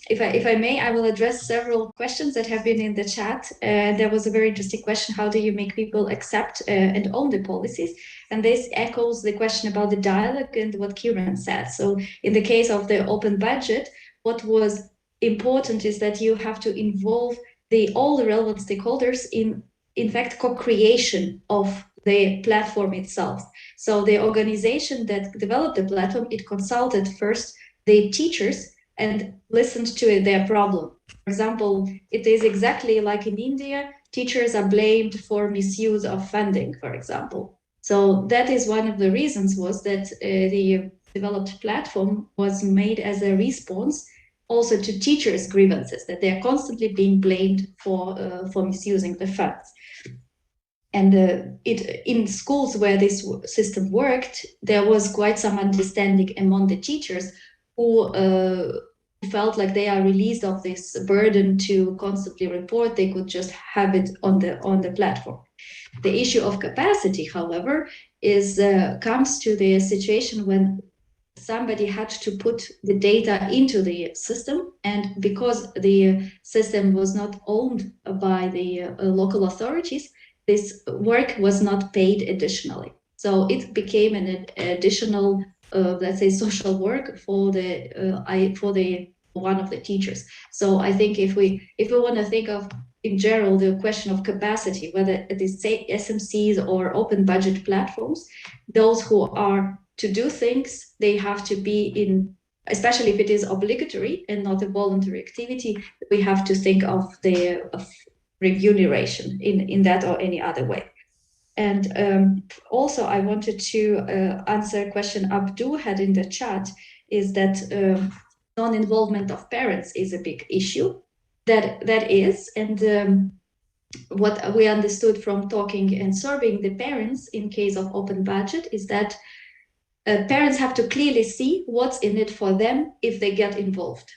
if I may, I will address several questions that have been in the chat. There was a very interesting question: how do you make people accept and own the policies? And this echoes the question about the dialogue and what Kieran said. So in the case of the open budget, what was important is that you have to involve all the relevant stakeholders in fact, co-creation of the platform itself. So the organization that developed the platform, it consulted first the teachers and listened to their problem. For example, it is exactly like in India, teachers are blamed for misuse of funding, for example. So that is one of the reasons was that the developed platform was made as a response also to teachers' grievances, that they are constantly being blamed for misusing the funds. And in schools where this system worked, there was quite some understanding among the teachers who felt like they are released of this burden to constantly report. They could just have it on the platform. The issue of capacity, however, comes to the situation when somebody had to put the data into the system, and because the system was not owned by the local authorities, this work was not paid additionally. So it became an additional, let's say, social work for one of the teachers. So I think if we want to think of in general the question of capacity, whether it is say SMCs or open budget platforms, those who are to do things, they have to be in, especially if it is obligatory and not a voluntary activity, we have to think of the remuneration in that or any other way. And also I wanted to answer a question Abdu had in the chat, is that non-involvement of parents is a big issue. That is, and what we understood from talking and surveying the parents in case of open budget is that parents have to clearly see what's in it for them if they get involved.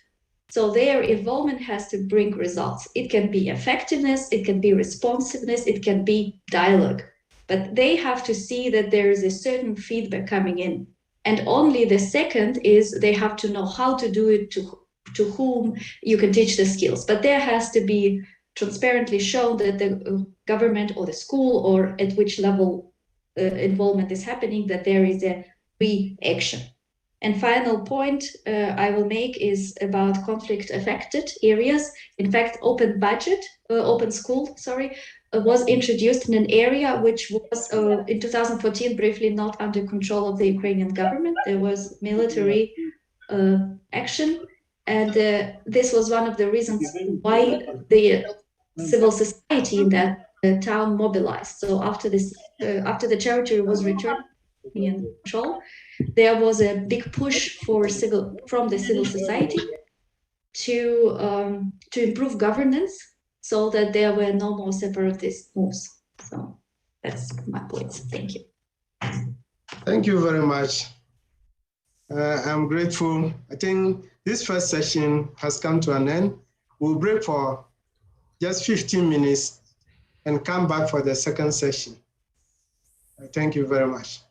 So their involvement has to bring results. It can be effectiveness, it can be responsiveness, it can be dialogue. But they have to see that there is a certain feedback coming in. And only the second is they have to know how to do it, to whom you can teach the skills. But there has to be transparently shown that the government or the school or at which level involvement is happening, that there is a reaction. And final point I will make is about conflict affected areas. In fact, open school, was introduced in an area which was in 2014 briefly not under control of the Ukrainian government. There was military action, and this was one of the reasons why the civil society in that town mobilized. So after the territory was returned in control, there was a big push from the civil society to improve governance, so that there were no more separatist moves. So that's my points. Thank you. Thank you very much. I'm grateful. I think this first session has come to an end. We'll break for just 15 minutes and come back for the second session. Thank you very much.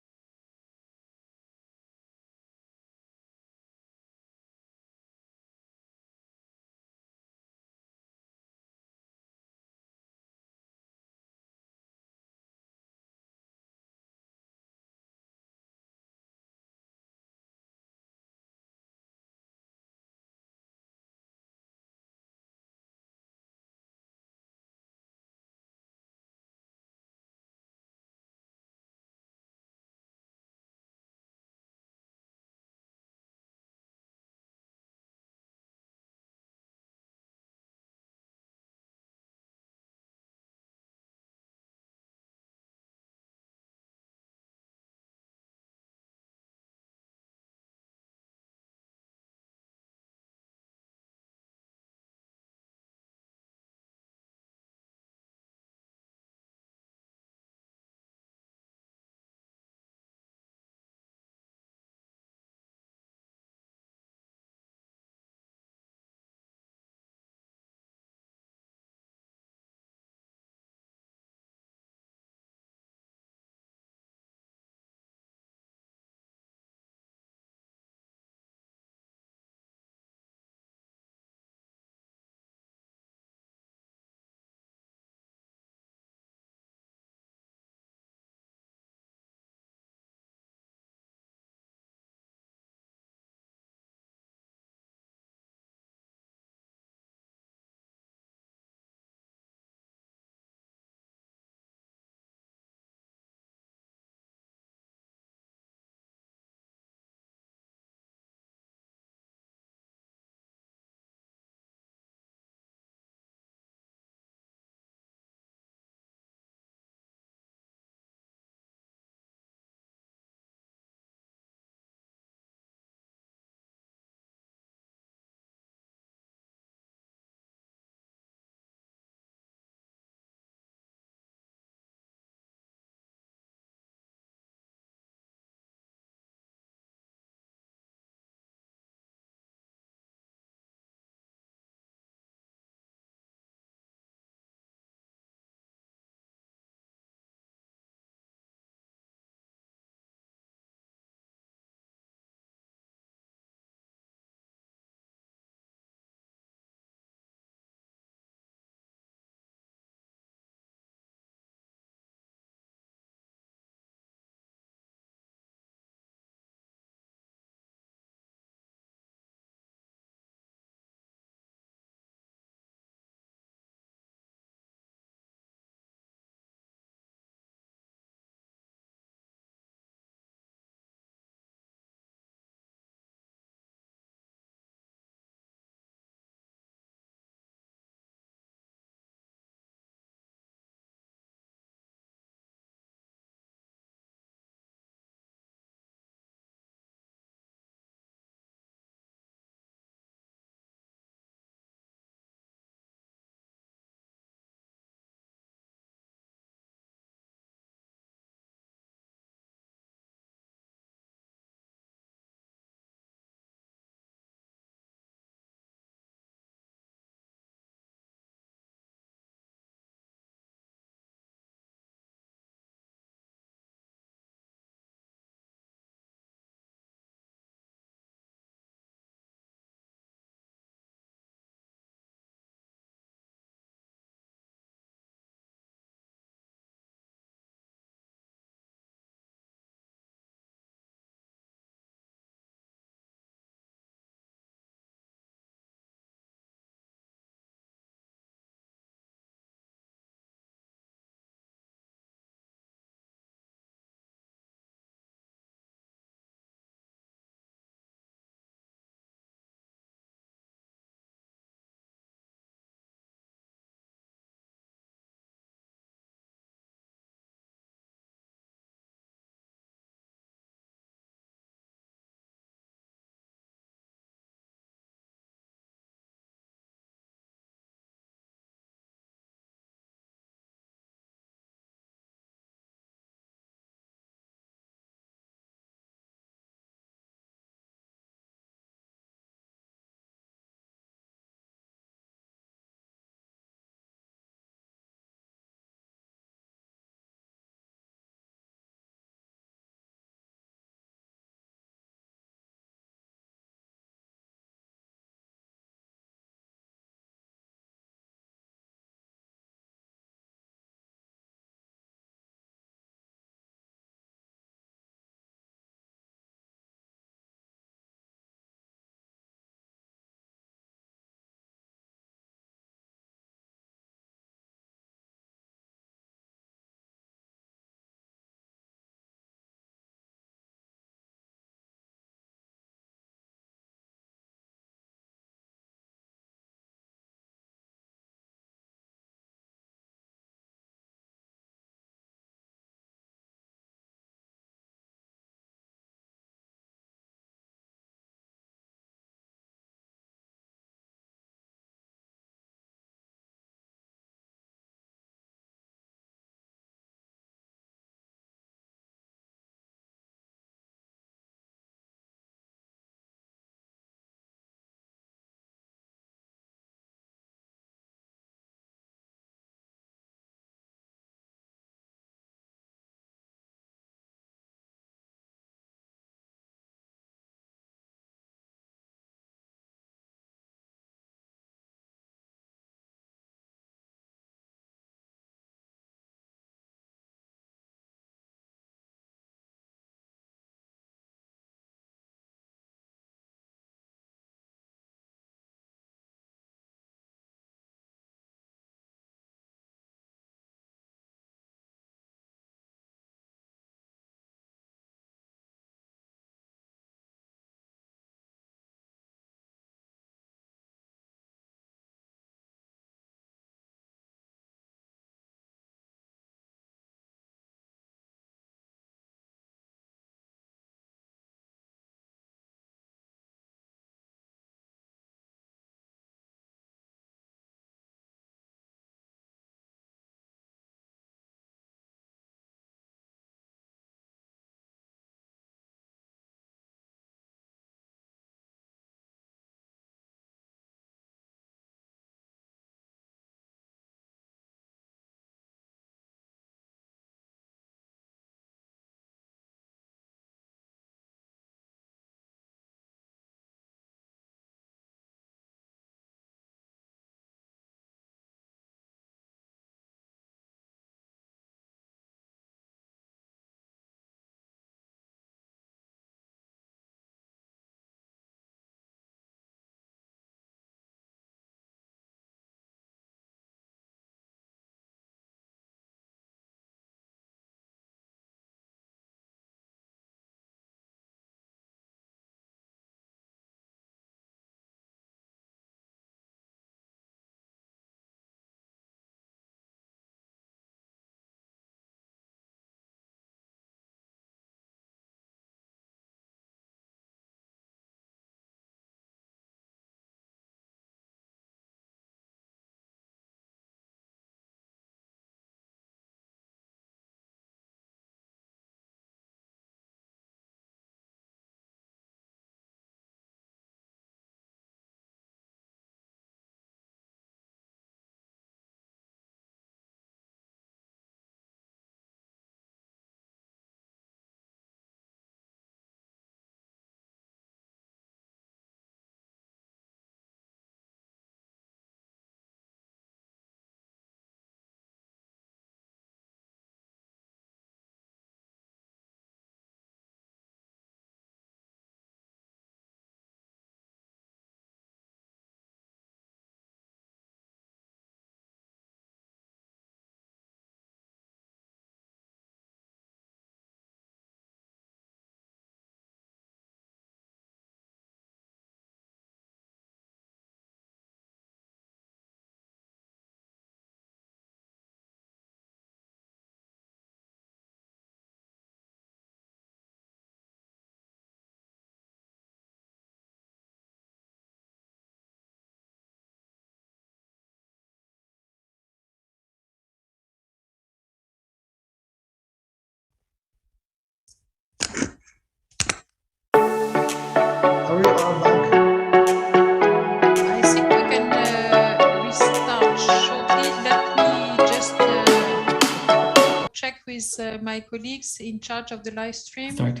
with my colleagues in charge of the live stream? Start.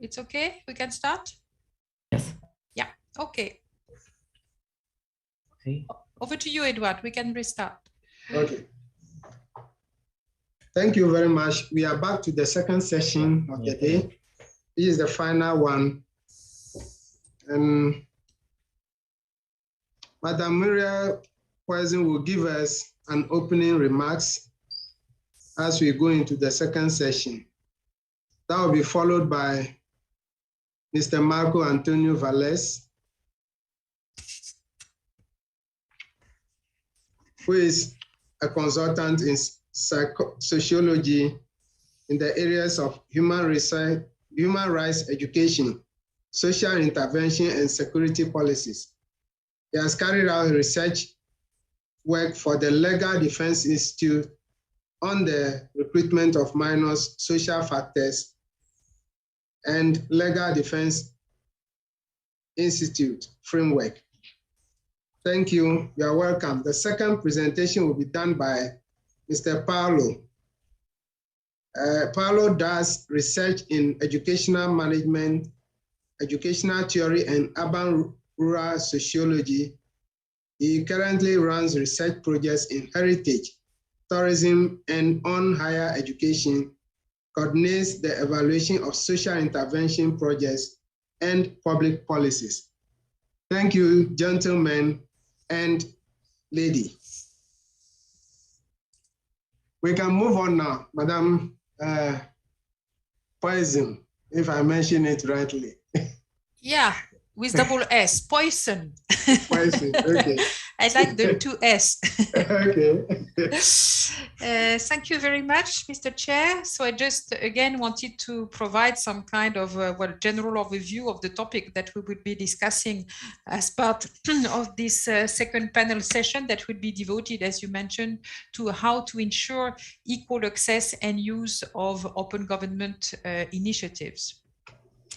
It's okay, we can start? Yes. Yeah, okay. Okay. Over to you, Edward, we can restart. Okay. Thank you very much. We are back to the second session of the day. This is the final one. Madam Muriel Poison will give us an opening remarks as we go into the second session. That will be followed by Mr. Marco Antonio Valles, who is a consultant in sociology in the areas of human rights education, social intervention, and security policies. He has carried out research work for the Legal Defense Institute on the recruitment of minors, social factors, and Legal Defense Institute framework. Thank you. You are welcome. The second presentation will be done by Mr. Paulo. Paulo does research in educational management, educational theory, and urban rural sociology. He currently runs research projects in heritage, tourism, and on higher education, coordinates the evaluation of social intervention projects and public policies. Thank you, gentlemen and lady. We can move on now, Madam Poison, if I mention it rightly. Yeah, with double S, Poison. Poison, okay. I like the two S. Okay. Thank you very much, Mr. Chair. So I just, again, wanted to provide some kind of, general overview of the topic that we will be discussing as part of this second panel session that will be devoted, as you mentioned, to how to ensure equal access and use of open government initiatives.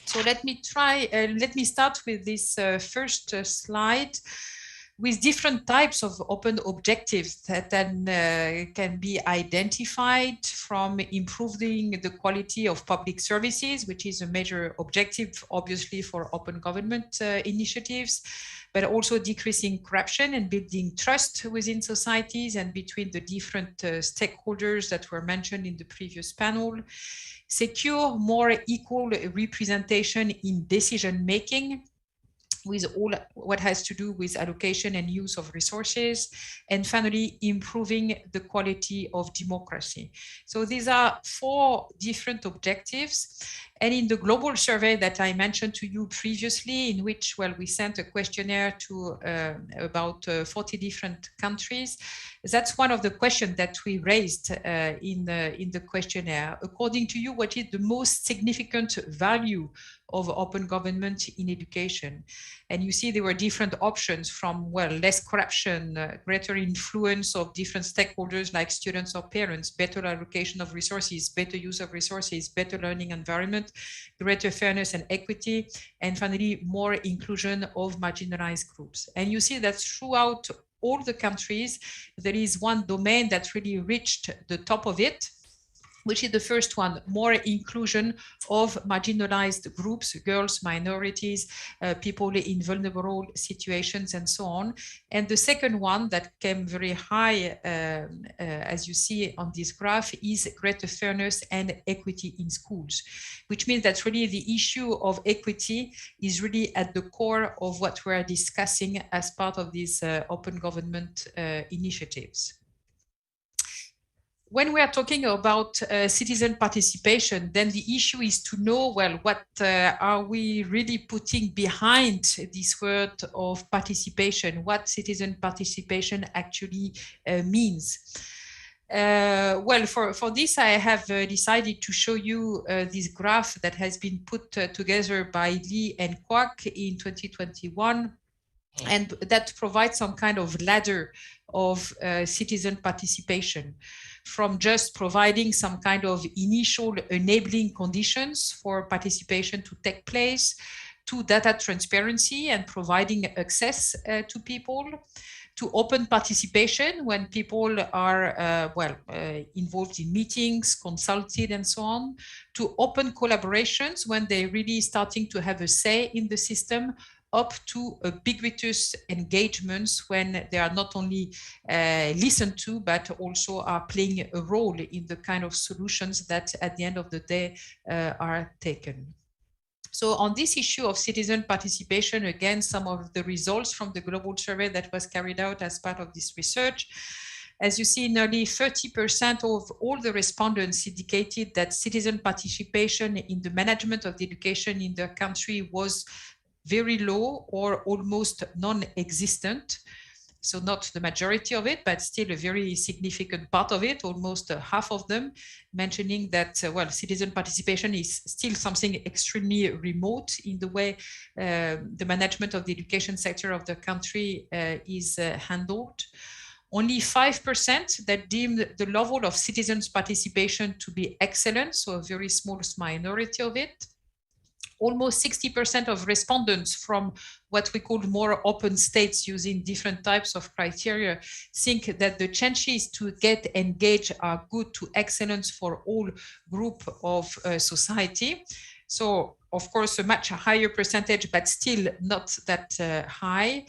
So let me start with this first slide with different types of open objectives that then can be identified, from improving the quality of public services, which is a major objective, obviously, for open government initiatives, but also decreasing corruption and building trust within societies and between the different stakeholders that were mentioned in the previous panel. Secure more equal representation in decision-making, with all what has to do with allocation and use of resources, and finally, improving the quality of democracy. So these are 4 different objectives. And in the global survey that I mentioned to you previously, in which, we sent a questionnaire to about 40 different countries, that's one of the questions that we raised in the questionnaire. According to you, what is the most significant value of open government in education? And you see there were different options, from, less corruption, greater influence of different stakeholders like students or parents, better allocation of resources, better use of resources, better learning environment, greater fairness and equity, and finally, more inclusion of marginalized groups. And you see that throughout all the countries, there is one domain that really reached the top of it, which is the first one, more inclusion of marginalized groups, girls, minorities, people in vulnerable situations, and so on. And the second one that came very high, as you see on this graph, is greater fairness and equity in schools, which means that really the issue of equity is really at the core of what we're discussing as part of these open government initiatives. When we are talking about citizen participation, then the issue is to know, what are we really putting behind this word of participation, what citizen participation actually means. For this, I have decided to show you this graph that has been put together by Lee and Kwak in 2021. And that provides some kind of ladder of citizen participation, from just providing some kind of initial enabling conditions for participation to take place, to data transparency and providing access to people, to open participation when people are involved in meetings, consulted, and so on, to open collaborations when they're really starting to have a say in the system, up to ubiquitous engagements when they are not only listened to, but also are playing a role in the kind of solutions that at the end of the day are taken. So on this issue of citizen participation, again, some of the results from the global survey that was carried out as part of this research. As you see, nearly 30% of all the respondents indicated that citizen participation in the management of the education in their country was very low or almost non-existent. So not the majority of it, but still a very significant part of it, almost half of them, mentioning that, citizen participation is still something extremely remote in the way the management of the education sector of the country is handled. Only 5% that deemed the level of citizens' participation to be excellent, so a very small minority of it. Almost 60% of respondents from what we call more open states using different types of criteria think that the chances to get engaged are good to excellence for all group of society. So of course, a much higher percentage, but still not that high.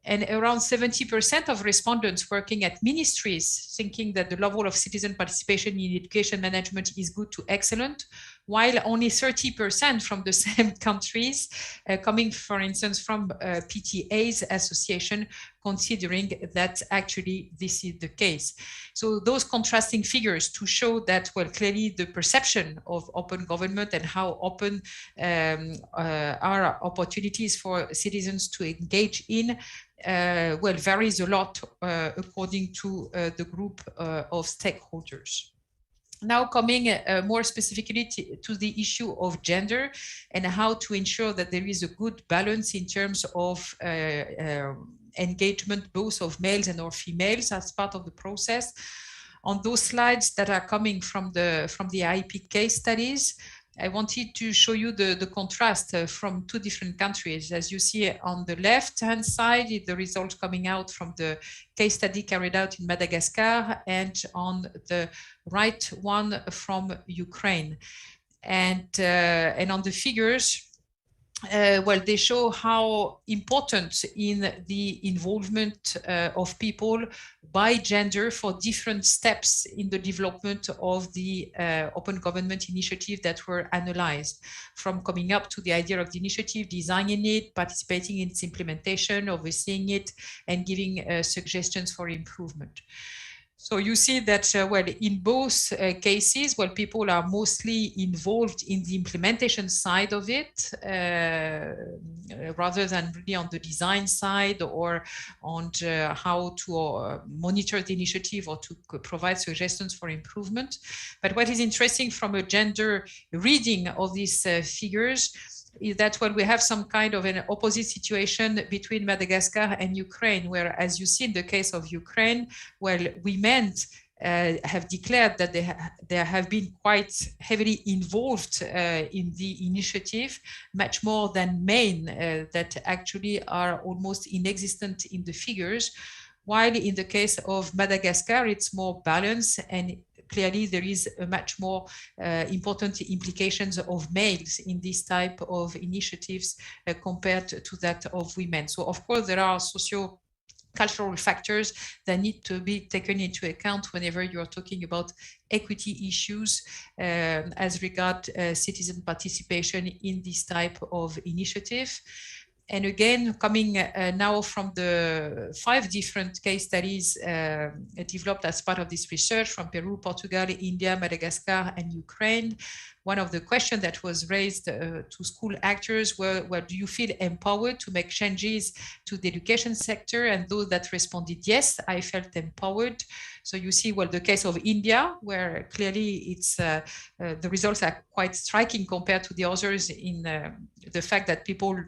And around 70% of respondents working at ministries thinking that the level of citizen participation in education management is good to excellent, while only 30% from the same countries, coming, for instance, from PTA's association, considering that actually this is the case. So those contrasting figures to show that, clearly the perception of open government and how open are opportunities for citizens to engage in varies a lot according to the group of stakeholders. Now coming more specifically to the issue of gender and how to ensure that there is a good balance in terms of engagement both of males and or females as part of the process. On those slides that are coming from the IIEP case studies, I wanted to show you the contrast from two different countries. As you see on the left-hand side, the results coming out from the case study carried out in Madagascar, and on the right one from Ukraine. And on the figures, they show how important in the involvement of people by gender for different steps in the development of the open government initiative that were analyzed, from coming up to the idea of the initiative, designing it, participating in its implementation, overseeing it, and giving suggestions for improvement. So you see that, in both cases, people are mostly involved in the implementation side of it, rather than really on the design side or on how to monitor the initiative or to provide suggestions for improvement. But what is interesting from a gender reading of these figures is that we have some kind of an opposite situation between Madagascar and Ukraine, where, as you see in the case of Ukraine, women have declared that they have been quite heavily involved in the initiative, much more than men that actually are almost inexistent in the figures. While in the case of Madagascar, it's more balanced, and clearly there is a much more important implications of males in this type of initiatives compared to that of women. So of course there are socio-cultural factors that need to be taken into account whenever you're talking about equity issues as regard citizen participation in this type of initiative. And again, coming now from the 5 different case studies developed as part of this research from Peru, Portugal, India, Madagascar, and Ukraine, one of the questions that was raised to school actors were, do you feel empowered to make changes to the education sector? And those that responded, yes, I felt empowered. So you see, the case of India, where clearly it's the results are quite striking compared to the others in the fact that people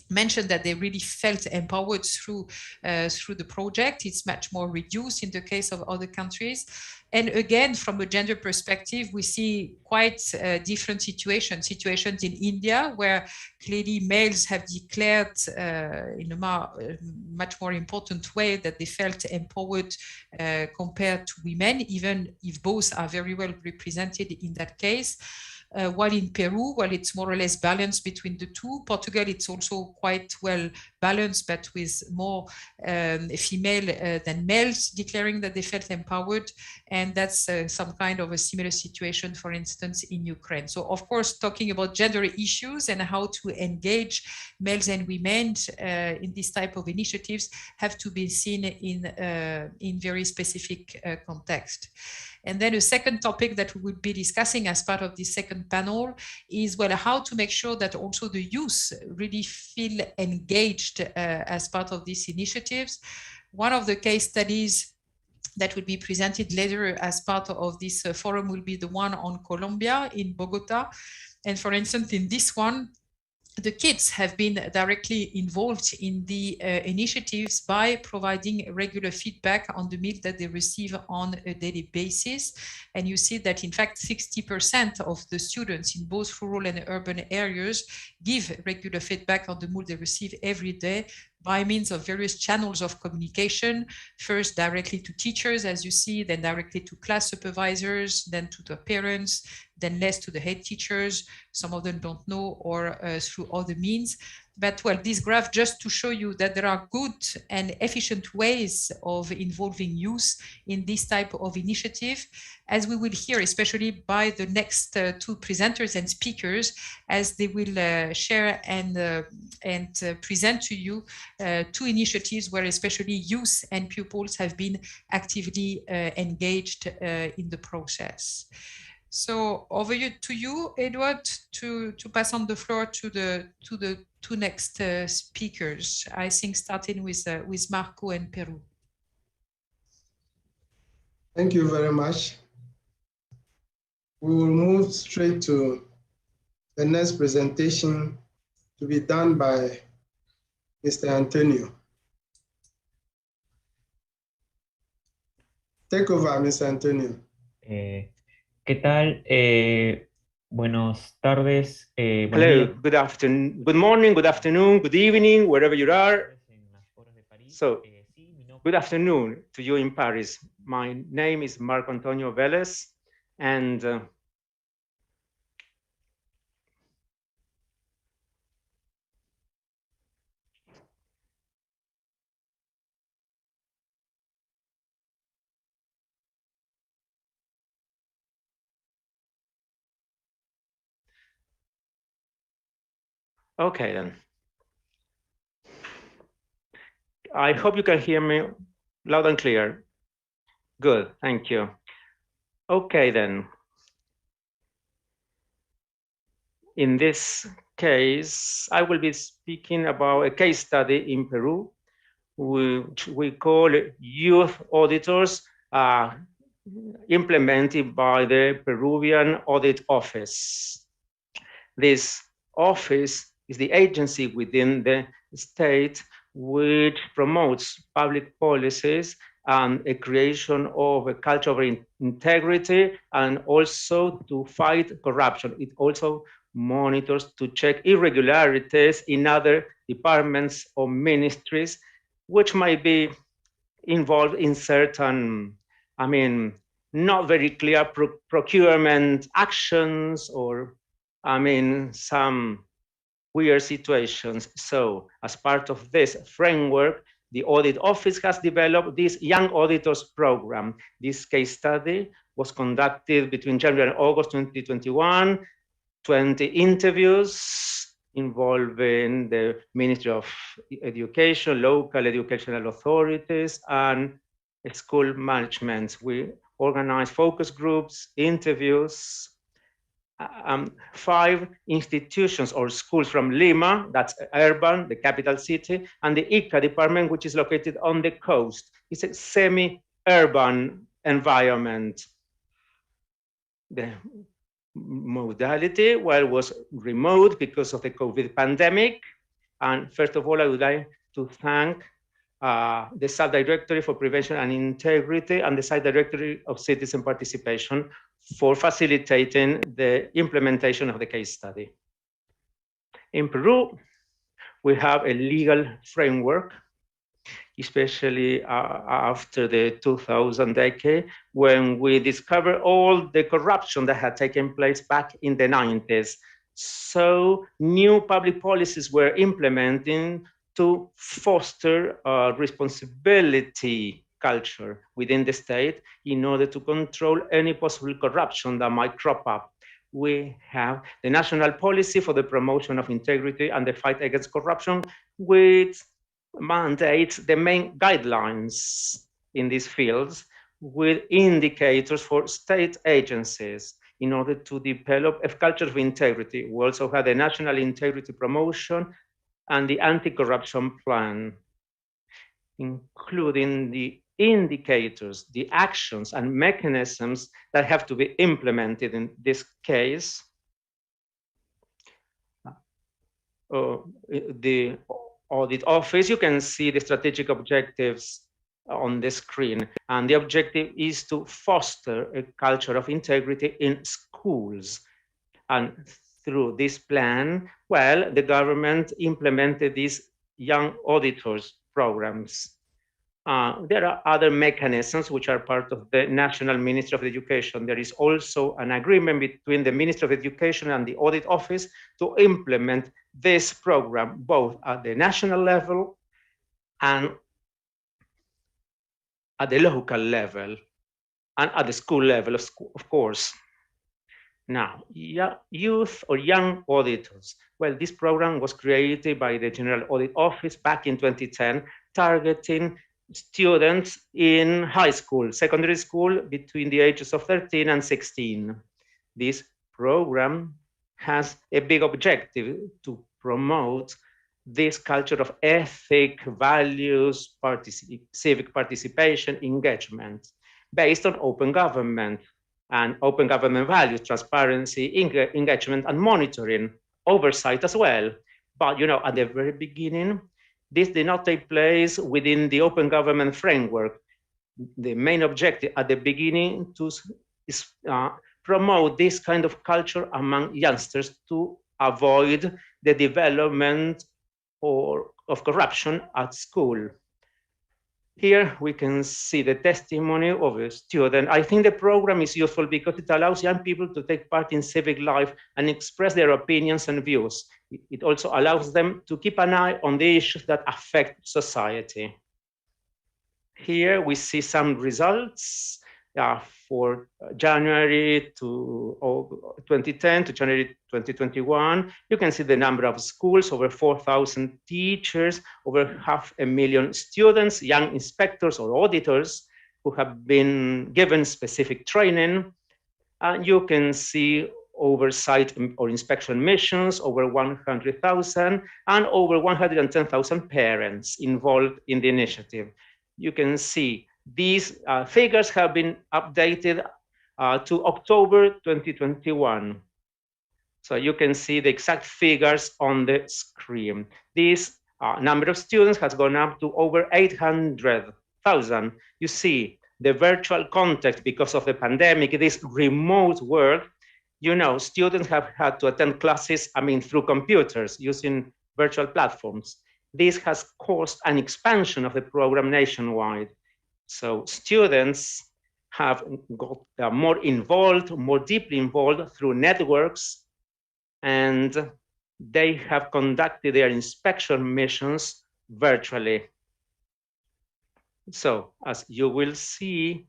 mentioned that they really felt empowered through the project. It's much more reduced in the case of other countries. And again, from a gender perspective, we see quite different situations in India, where clearly males have declared in a much more important way that they felt empowered compared to women, even if both are very well represented in that case. While in Peru, it's more or less balanced between the two. Portugal, it's also quite well balanced, but with more female than males declaring that they felt empowered. And that's some kind of a similar situation, for instance, in Ukraine. So of course, talking about gender issues and how to engage males and women in this type of initiatives have to be seen in very specific context. And then a second topic that we would be discussing as part of this second panel is, well, how to make sure that also the youth really feel engaged as part of these initiatives. One of the case studies that will be presented later as part of this forum will be the one on Colombia in Bogota. And for instance, in this one, the kids have been directly involved in the initiatives by providing regular feedback on the meal that they receive on a daily basis. And you see that in fact 60% of the students in both rural and urban areas give regular feedback on the meal they receive every day by means of various channels of communication, first directly to teachers, as you see, then directly to class supervisors, then to the parents, then less to the head teachers. Some of them don't know, or through other means. But well, this graph just to show you that there are good and efficient ways of involving youth in this type of initiative, as we will hear, especially by the next two presenters and speakers, as they will share and present to you two initiatives where especially youth and pupils have been actively engaged in the process. So over to you, Edward, to pass on the floor to the two next speakers. I think starting with Marco and Peru. Thank you very much. We will move straight to the next presentation to be done by Mr. Antonio. Take over, Mr. Antonio. ¿Qué tal? Buenas tardes. Hello, good afternoon, good morning, good afternoon, good evening, wherever you are. So, good afternoon to you in Paris. My name is Marco Antonio Vélez, and okay then. I hope you can hear me loud and clear. Good, thank you. Okay then. In this case, I will be speaking about a case study in Peru, which we call youth auditors implemented by the Peruvian Audit Office. This office is the agency within the state which promotes public policies and a creation of a culture of integrity, and also to fight corruption. It also monitors to check irregularities in other departments or ministries, which might be involved in certain, not very clear procurement actions, or some weird situations. So as part of this framework, the Audit Office has developed this Young Auditors Program. This case study was conducted between January and August 2021, 20 interviews involving the Ministry of Education, local educational authorities, and school management. We organized focus groups, interviews, 5 institutions or schools from Lima, that's urban, the capital city, and the IIEP department, which is located on the coast. It's a semi-urban environment. The modality, well, was remote because of the COVID pandemic, And first of all, I would like to thank the Sub-Directory for Prevention and Integrity and the Sub-Directory of Citizen Participation for facilitating the implementation of the case study. In Peru, we have a legal framework, especially after the 2000 decade, when we discovered all the corruption that had taken place back in the 90s. So new public policies were implemented to foster a responsibility culture within the state in order to control any possible corruption that might crop up. We have the National Policy for the Promotion of Integrity and the Fight Against Corruption, which mandates the main guidelines in these fields with indicators for state agencies in order to develop a culture of integrity. We also have the National Integrity Promotion and the Anti-Corruption Plan, including the indicators, the actions and mechanisms that have to be implemented in this case. The Audit Office, you can see the strategic objectives on the screen. And the objective is to foster a culture of integrity in schools. And through this plan, well, the government implemented these young auditors programs. There are other mechanisms which are part of the National Ministry of Education. There is also an agreement between the Ministry of Education and the Audit Office to implement this program, both at the national level and at the local level and at the school level, of course. Now, youth or young auditors. Well, this program was created by the General Audit Office back in 2010, targeting students in high school, secondary school, between the ages of 13 and 16. This program has a big objective to promote this culture of ethic, values, civic participation, engagement, based on open government and open government values, transparency, engagement, and monitoring, oversight as well. But, you know, at the very beginning, this did not take place within the open government framework. The main objective at the beginning is promote this kind of culture among youngsters to avoid the development of corruption at school. Here we can see the testimony of a student. I think the program is useful because it allows young people to take part in civic life and express their opinions and views. It also allows them to keep an eye on the issues that affect society. Here we see some results for January to 2010 to January 2021. You can see the number of schools, over 4,000 teachers, over 500,000 students, young inspectors or auditors who have been given specific training. And you can see oversight or inspection missions, over 100,000, and over 110,000 parents involved in the initiative. You can see these figures have been updated to October 2021. So you can see the exact figures on the screen. This number of students has gone up to over 800,000. You see the virtual context because of the pandemic, this remote work. You know, students have had to attend classes, through computers using virtual platforms. This has caused an expansion of the program nationwide. So students have got more involved, more deeply involved through networks, and they have conducted their inspection missions virtually. So as you will see,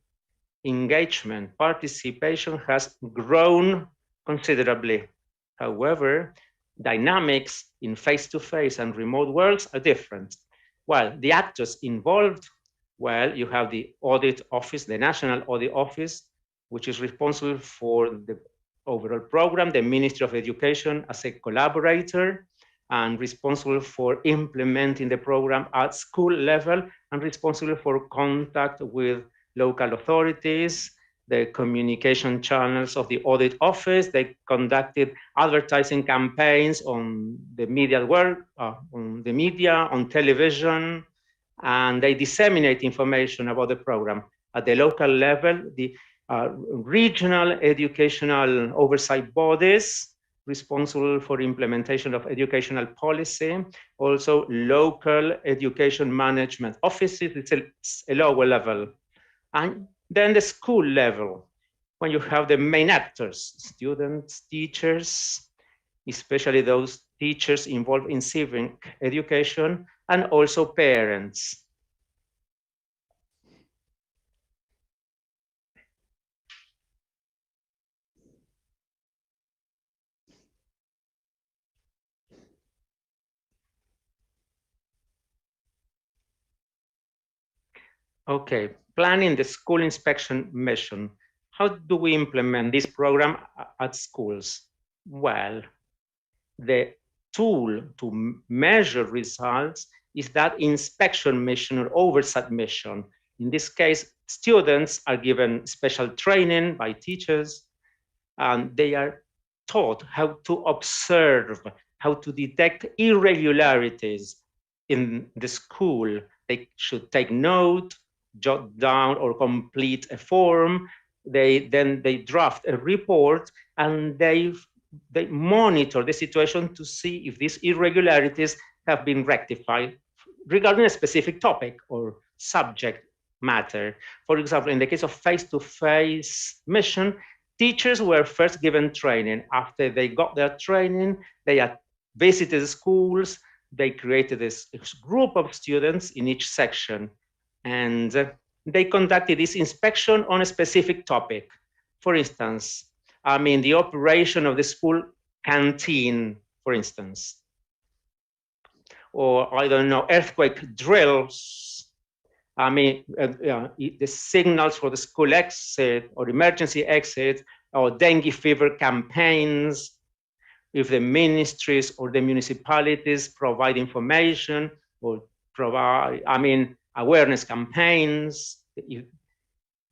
engagement, participation has grown considerably. However, dynamics in face-to-face and remote worlds are different. While the actors involved, well, you have the Audit Office, the National Audit Office, which is responsible for the overall program, the Ministry of Education as a collaborator, and responsible for implementing the program at school level, and responsible for contact with local authorities the communication channels of the audit office. They conducted advertising campaigns on the media work, on television, and they disseminate information about the program. At the local level, the regional educational oversight bodies responsible for implementation of educational policy, also local education management offices, it's a lower level. And then the school level, when you have the main actors, students, teachers, especially those teachers involved in civic education, and also parents. Okay, planning the school inspection mission. How do we implement this program at schools? Well, the tool to measure results is that inspection mission or oversight mission. In this case, students are given special training by teachers, and they are taught how to observe, how to detect irregularities in the school. They should take note, jot down or complete a form. Then they draft a report, and they monitor the situation to see if these irregularities have been rectified regarding a specific topic or subject matter. For example, in the case of face-to-face mission, teachers were first given training. After they got their training, they had visited schools, they created this group of students in each section, and they conducted this inspection on a specific topic. For instance, the operation of the school canteen, for instance, or I don't know, earthquake drills. The signals for the school exit or emergency exit, or dengue fever campaigns, if the ministries or the municipalities provide information or provide, awareness campaigns.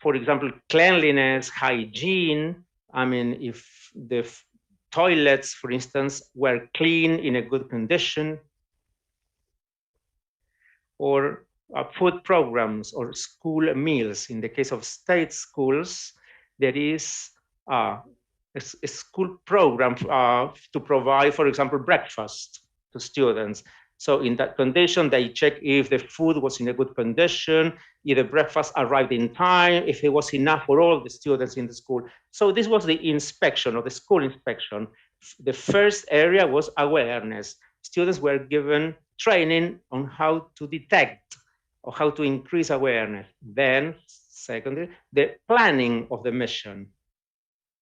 For example, cleanliness, hygiene. If the toilets, for instance, were clean in a good condition, or food programs or school meals. In the case of state schools, there is a school program to provide, for example, breakfast to students. So in that condition, they check if the food was in a good condition, if the breakfast arrived in time, if it was enough for all the students in the school. So this was the inspection, or the school inspection. The first area was awareness. Students were given training on how to detect or how to increase awareness. Then, secondly, the planning of the mission.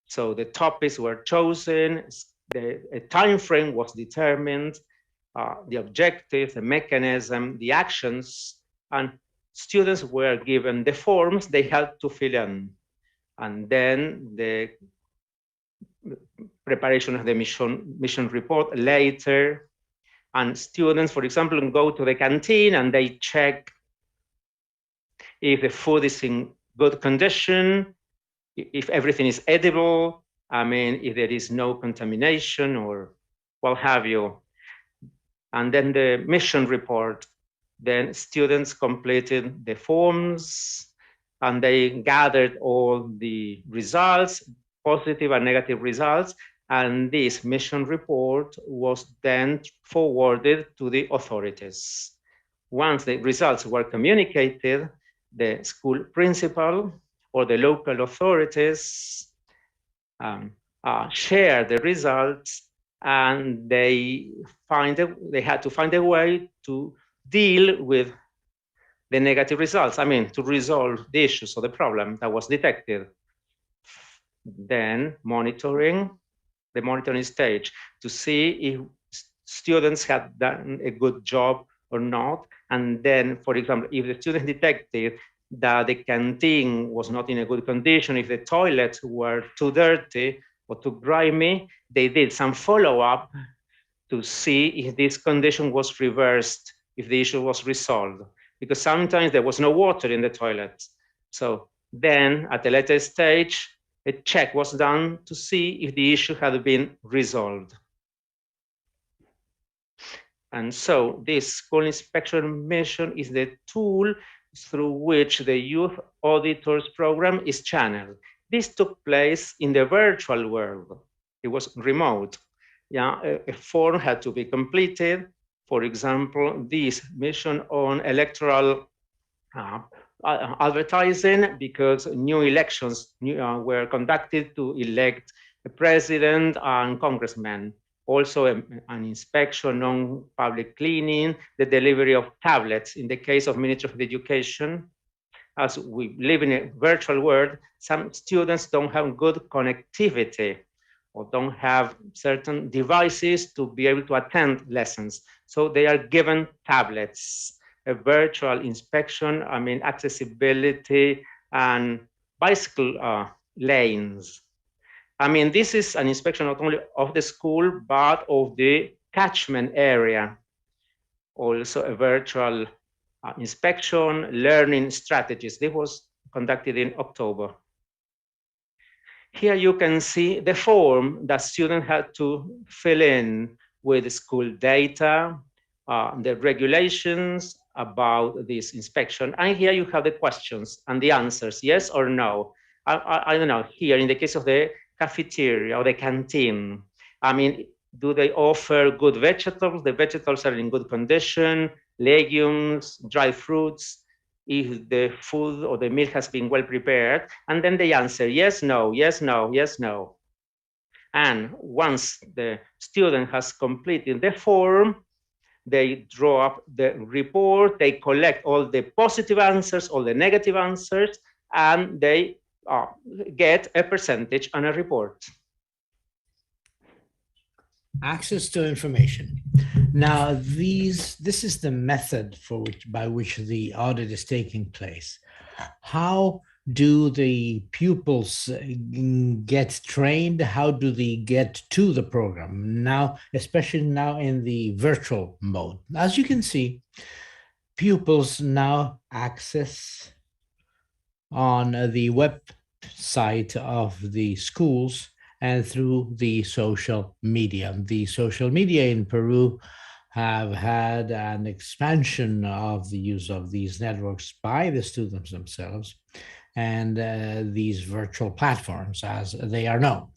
So the topics were chosen, a time frame was determined, the objectives, the mechanism, the actions, and students were given the forms they had to fill in. And then the preparation of the mission report later. And students, for example, go to the canteen and they check if the food is in good condition, if everything is edible, if there is no contamination or what have you. And then the mission report, then students completed the forms and they gathered all the results, positive and negative results. And this mission report was then forwarded to the authorities. Once the results were communicated, the school principal or the local authorities share the results, and they had to find a way to deal with the negative results. To resolve the issues or the problem that was detected. Then the monitoring stage to see if students had done a good job or not. And then, for example, if the students detected that the canteen was not in a good condition, if the toilets were too dirty or too grimy, they did some follow-up to see if this condition was reversed, if the issue was resolved. Because sometimes there was no water in the toilets. So Then at a later stage, a check was done to see if the issue had been resolved. And so this school inspection mission is the tool through which the youth auditors program is channeled. This took place in the virtual world. It was remote. Yeah, a form had to be completed. For example, this mission on electoral advertising, because new elections were conducted to elect a president and congressmen. Also an inspection on public cleaning, the delivery of tablets. In the case of Ministry of Education, as we live in a virtual world, some students don't have good connectivity or don't have certain devices to be able to attend lessons. So they are given tablets, a virtual inspection, accessibility and bicycle lanes. This is an inspection not only of the school, but of the catchment area. Also a virtual inspection, learning strategies. This was conducted in October. Here you can see the form that students had to fill in with school data, the regulations about this inspection. And here you have the questions and the answers, yes or no. I don't know, here in the case of the cafeteria or the canteen, do they offer good vegetables? The vegetables are in good condition, legumes, dry fruits, if the food or the meal has been well prepared, and then they answer yes, no, yes, no, yes, no. And once the student has completed the form, they draw up the report, they collect all the positive answers, all the negative answers, and they get a percentage on a report. Access to information. Now, this is the method by which the audit is taking place. How do the pupils get trained? How do they get to the program? Now, especially now in the virtual mode. As you can see, pupils now access on the website of the schools and through the social media. The social media in Peru have had an expansion of the use of these networks by the students themselves and these virtual platforms as they are known.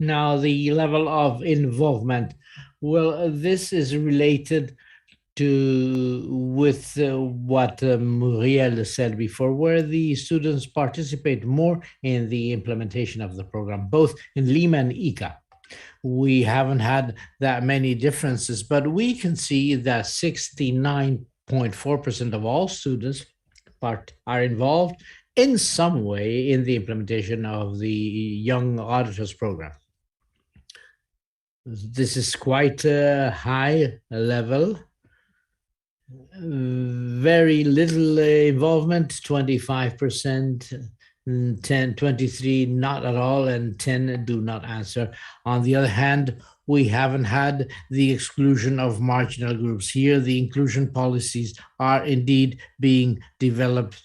Now, the level of involvement, well, this is related with what Muriel said before, where the students participate more in the implementation of the program, both in Lima and Ica. We haven't had that many differences, but we can see that 69.4% of all students are involved in some way in the implementation of the Young Auditors program. This is quite a high level. Very little involvement, 25%, 23 not at all, and 10 do not answer. On the other hand, we haven't had the exclusion of marginal groups. Here, the inclusion policies are indeed being developed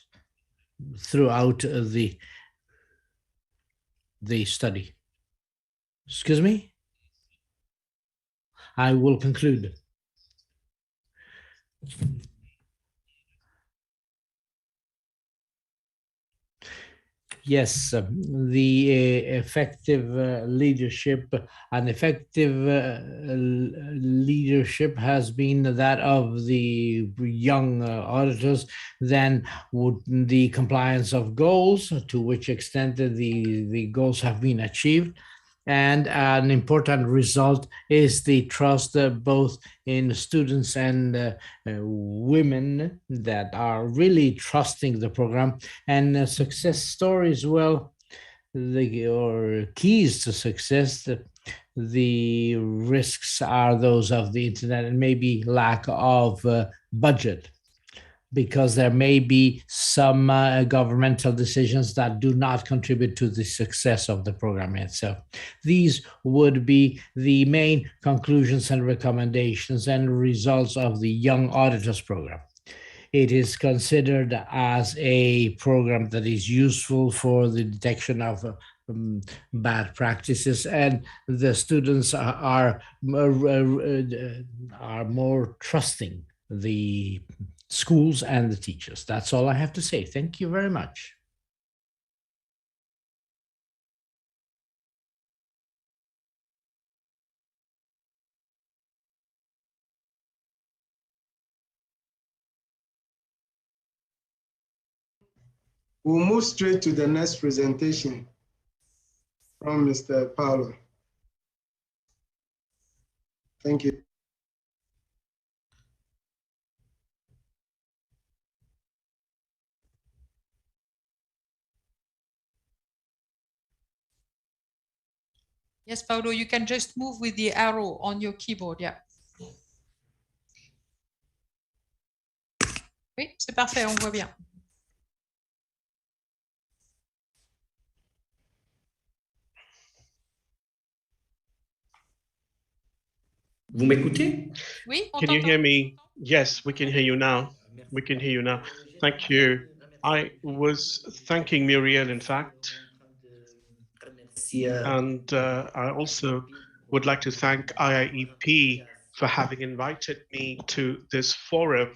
throughout the study. Excuse me? I will conclude. Yes, the effective leadership, an effective leadership has been that of the young auditors, then the compliance of goals, to which extent the goals have been achieved. And an important result is the trust both in students and women that are really trusting the program. And success stories, well, or keys to success, the risks are those of the internet and maybe lack of budget, because there may be some governmental decisions that do not contribute to the success of the program itself. These would be the main conclusions and recommendations and results of the Young Auditors program. It is considered as a program that is useful for the detection of bad practices, and the students are more trusting the schools and the teachers. That's all I have to say. Thank you very much. We'll move straight to the next presentation from Mr. Paulo. Thank you. Yes, Paulo, you can just move with the arrow on your keyboard, yeah. Oui, c'est parfait, on voit bien. Vous m'écoutez? Oui, on Can you t'entend. hear me? Yes, we can hear you now. We can hear you now. Thank you. I was thanking Muriel, in fact. And I also would like to thank IIEP for having invited me to this forum.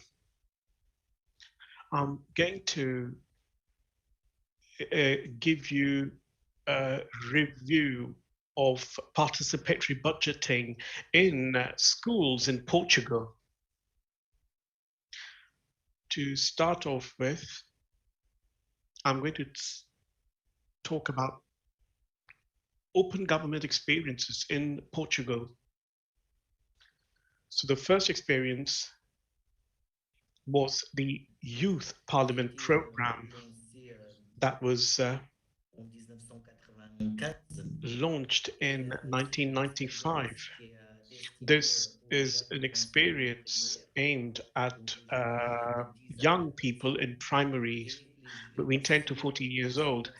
I'm going to give you a review of participatory budgeting in schools in Portugal. To start off with, I'm going to talk about open government experiences in Portugal. So the first experience was the Youth Parliament program that was launched in 1995. This is an experience aimed at young people in primaries between 10 to 14 years old,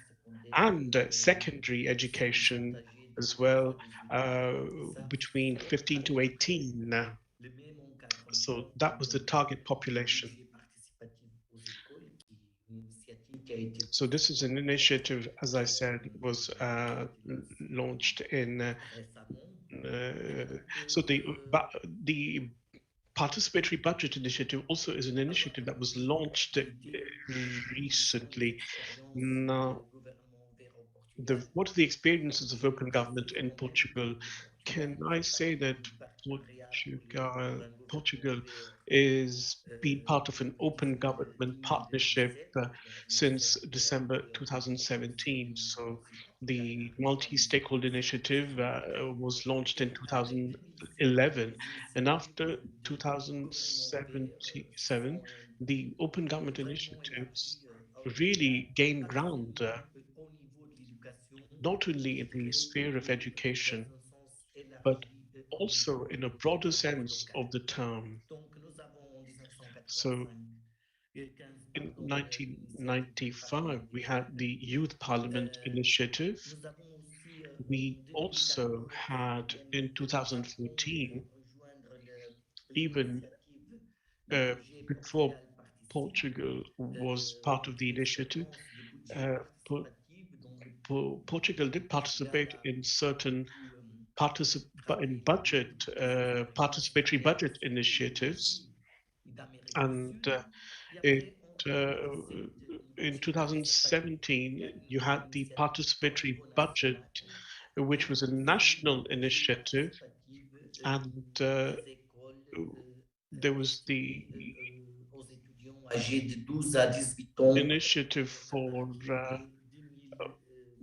and secondary education as well, between 15 to 18. So that was the target population. So this is an initiative, as I said, was launched in. So the participatory budget initiative also is an initiative that was launched recently. Now, what are the experiences of open government in Portugal? Can I say that Portugal is being part of an open government partnership since December 2017. So the multi-stakeholder initiative was launched in 2011, and after 2077, the open government initiatives really gained ground, not only in the sphere of education, but also in a broader sense of the term. So in 1995, we had the Youth Parliament Initiative. We also had in 2014, even before Portugal was part of the initiative, Portugal did participate in certain participatory budget initiatives, and in 2017 you had the participatory budget, which was a national initiative, and there was the initiative for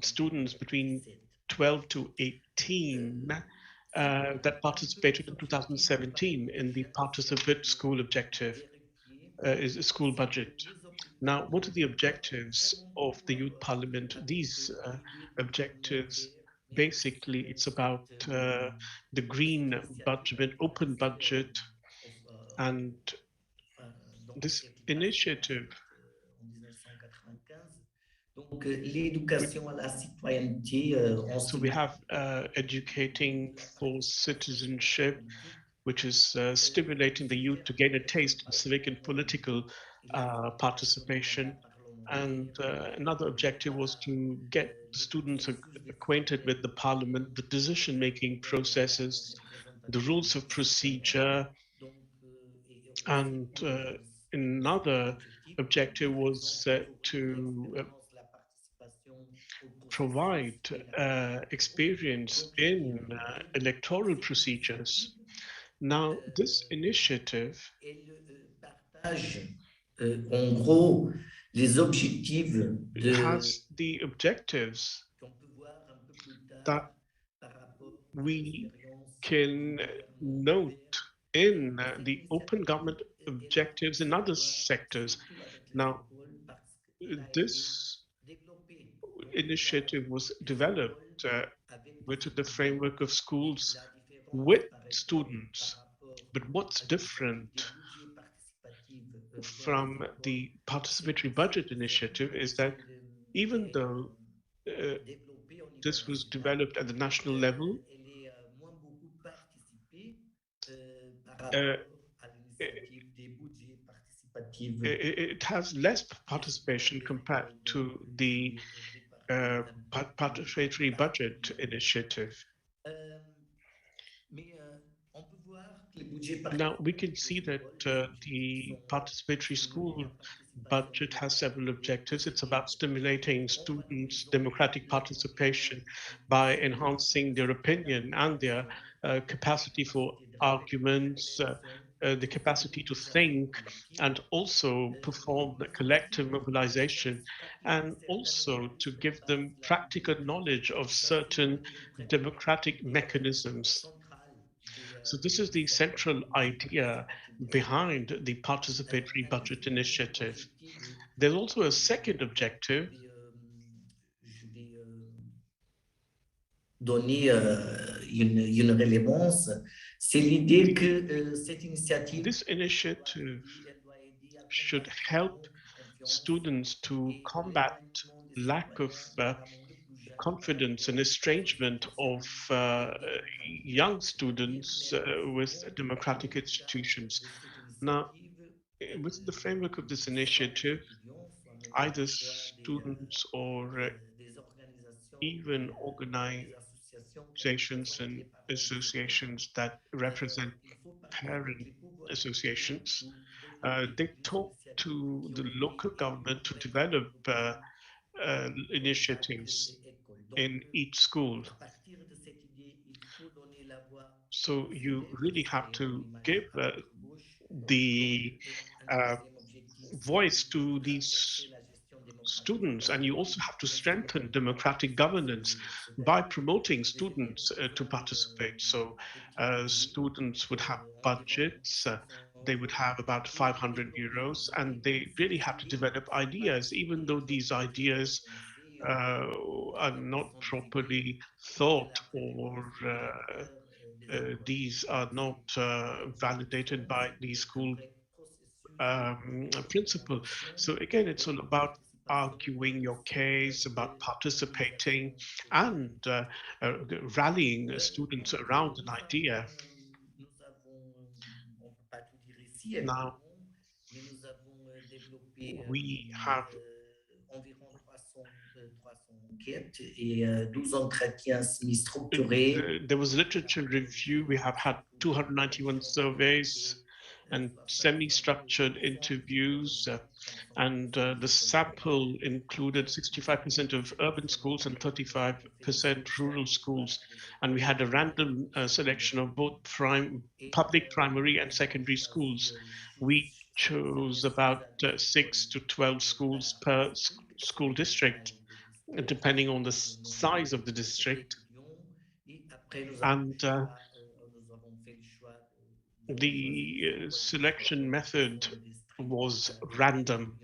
students between 12 to 18 that participated in 2017 in the participate school objective, is a school budget. Now, what are the objectives of the Youth Parliament? These objectives, basically, it's about the green budget, open budget, and this initiative. So we have educating for citizenship, which is stimulating the youth to gain a taste in civic and political participation. And another objective was to get students acquainted with the parliament, the decision-making processes, the rules of procedure, and another objective was to provide experience in electoral procedures. Now, this initiative en gros, les objectifs has the objectives that we can note in the open government objectives in other sectors. Now, this initiative was developed within the framework of schools with students. But what's different from the participatory budget initiative is that even though this was developed at the national level, it has less participation compared to the participatory budget initiative. Now, we can see that the participatory school budget has several objectives. It's about stimulating students' democratic participation by enhancing their opinion and their capacity for arguments, the capacity to think, and also perform the collective mobilization, and also to give them practical knowledge of certain democratic mechanisms. So this is the central idea behind the participatory budget initiative. There's also a second objective. Donner une relevance, c'est l'idée que cette initiative This initiative should help students to combat lack of confidence and estrangement of young students with democratic institutions. Now, within the framework of this initiative, either students or even organizations and associations that represent parent associations, they talk to the local government to develop initiatives in each school. So you really have to give the voice to these students, and you also have to strengthen democratic governance by promoting students to participate. So students would have budgets, they would have about 500 euros, and they really have to develop ideas, even though these ideas are not properly thought, or these are not validated by the school principal. So again, it's all about arguing your case, about participating, and rallying students around an idea. Now, we have environ 300 enquêtes et 12 entretiens semi-structurés. There was literature review. We have had 291 surveys and semi-structured interviews, and the sample included 65% of urban schools and 35% rural schools. And we had a random selection of both public primary and secondary schools. We chose about 6 to 12 schools per school district, depending on the size of the district. And the selection method was random.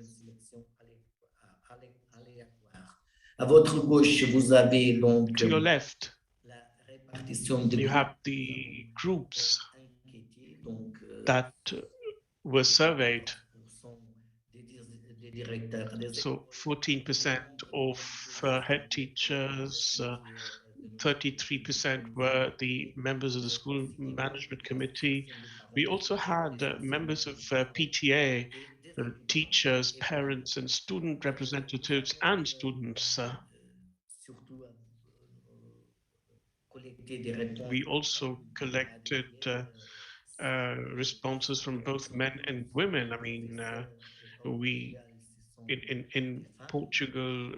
À votre gauche, vous avez donc to your left, you have the groups that were surveyed. So 14% of head teachers, 33% were the members of the school management committee. We also had members of PTA teachers, parents, and student representatives and students. We also collected responses from both men and women. I mean, we in Portugal,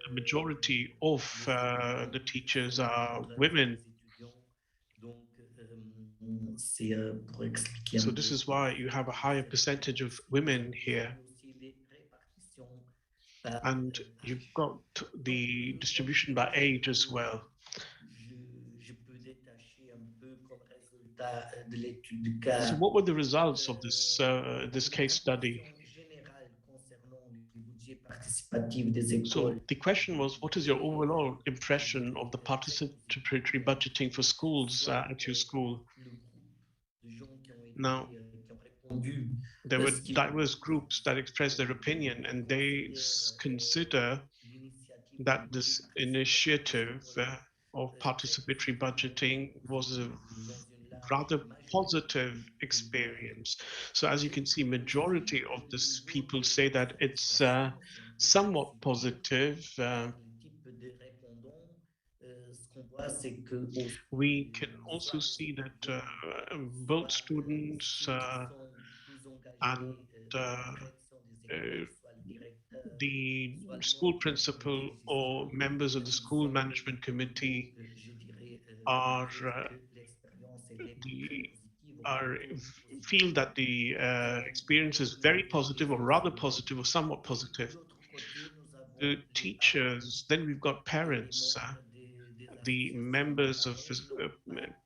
a majority of the teachers are women. So this is why you have a higher percentage of women here. And you've got the distribution by age as well. So what were the results of this this case study? So the question was, what is your overall impression of the participatory budgeting for schools at your school? Now, there were diverse groups that expressed their opinion, and they consider that this initiative of participatory budgeting was a rather positive experience. So as you can see, majority of these people say that it's somewhat positive. We can also see that both students and the school principal or members of the school management committee are feel that the experience is very positive or rather positive or somewhat positive. The teachers, then we've got parents, the members of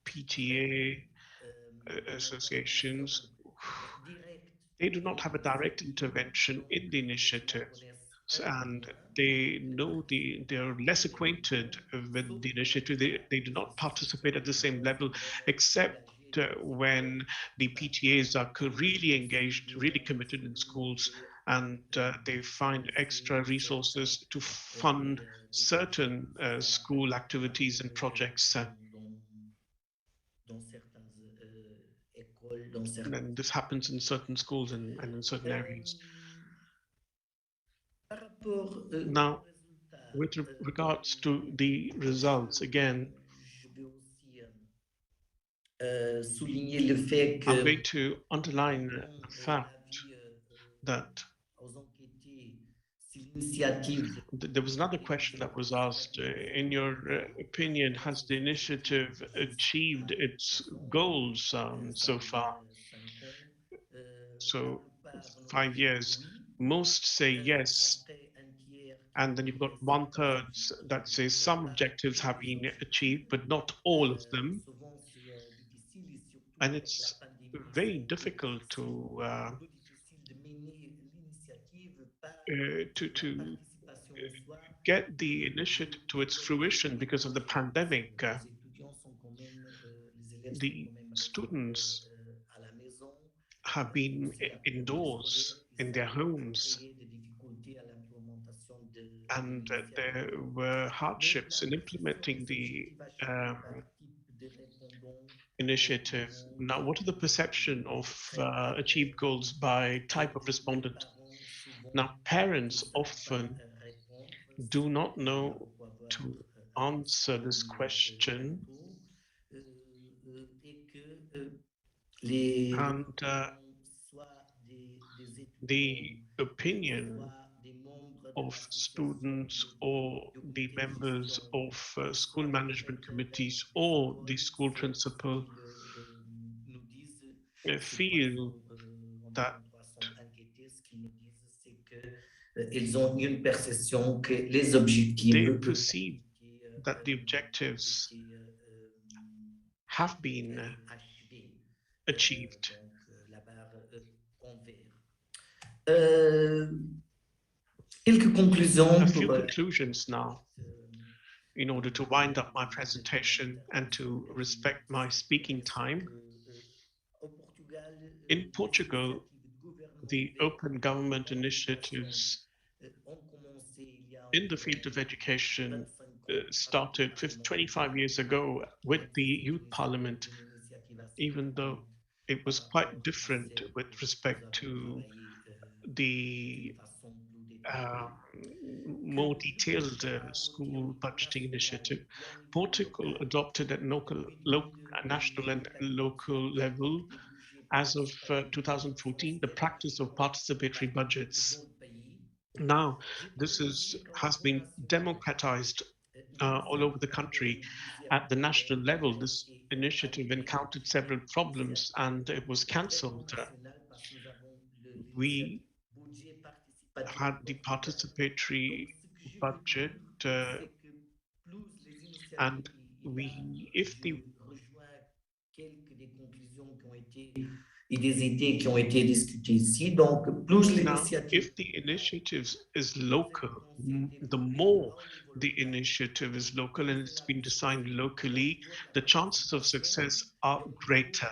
PTA associations, they do not have a direct intervention in the initiative, and they know they're less acquainted with the initiative. They do not participate at the same level, except when the PTAs are really engaged, really committed in schools, and they find extra resources to fund certain school activities and projects. And this happens in certain schools and in certain areas. Now, with regards to the results, again, I'm going to underline the fact that there was another question that was asked. In your opinion, has the initiative achieved its goals so far? So 5 years, most say yes. And then you've got 1/3 that say some objectives have been achieved, but not all of them. And it's very difficult to get the initiative to its fruition because of the pandemic. The students have been indoors in their homes, and there were hardships in implementing the initiative. Now, what are the perception of achieved goals by type of respondent? Now, parents often do not know to answer this question, and the opinion of students or the members of school management committees or the school principal feel that they perceive that the objectives have been achieved. A few conclusions now, in order to wind up my presentation and to respect my speaking time. In Portugal, the open government initiatives in the field of education started 25 years ago with the youth parliament, even though it was quite different with respect to the more detailed school budgeting initiative. Portugal adopted at national and local level as of 2014 the practice of participatory budgets. Now, this has been democratized all over the country. At the national level, this initiative encountered several problems and it was cancelled. We had the participatory budget and if the et des idées qui ont été discutées ici. Donc, plus l'initiative... If the initiative is local, the more the initiative is local and it's been designed locally, the chances of success are greater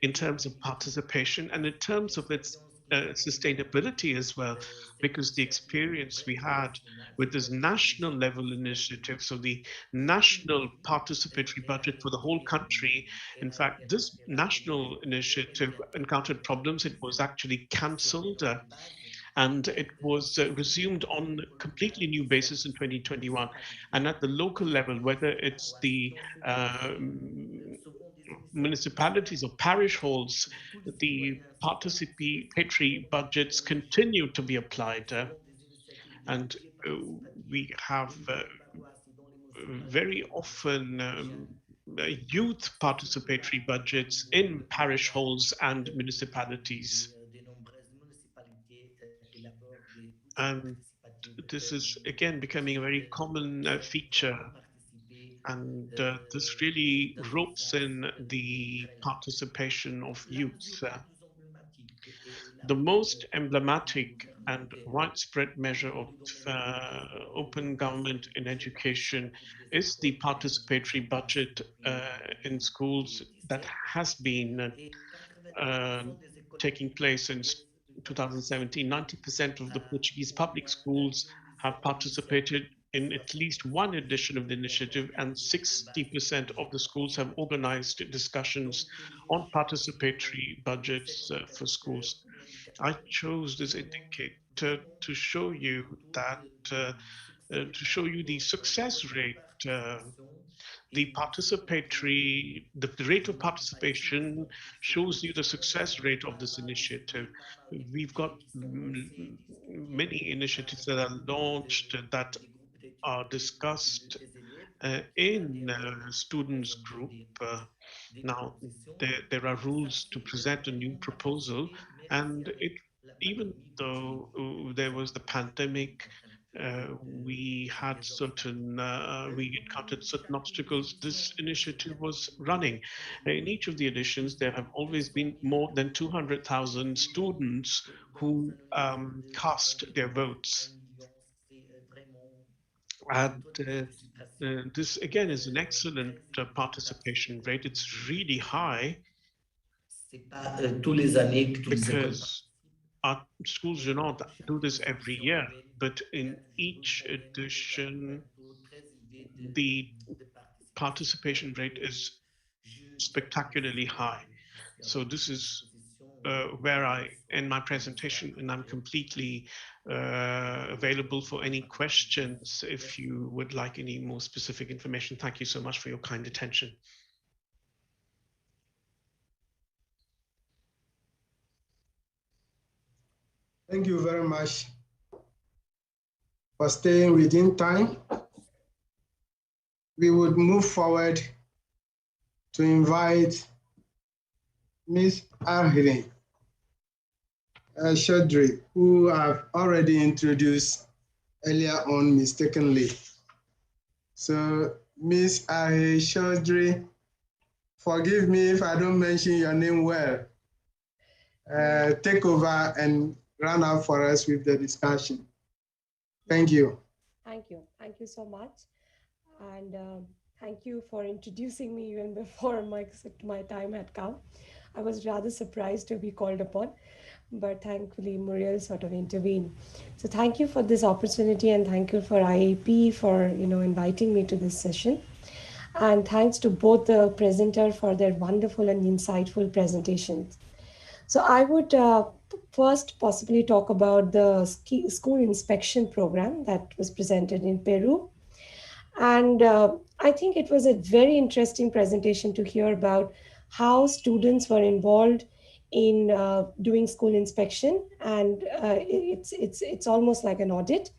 in terms of participation and in terms of its sustainability as well, because the experience we had with this national level initiative, so the national participatory budget for the whole country, in fact, this national initiative encountered problems. It was actually cancelled and it was resumed on a completely new basis in 2021. And at the local level, whether it's the municipalities or parish halls, the participatory budgets continue to be applied. And we have very often youth participatory budgets in parish halls and municipalities. And this is again becoming a very common feature. And this really ropes in the participation of youth. The most emblematic and widespread measure of open government in education is the participatory budget in schools that has been taking place since 2017. 90% of the Portuguese public schools have participated in at least one edition of the initiative, and 60% of the schools have organized discussions on participatory budgets for schools. I chose this indicator to show you that, to show you the success rate, the rate of participation shows you the success rate of this initiative. We've got many initiatives that are launched that are discussed in students group. Now, there are rules to present a new proposal, and even though there was the pandemic, we encountered certain obstacles. This initiative was running. In each of the editions, there have always been more than 200,000 students who cast their votes. And this again is an excellent participation rate. It's really high because our schools do not do this every year, but in each edition, the participation rate is spectacularly high. So this is where I end my presentation, and I'm completely available for any questions if you would like any more specific information. Thank you so much for your kind attention. Thank you very much for staying within time. We would move forward to invite Ms. Ahire Chaudhry, who I've already introduced earlier on mistakenly. So Ms. Ahire Chaudhry, forgive me if I don't mention your name well. Take over and run out for us with the discussion. Thank you. Thank you. Thank you so much. And thank you for introducing me even before my time had come. I was rather surprised to be called upon, but thankfully Muriel sort of intervened. So thank you for this opportunity, and thank you for IIEP for inviting me to this session. And thanks to both the presenter for their wonderful and insightful presentations. So I would first possibly talk about the school inspection program that was presented in Peru. And I think it was a very interesting presentation to hear about how students were involved in doing school inspection. And it's almost like an audit.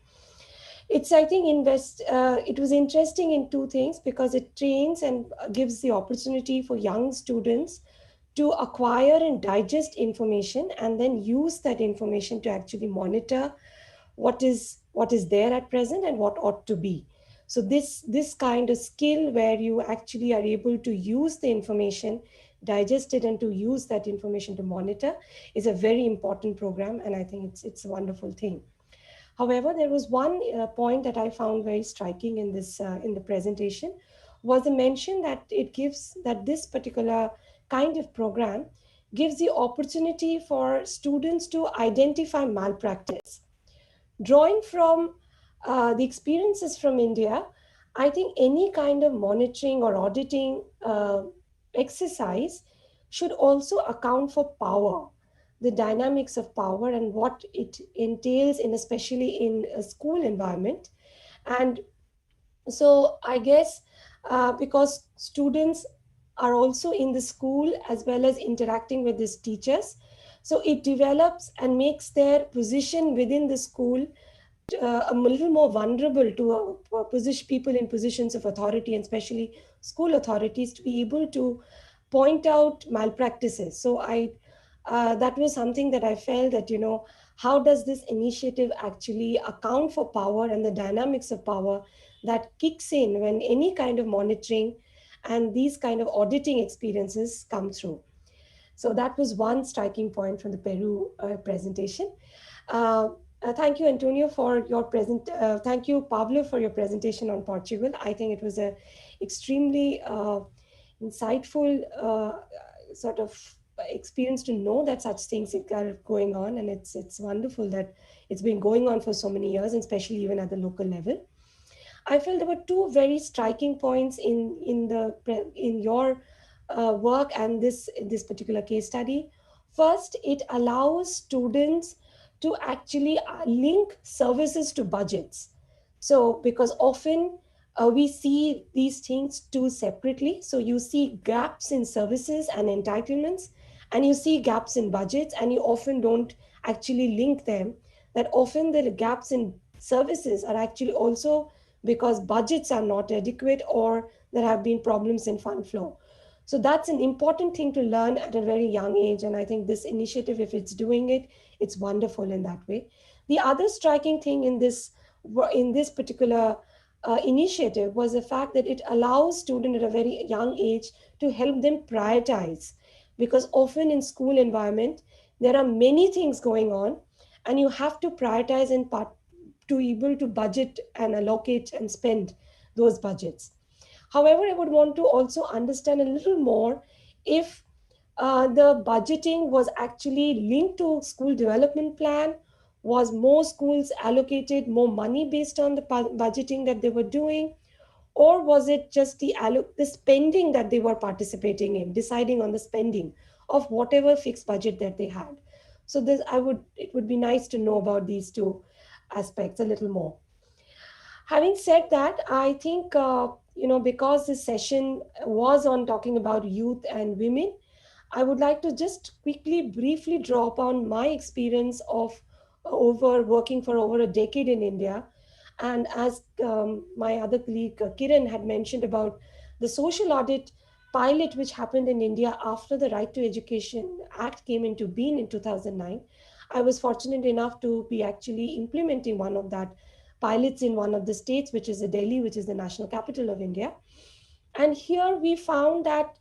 It's, I think, it was interesting in two things, because it trains and gives the opportunity for young students to acquire and digest information and then use that information to actually monitor what is there at present and what ought to be. So this kind of skill where you actually are able to use the information, digest it, and to use that information to monitor is a very important program, and I think it's a wonderful thing. However, there was one point that I found very striking in this in the presentation, was the mention that this particular kind of program gives the opportunity for students to identify malpractice. Drawing from the experiences from India, I think any kind of monitoring or auditing exercise should also account for power, the dynamics of power and what it entails, especially in a school environment. And so I guess because students are also in the school as well as interacting with these teachers, so it develops and makes their position within the school a little more vulnerable to people in positions of authority, and especially school authorities, to be able to point out malpractices. So that was something that I felt that, how does this initiative actually account for power and the dynamics of power that kicks in when any kind of monitoring and these kind of auditing experiences come through. So that was one striking point from the Peru presentation. Thank you, Antonio, for your thank you, Pablo, for your presentation on Portugal. I think it was a extremely insightful sort of experience to know that such things are going on, and it's wonderful that it's been going on for so many years, and especially even at the local level. I felt there were two very striking points in your work and this particular case study. First, it allows students to actually link services to budgets. So because often we see these things too separately. So you see gaps in services and entitlements, and you see gaps in budgets, and you often don't actually link them. That often the gaps in services are actually also because budgets are not adequate, or there have been problems in fund flow. So that's an important thing to learn at a very young age. And I think this initiative, if it's doing it, it's wonderful in that way. The other striking thing in this particular initiative was the fact that it allows students at a very young age to help them prioritize. Because often in school environment, there are many things going on, and you have to prioritize in part to be able to budget and allocate and spend those budgets. However, I would want to also understand a little more if the budgeting was actually linked to school development plan. Was more schools allocated more money based on the budgeting that they were doing? Or was it just the spending that they were participating in, deciding on the spending of whatever fixed budget that they had? So it would be nice to know about these two aspects a little more. Having said that, I think, because this session was on talking about youth and women, I would like to just quickly, briefly draw upon my experience of working for over a decade in India. And as my other colleague, Kiran, had mentioned about the social audit pilot which happened in India after the Right to Education Act came into being in 2009. I was fortunate enough to be actually implementing one of that pilots in one of the states, which is Delhi, which is the national capital of India. And here we found that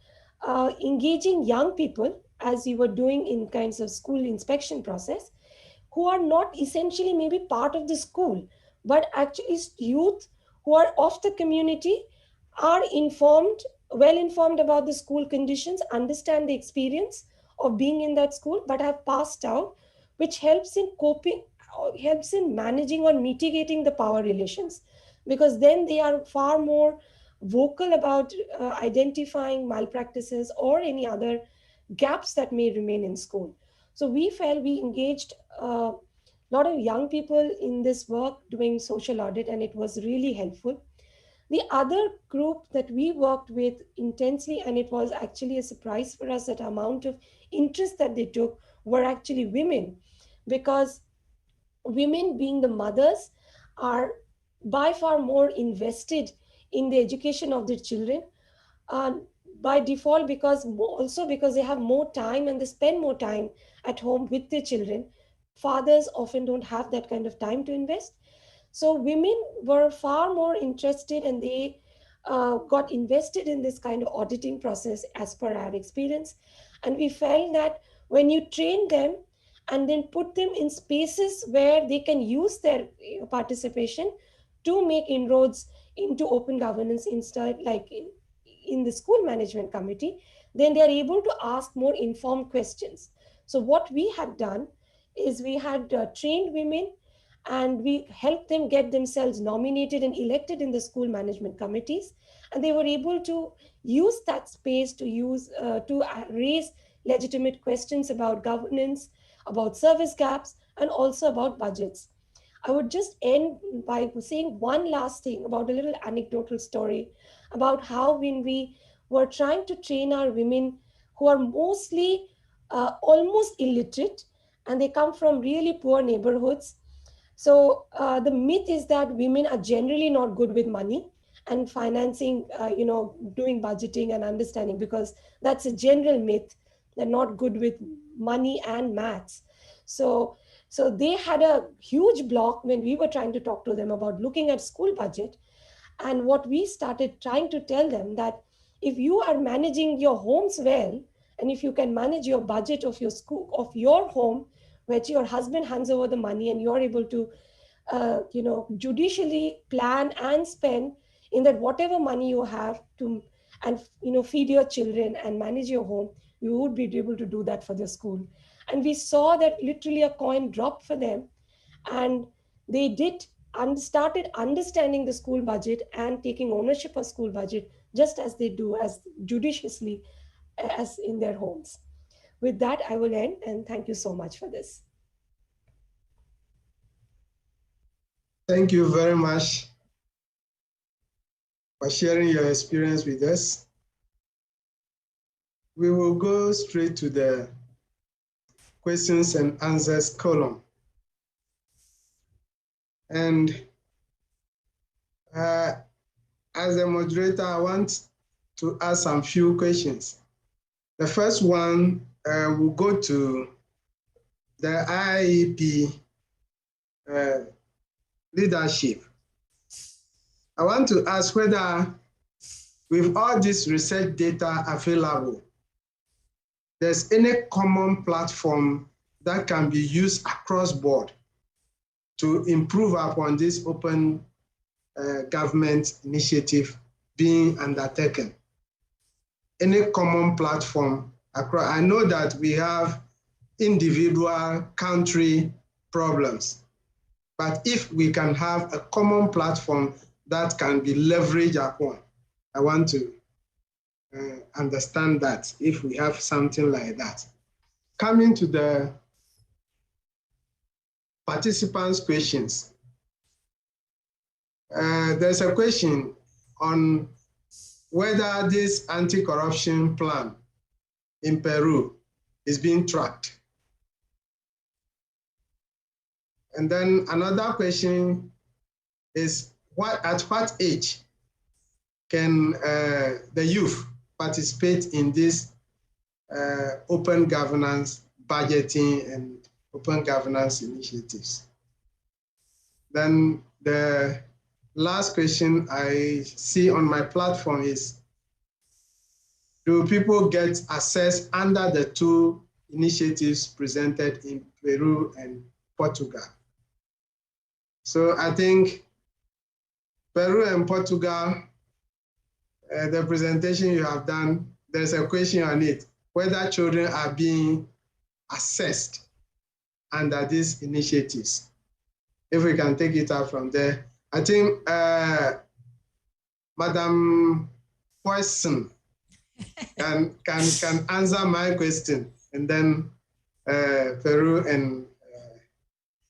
engaging young people, as we were doing in kinds of school inspection process, who are not essentially maybe part of the school, but actually youth who are of the community, are well informed about the school conditions, understand the experience of being in that school, but have passed out, which helps in coping, helps in managing or mitigating the power relations, because then they are far more vocal about identifying malpractices or any other gaps that may remain in school. So we felt we engaged a lot of young people in this work doing social audit, and it was really helpful. The other group that we worked with intensely, and it was actually a surprise for us that amount of interest that they took, were actually women, because women, being the mothers, are by far more invested in the education of their children, by default, because also because they have more time and they spend more time at home with their children. Fathers often don't have that kind of time to invest. So women were far more interested, and they got invested in this kind of auditing process as per our experience. And we felt that when you train them and then put them in spaces where they can use their participation to make inroads into open governance, instead like in the school management committee, then they are able to ask more informed questions. So what we had done is we had trained women, and we helped them get themselves nominated and elected in the school management committees, and they were able to use that space to raise legitimate questions about governance, about service gaps, and also about budgets. I would just end by saying one last thing about a little anecdotal story about how, when we were trying to train our women who are mostly almost illiterate, and they come from really poor neighborhoods. So the myth is that women are generally not good with money and financing, doing budgeting and understanding, because that's a general myth. They're not good with money and maths. So they had a huge block when we were trying to talk to them about looking at school budget. And what we started trying to tell them, that if you are managing your homes well, and if you can manage your budget of your school, of your home, which your husband hands over the money, and you're able to judicially plan and spend in that whatever money you have to, and feed your children and manage your home, you would be able to do that for the school. And we saw that literally a coin dropped for them, and they started understanding the school budget and taking ownership of school budget, just as they do as judiciously as in their homes. With that, I will end, and thank you so much for this. Thank you very much for sharing your experience with us. We will go straight to the questions and answers column. And as a moderator, I want to ask some few questions. The first one will go to the IIEP leadership. I want to ask whether, with all this research data available, there's any common platform that can be used across board to improve upon this open government initiative being undertaken. Any common platform across? I know that we have individual country problems, but if we can have a common platform that can be leveraged upon, I want to understand that, if we have something like that. Coming to the participants' questions. There's a question on whether this anti-corruption plan in Peru is being tracked. And then another question is, at what age can the youth participate in this open governance budgeting and open governance initiatives? Then the last question I see on my platform is, do people get access under the two initiatives presented in Peru and Portugal? So I think Peru and Portugal, the presentation you have done, there's a question on it, whether children are being assessed under these initiatives. If we can take it out from there. I think Madam Poisson can answer my question, and then Peru and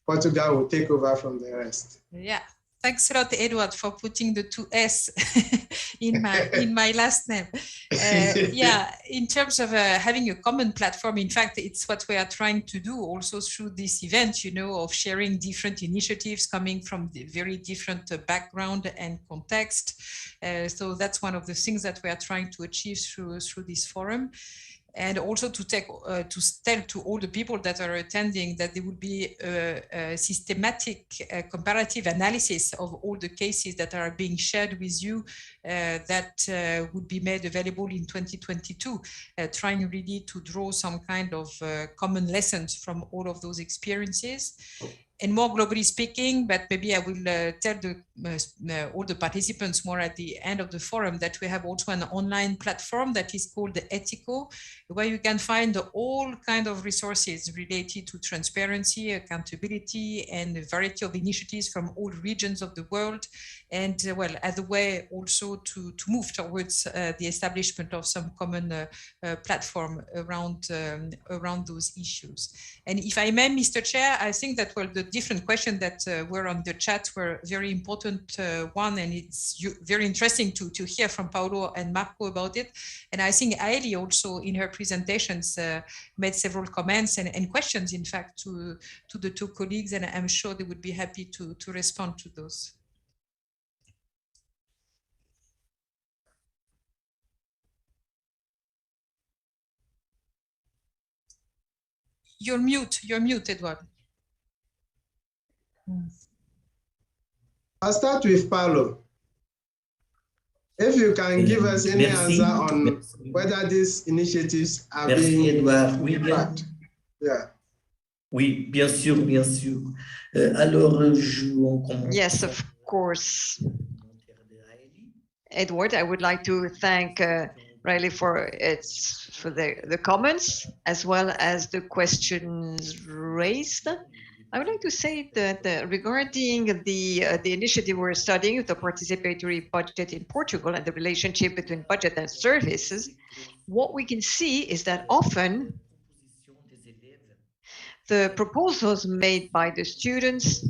Portugal will take over from the rest. Yeah. Thanks a lot, Edward, for putting the two S in my last name. Yeah, in terms of having a common platform, in fact, it's what we are trying to do also through this event, you know, of sharing different initiatives coming from the very different background and context. So that's one of the things that we are trying to achieve through this forum. And also to tell to all the people that are attending that there will be a systematic comparative analysis of all the cases that are being shared with you that would be made available in 2022, trying really to draw some kind of common lessons from all of those experiences. And more globally speaking, but maybe I will tell all the participants more at the end of the forum that we have also an online platform that is called the Ethico, where you can find all kinds of resources related to transparency, accountability, and a variety of initiatives from all regions of the world. And well, as a way also to move towards the establishment of some common platform around those issues. And if I may, Mr. Chair, I think that, well, the different questions that were on the chat were very important one, and it's very interesting to hear from Paulo and Marco about it. And I think Aili also in her presentations made several comments and questions, in fact, to the two colleagues, and I'm sure they would be happy to respond to those. You're mute, Edward. I'll start with Paulo. If you can give us any answer on whether these initiatives are being Edouard. Oui, bien. Yeah. Oui, bien sûr, bien sûr. Alors, Yes, of course. Edward, I would like to thank Riley for the comments as well as the questions raised. I would like to say that regarding the initiative we're studying, the participatory budget in Portugal and the relationship between budget and services, what we can see is that often the proposals made by the students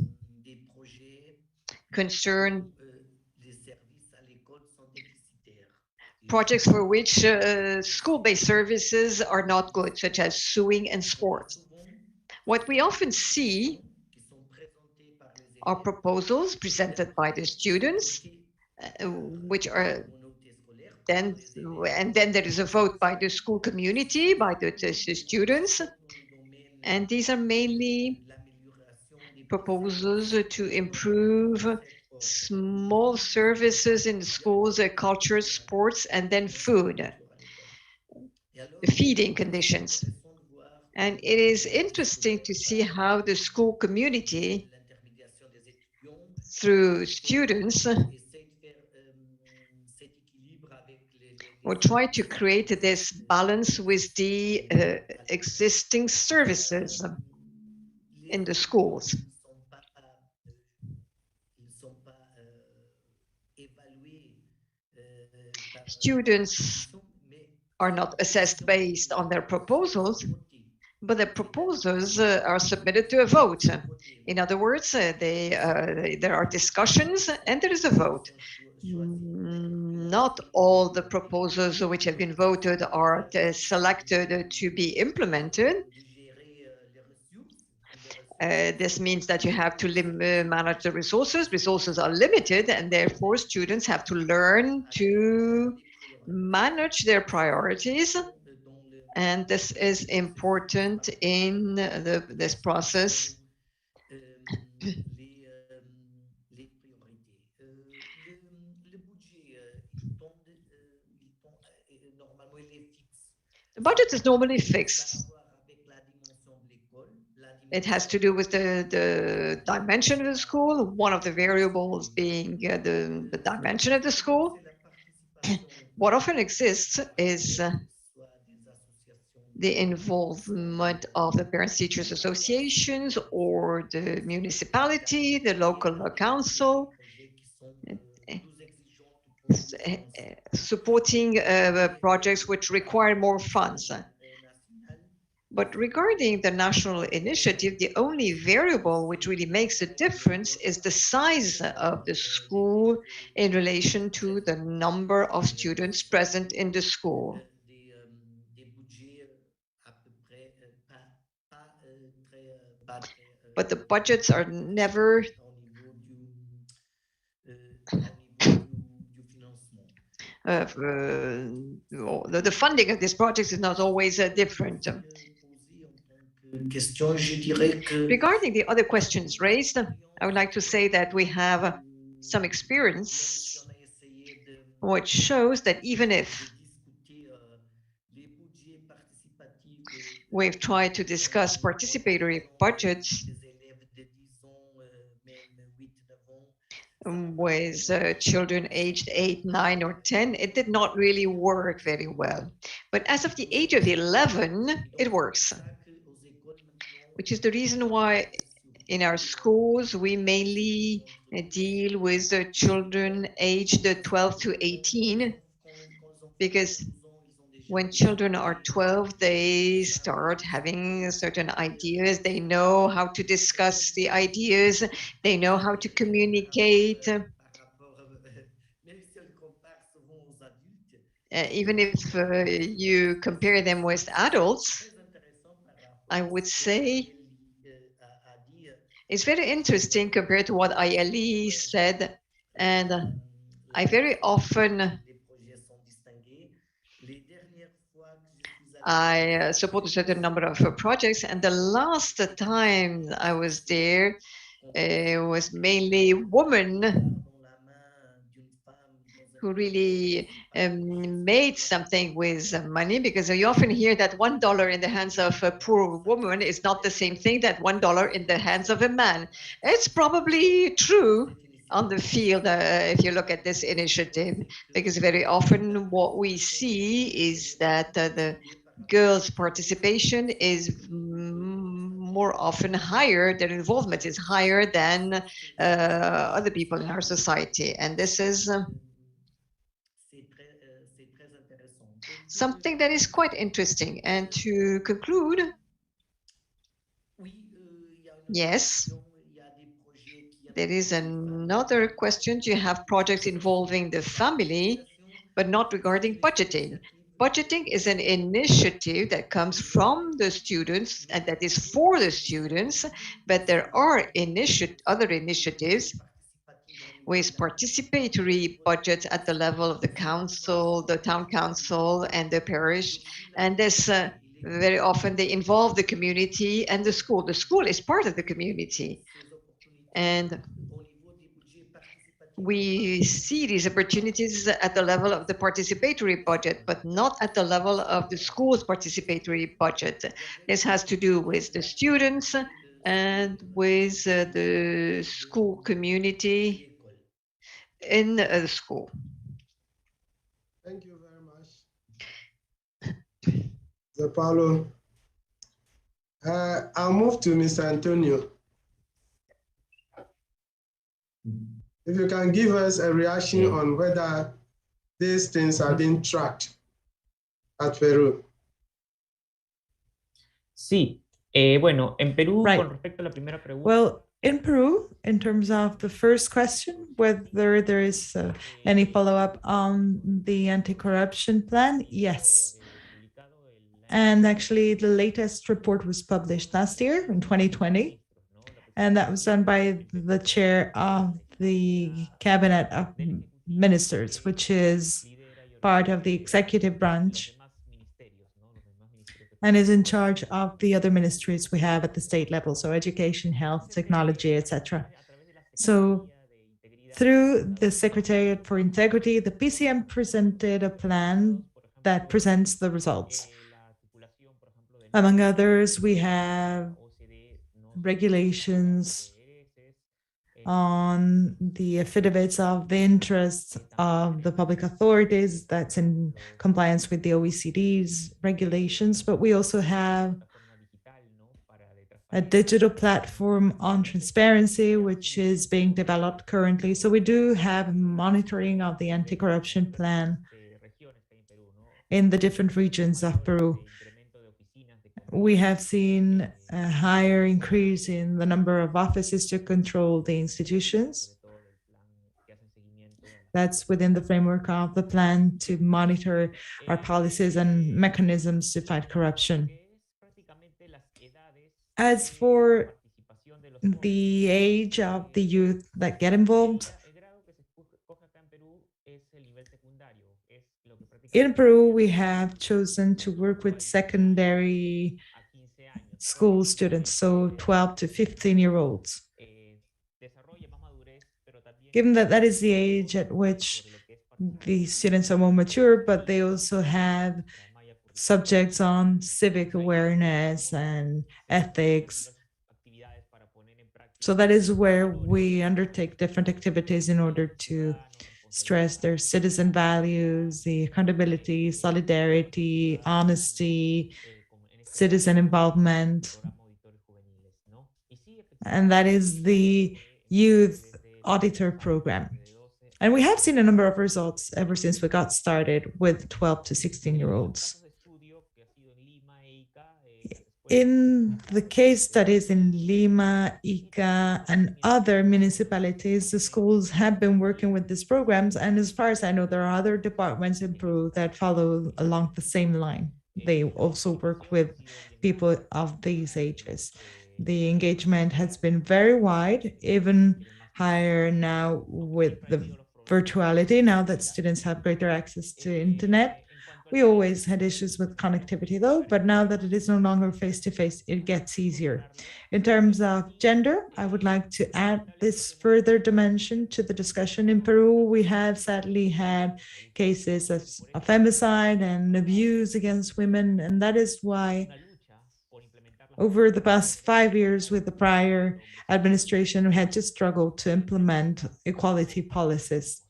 concern projects for which school-based services are not good, such as sewing and sports. What we often see are proposals presented by the students, which are then there is a vote by the school community, by the students, and these are mainly proposals to improve small services in the schools, culture, sports, and then food, the feeding conditions. And it is interesting to see how the school community, through students, will try to create this balance with the existing services in the schools. Students are not assessed based on their proposals, but the proposals are submitted to a vote. In other words, there are discussions and there is a vote. Not all the proposals which have been voted are selected to be implemented. This means that you have to manage the resources. Resources are limited, and therefore students have to learn to manage their priorities. And this is important in this process. The budget is normally fixed. It has to do with the dimension of the school, one of the variables being the dimension of the school. What often exists is the involvement of the parents-teachers associations or the municipality, the local council. supporting projects which require more funds. But regarding the national initiative, the only variable which really makes a difference is the size of the school in relation to the number of students present in the school. But the budgets are never the funding of these projects is not always different. Regarding the other questions raised, I would like to say that we have some experience which shows that even if we've tried to discuss participatory budgets with children aged 8, 9, or 10, it did not really work very well. But as of the age of 11, it works, which is the reason why in our schools we mainly deal with children aged 12 to 18, because when children are 12, they start having certain ideas. They know how to discuss the ideas. They know how to communicate. Even if you compare them with adults, I would say it's very interesting compared to what IIE said. And I very often support a certain number of projects, and the last time I was there was mainly women who really made something with money, because you often hear that $1 in the hands of a poor woman is not the same thing that $1 in the hands of a man. It's probably true on the field if you look at this initiative, because very often what we see is that the girls' participation is more often higher, their involvement is higher than other people in our society. And this is something that is quite interesting. And to conclude, yes, there is another question. You have projects involving the family, but not regarding budgeting. Budgeting is an initiative that comes from the students and that is for the students, but there are other initiatives with participatory budgets at the level of the council, the town council, and the parish. And this very often they involve the community and the school. The school is part of the community. And we see these opportunities at the level of the participatory budget, but not at the level of the school's participatory budget. This has to do with the students and with the school community in the school. Thank you very much, Mr. Paulo. I'll move to Mr. Antonio. If you can give us a reaction on whether these things are being tracked at Peru. Sí, bueno, en Perú, con respecto a la primera pregunta. Well, in Peru, in terms of the first question, whether there is any follow-up on the anti-corruption plan, yes. And actually, the latest report was published last year in 2020, and that was done by the chair of the Cabinet of Ministers, which is part of the executive branch and is in charge of the other ministries we have at the state level, so education, health, technology, etc. So through the Secretariat for Integrity, the PCM presented a plan that presents the results. Among others, we have regulations on the affidavits of the interests of the public authorities that's in compliance with the OECD's regulations, but we also have a digital platform on transparency, which is being developed currently. So we do have monitoring of the anti-corruption plan in the different regions of Peru. We have seen a higher increase in the number of offices to control the institutions. That's within the framework of the plan to monitor our policies and mechanisms to fight corruption. As for the age of the youth that get involved, in Peru, we have chosen to work with secondary school students, so 12 to 15-year-olds. Given that that is the age at which the students are more mature, but they also have subjects on civic awareness and ethics. So that is where we undertake different activities in order to stress their citizen values, the accountability, solidarity, honesty, citizen involvement. And that is the Youth Auditor Program. And we have seen a number of results ever since we got started with 12 to 16-year-olds. In the case studies in Lima, Ica, and other municipalities, the schools have been working with these programs. And as far as I know, there are other departments in Peru that follow along the same line. They also work with people of these ages. The engagement has been very wide, even higher now with the virtuality, now that students have greater access to internet. We always had issues with connectivity though, but now that it is no longer face-to-face, it gets easier. In terms of gender, I would like to add this further dimension to the discussion. In Peru, we have sadly had cases of femicide and abuse against women, and that is why over the past 5 years with the prior administration, we had to struggle to implement equality policies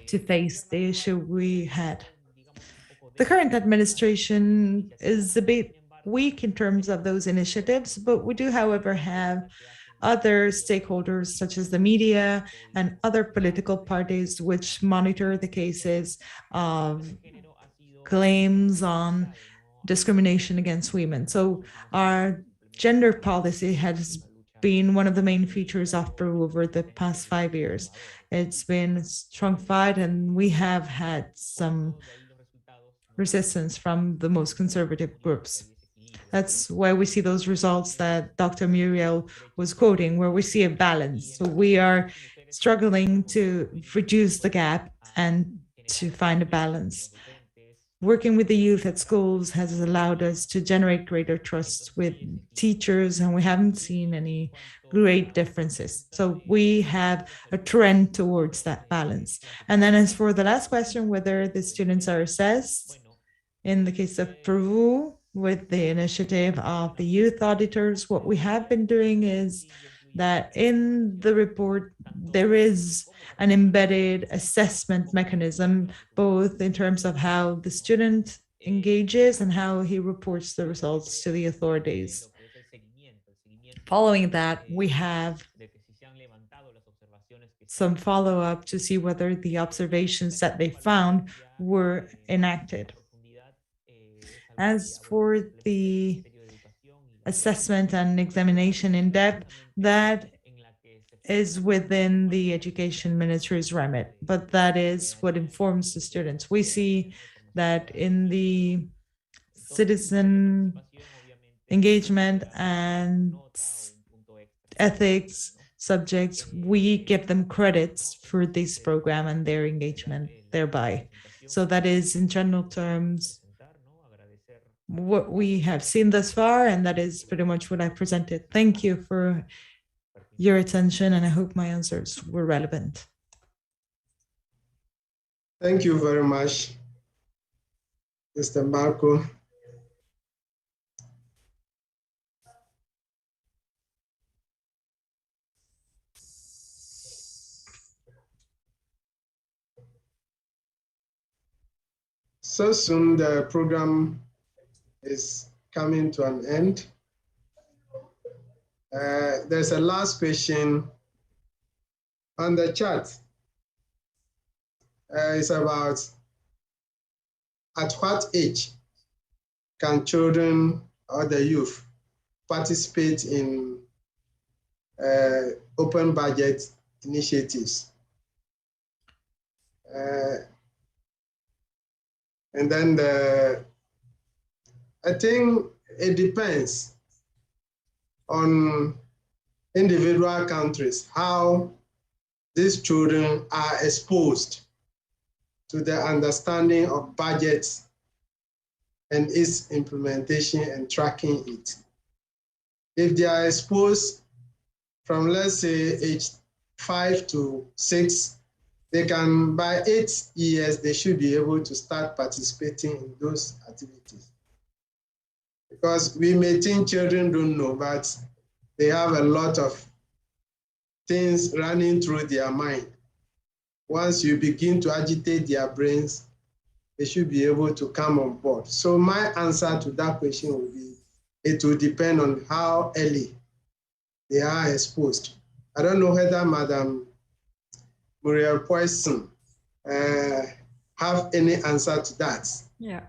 to face the issue we had. The current administration is a bit weak in terms of those initiatives, but we do, however, have other stakeholders such as the media and other political parties which monitor the cases of claims on discrimination against women. So our gender policy has been one of the main features of Peru over the past 5 years. It's been a strong fight, and we have had some resistance from the most conservative groups. That's why we see those results that Dr. Muriel was quoting, where we see a balance. So we are struggling to reduce the gap and to find a balance. Working with the youth at schools has allowed us to generate greater trust with teachers, and we haven't seen any great differences. So we have a trend towards that balance. And then as for the last question, whether the students are assessed, in the case of Peru, with the initiative of the youth auditors, what we have been doing is that in the report, there is an embedded assessment mechanism, both in terms of how the student engages and how he reports the results to the authorities. Following that, we have some follow-up to see whether the observations that they found were enacted. As for the assessment and examination in depth, that is within the education ministry's remit, but that is what informs the students. We see that in the citizen engagement and ethics subjects, we give them credits for this program and their engagement thereby. So that is, in general terms, what we have seen thus far, and that is pretty much what I presented. Thank you for your attention, and I hope my answers were relevant. Thank you very much, Mr. Marco. So soon the program is coming to an end. There's a last question on the chat. It's about at what age can children or the youth participate in open budget initiatives? And then I think it depends on individual countries, how these children are exposed to the understanding of budgets and its implementation and tracking it. If they are exposed from, let's say, age 5 to 6, they can, by 8 years, they should be able to start participating in those activities. Because we may think children don't know, but they have a lot of things running through their mind. Once you begin to agitate their brains, they should be able to come on board. So my answer to that question would be, it will depend on how early they are exposed. I don't know whether Madam Muriel Poisson have any answer to that. Yeah.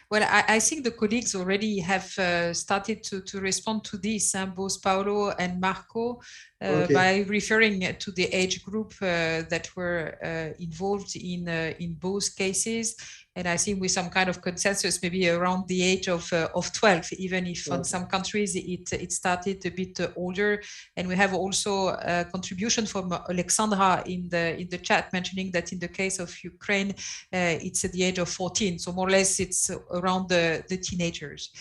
Well, I think the colleagues already have started to respond to this, both Paolo and Marco, Okay. by referring to the age group that were involved in both cases. And I think with some kind of consensus, maybe around the age of 12, even if in some countries it started a bit older. And we have also a contribution from Alexandra in the chat mentioning that in the case of Ukraine, it's at the age of 14. So more or less it's around the teenagers.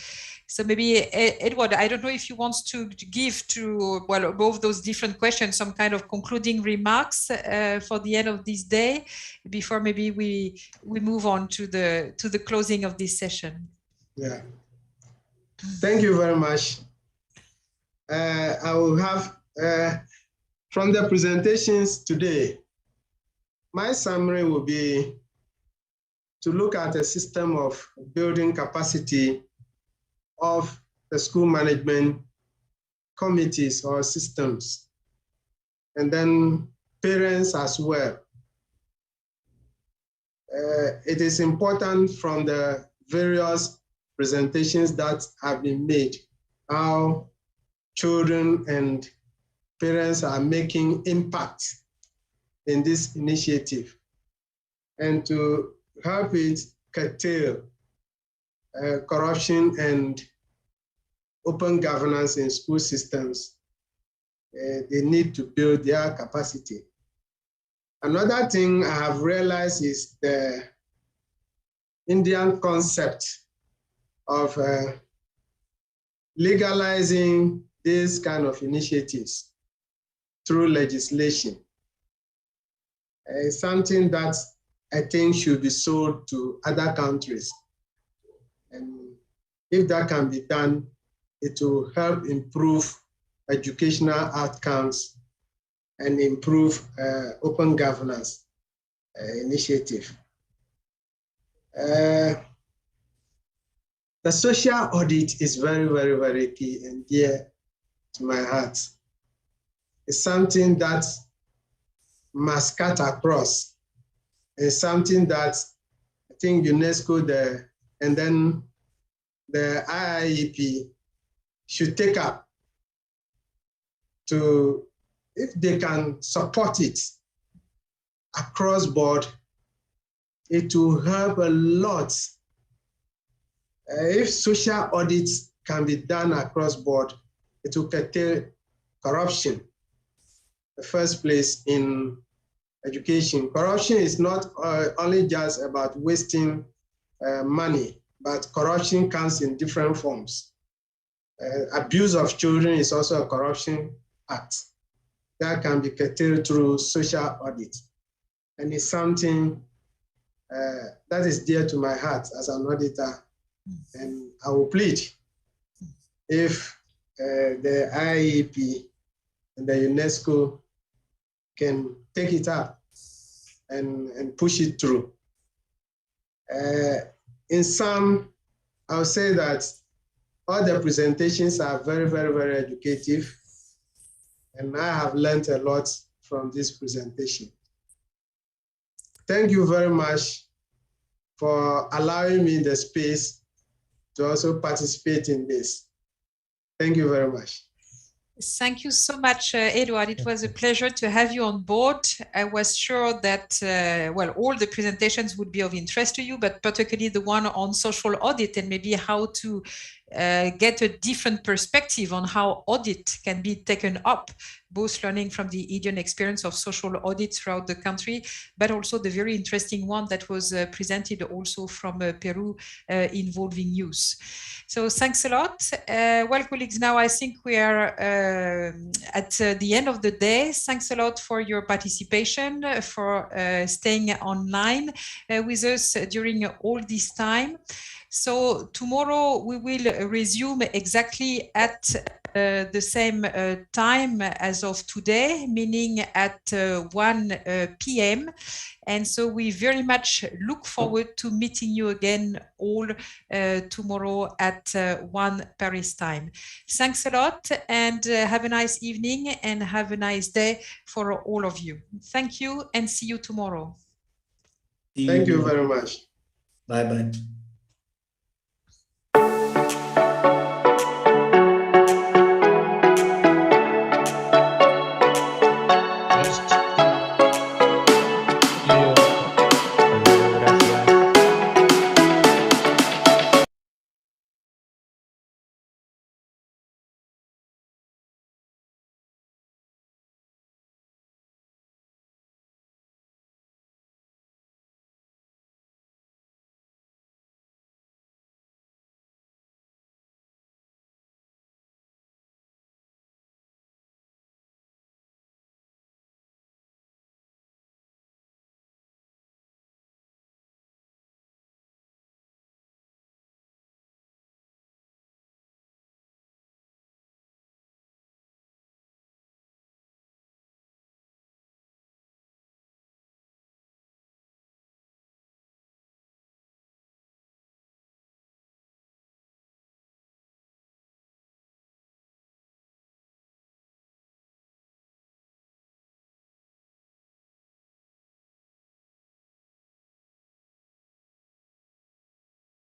So maybe, Edward, I don't know if you want to give to, well, above those different questions, some kind of concluding remarks for the end of this day, before maybe we move on to the closing of this session. Yeah. Thank you very much. I will have, from the presentations today, my summary will be to look at a system of building capacity of the school management committees or systems, and then parents as well. It is important from the various presentations that have been made, how children and parents are making impact in this initiative, and to help it curtail corruption and open governance in school systems, they need to build their capacity. Another thing I have realized is the Indian concept of legalizing these kind of initiatives through legislation. Something that I think should be sold to other countries. And if that can be done, it will help improve educational outcomes and improve open governance initiative. The social audit is very, very, very key and dear to my heart. It's something that must cut across. It's something that I think UNESCO and then the IIEP should take up to, if they can support it across board, it will help a lot. If social audits can be done across board, it will curtail corruption. The first place in education. Corruption is not only just about wasting money, but corruption comes in different forms. Abuse of children is also a corruption act that can be curtailed through social audit. And it's something that is dear to my heart as an auditor. And I will plead if the IIEP and the UNESCO can take it up and push it through. In sum, I'll say that all the presentations are very, very, very educative. and I have learned a lot from this presentation. Thank you very much for allowing me the space to also participate in this. Thank you very much. Thank you so much, Edward. It was a pleasure to have you on board. I was sure that, well, all the presentations would be of interest to you, but particularly the one on social audit and maybe how to get a different perspective on how audit can be taken up, both learning from the Indian experience of social audit throughout the country, but also the very interesting one that was presented also from Peru involving youth. So thanks a lot. Well, colleagues, now I think we are at the end of the day. Thanks a lot for your participation, for staying online with us during all this time. So tomorrow we will resume exactly at the same time as of today, meaning at 1 p.m. And so we very much look forward to meeting you again all tomorrow at 1 Paris time. Thanks a lot, and have a nice evening and have a nice day for all of you. Thank you and see you tomorrow. Thank you very much. Bye-bye.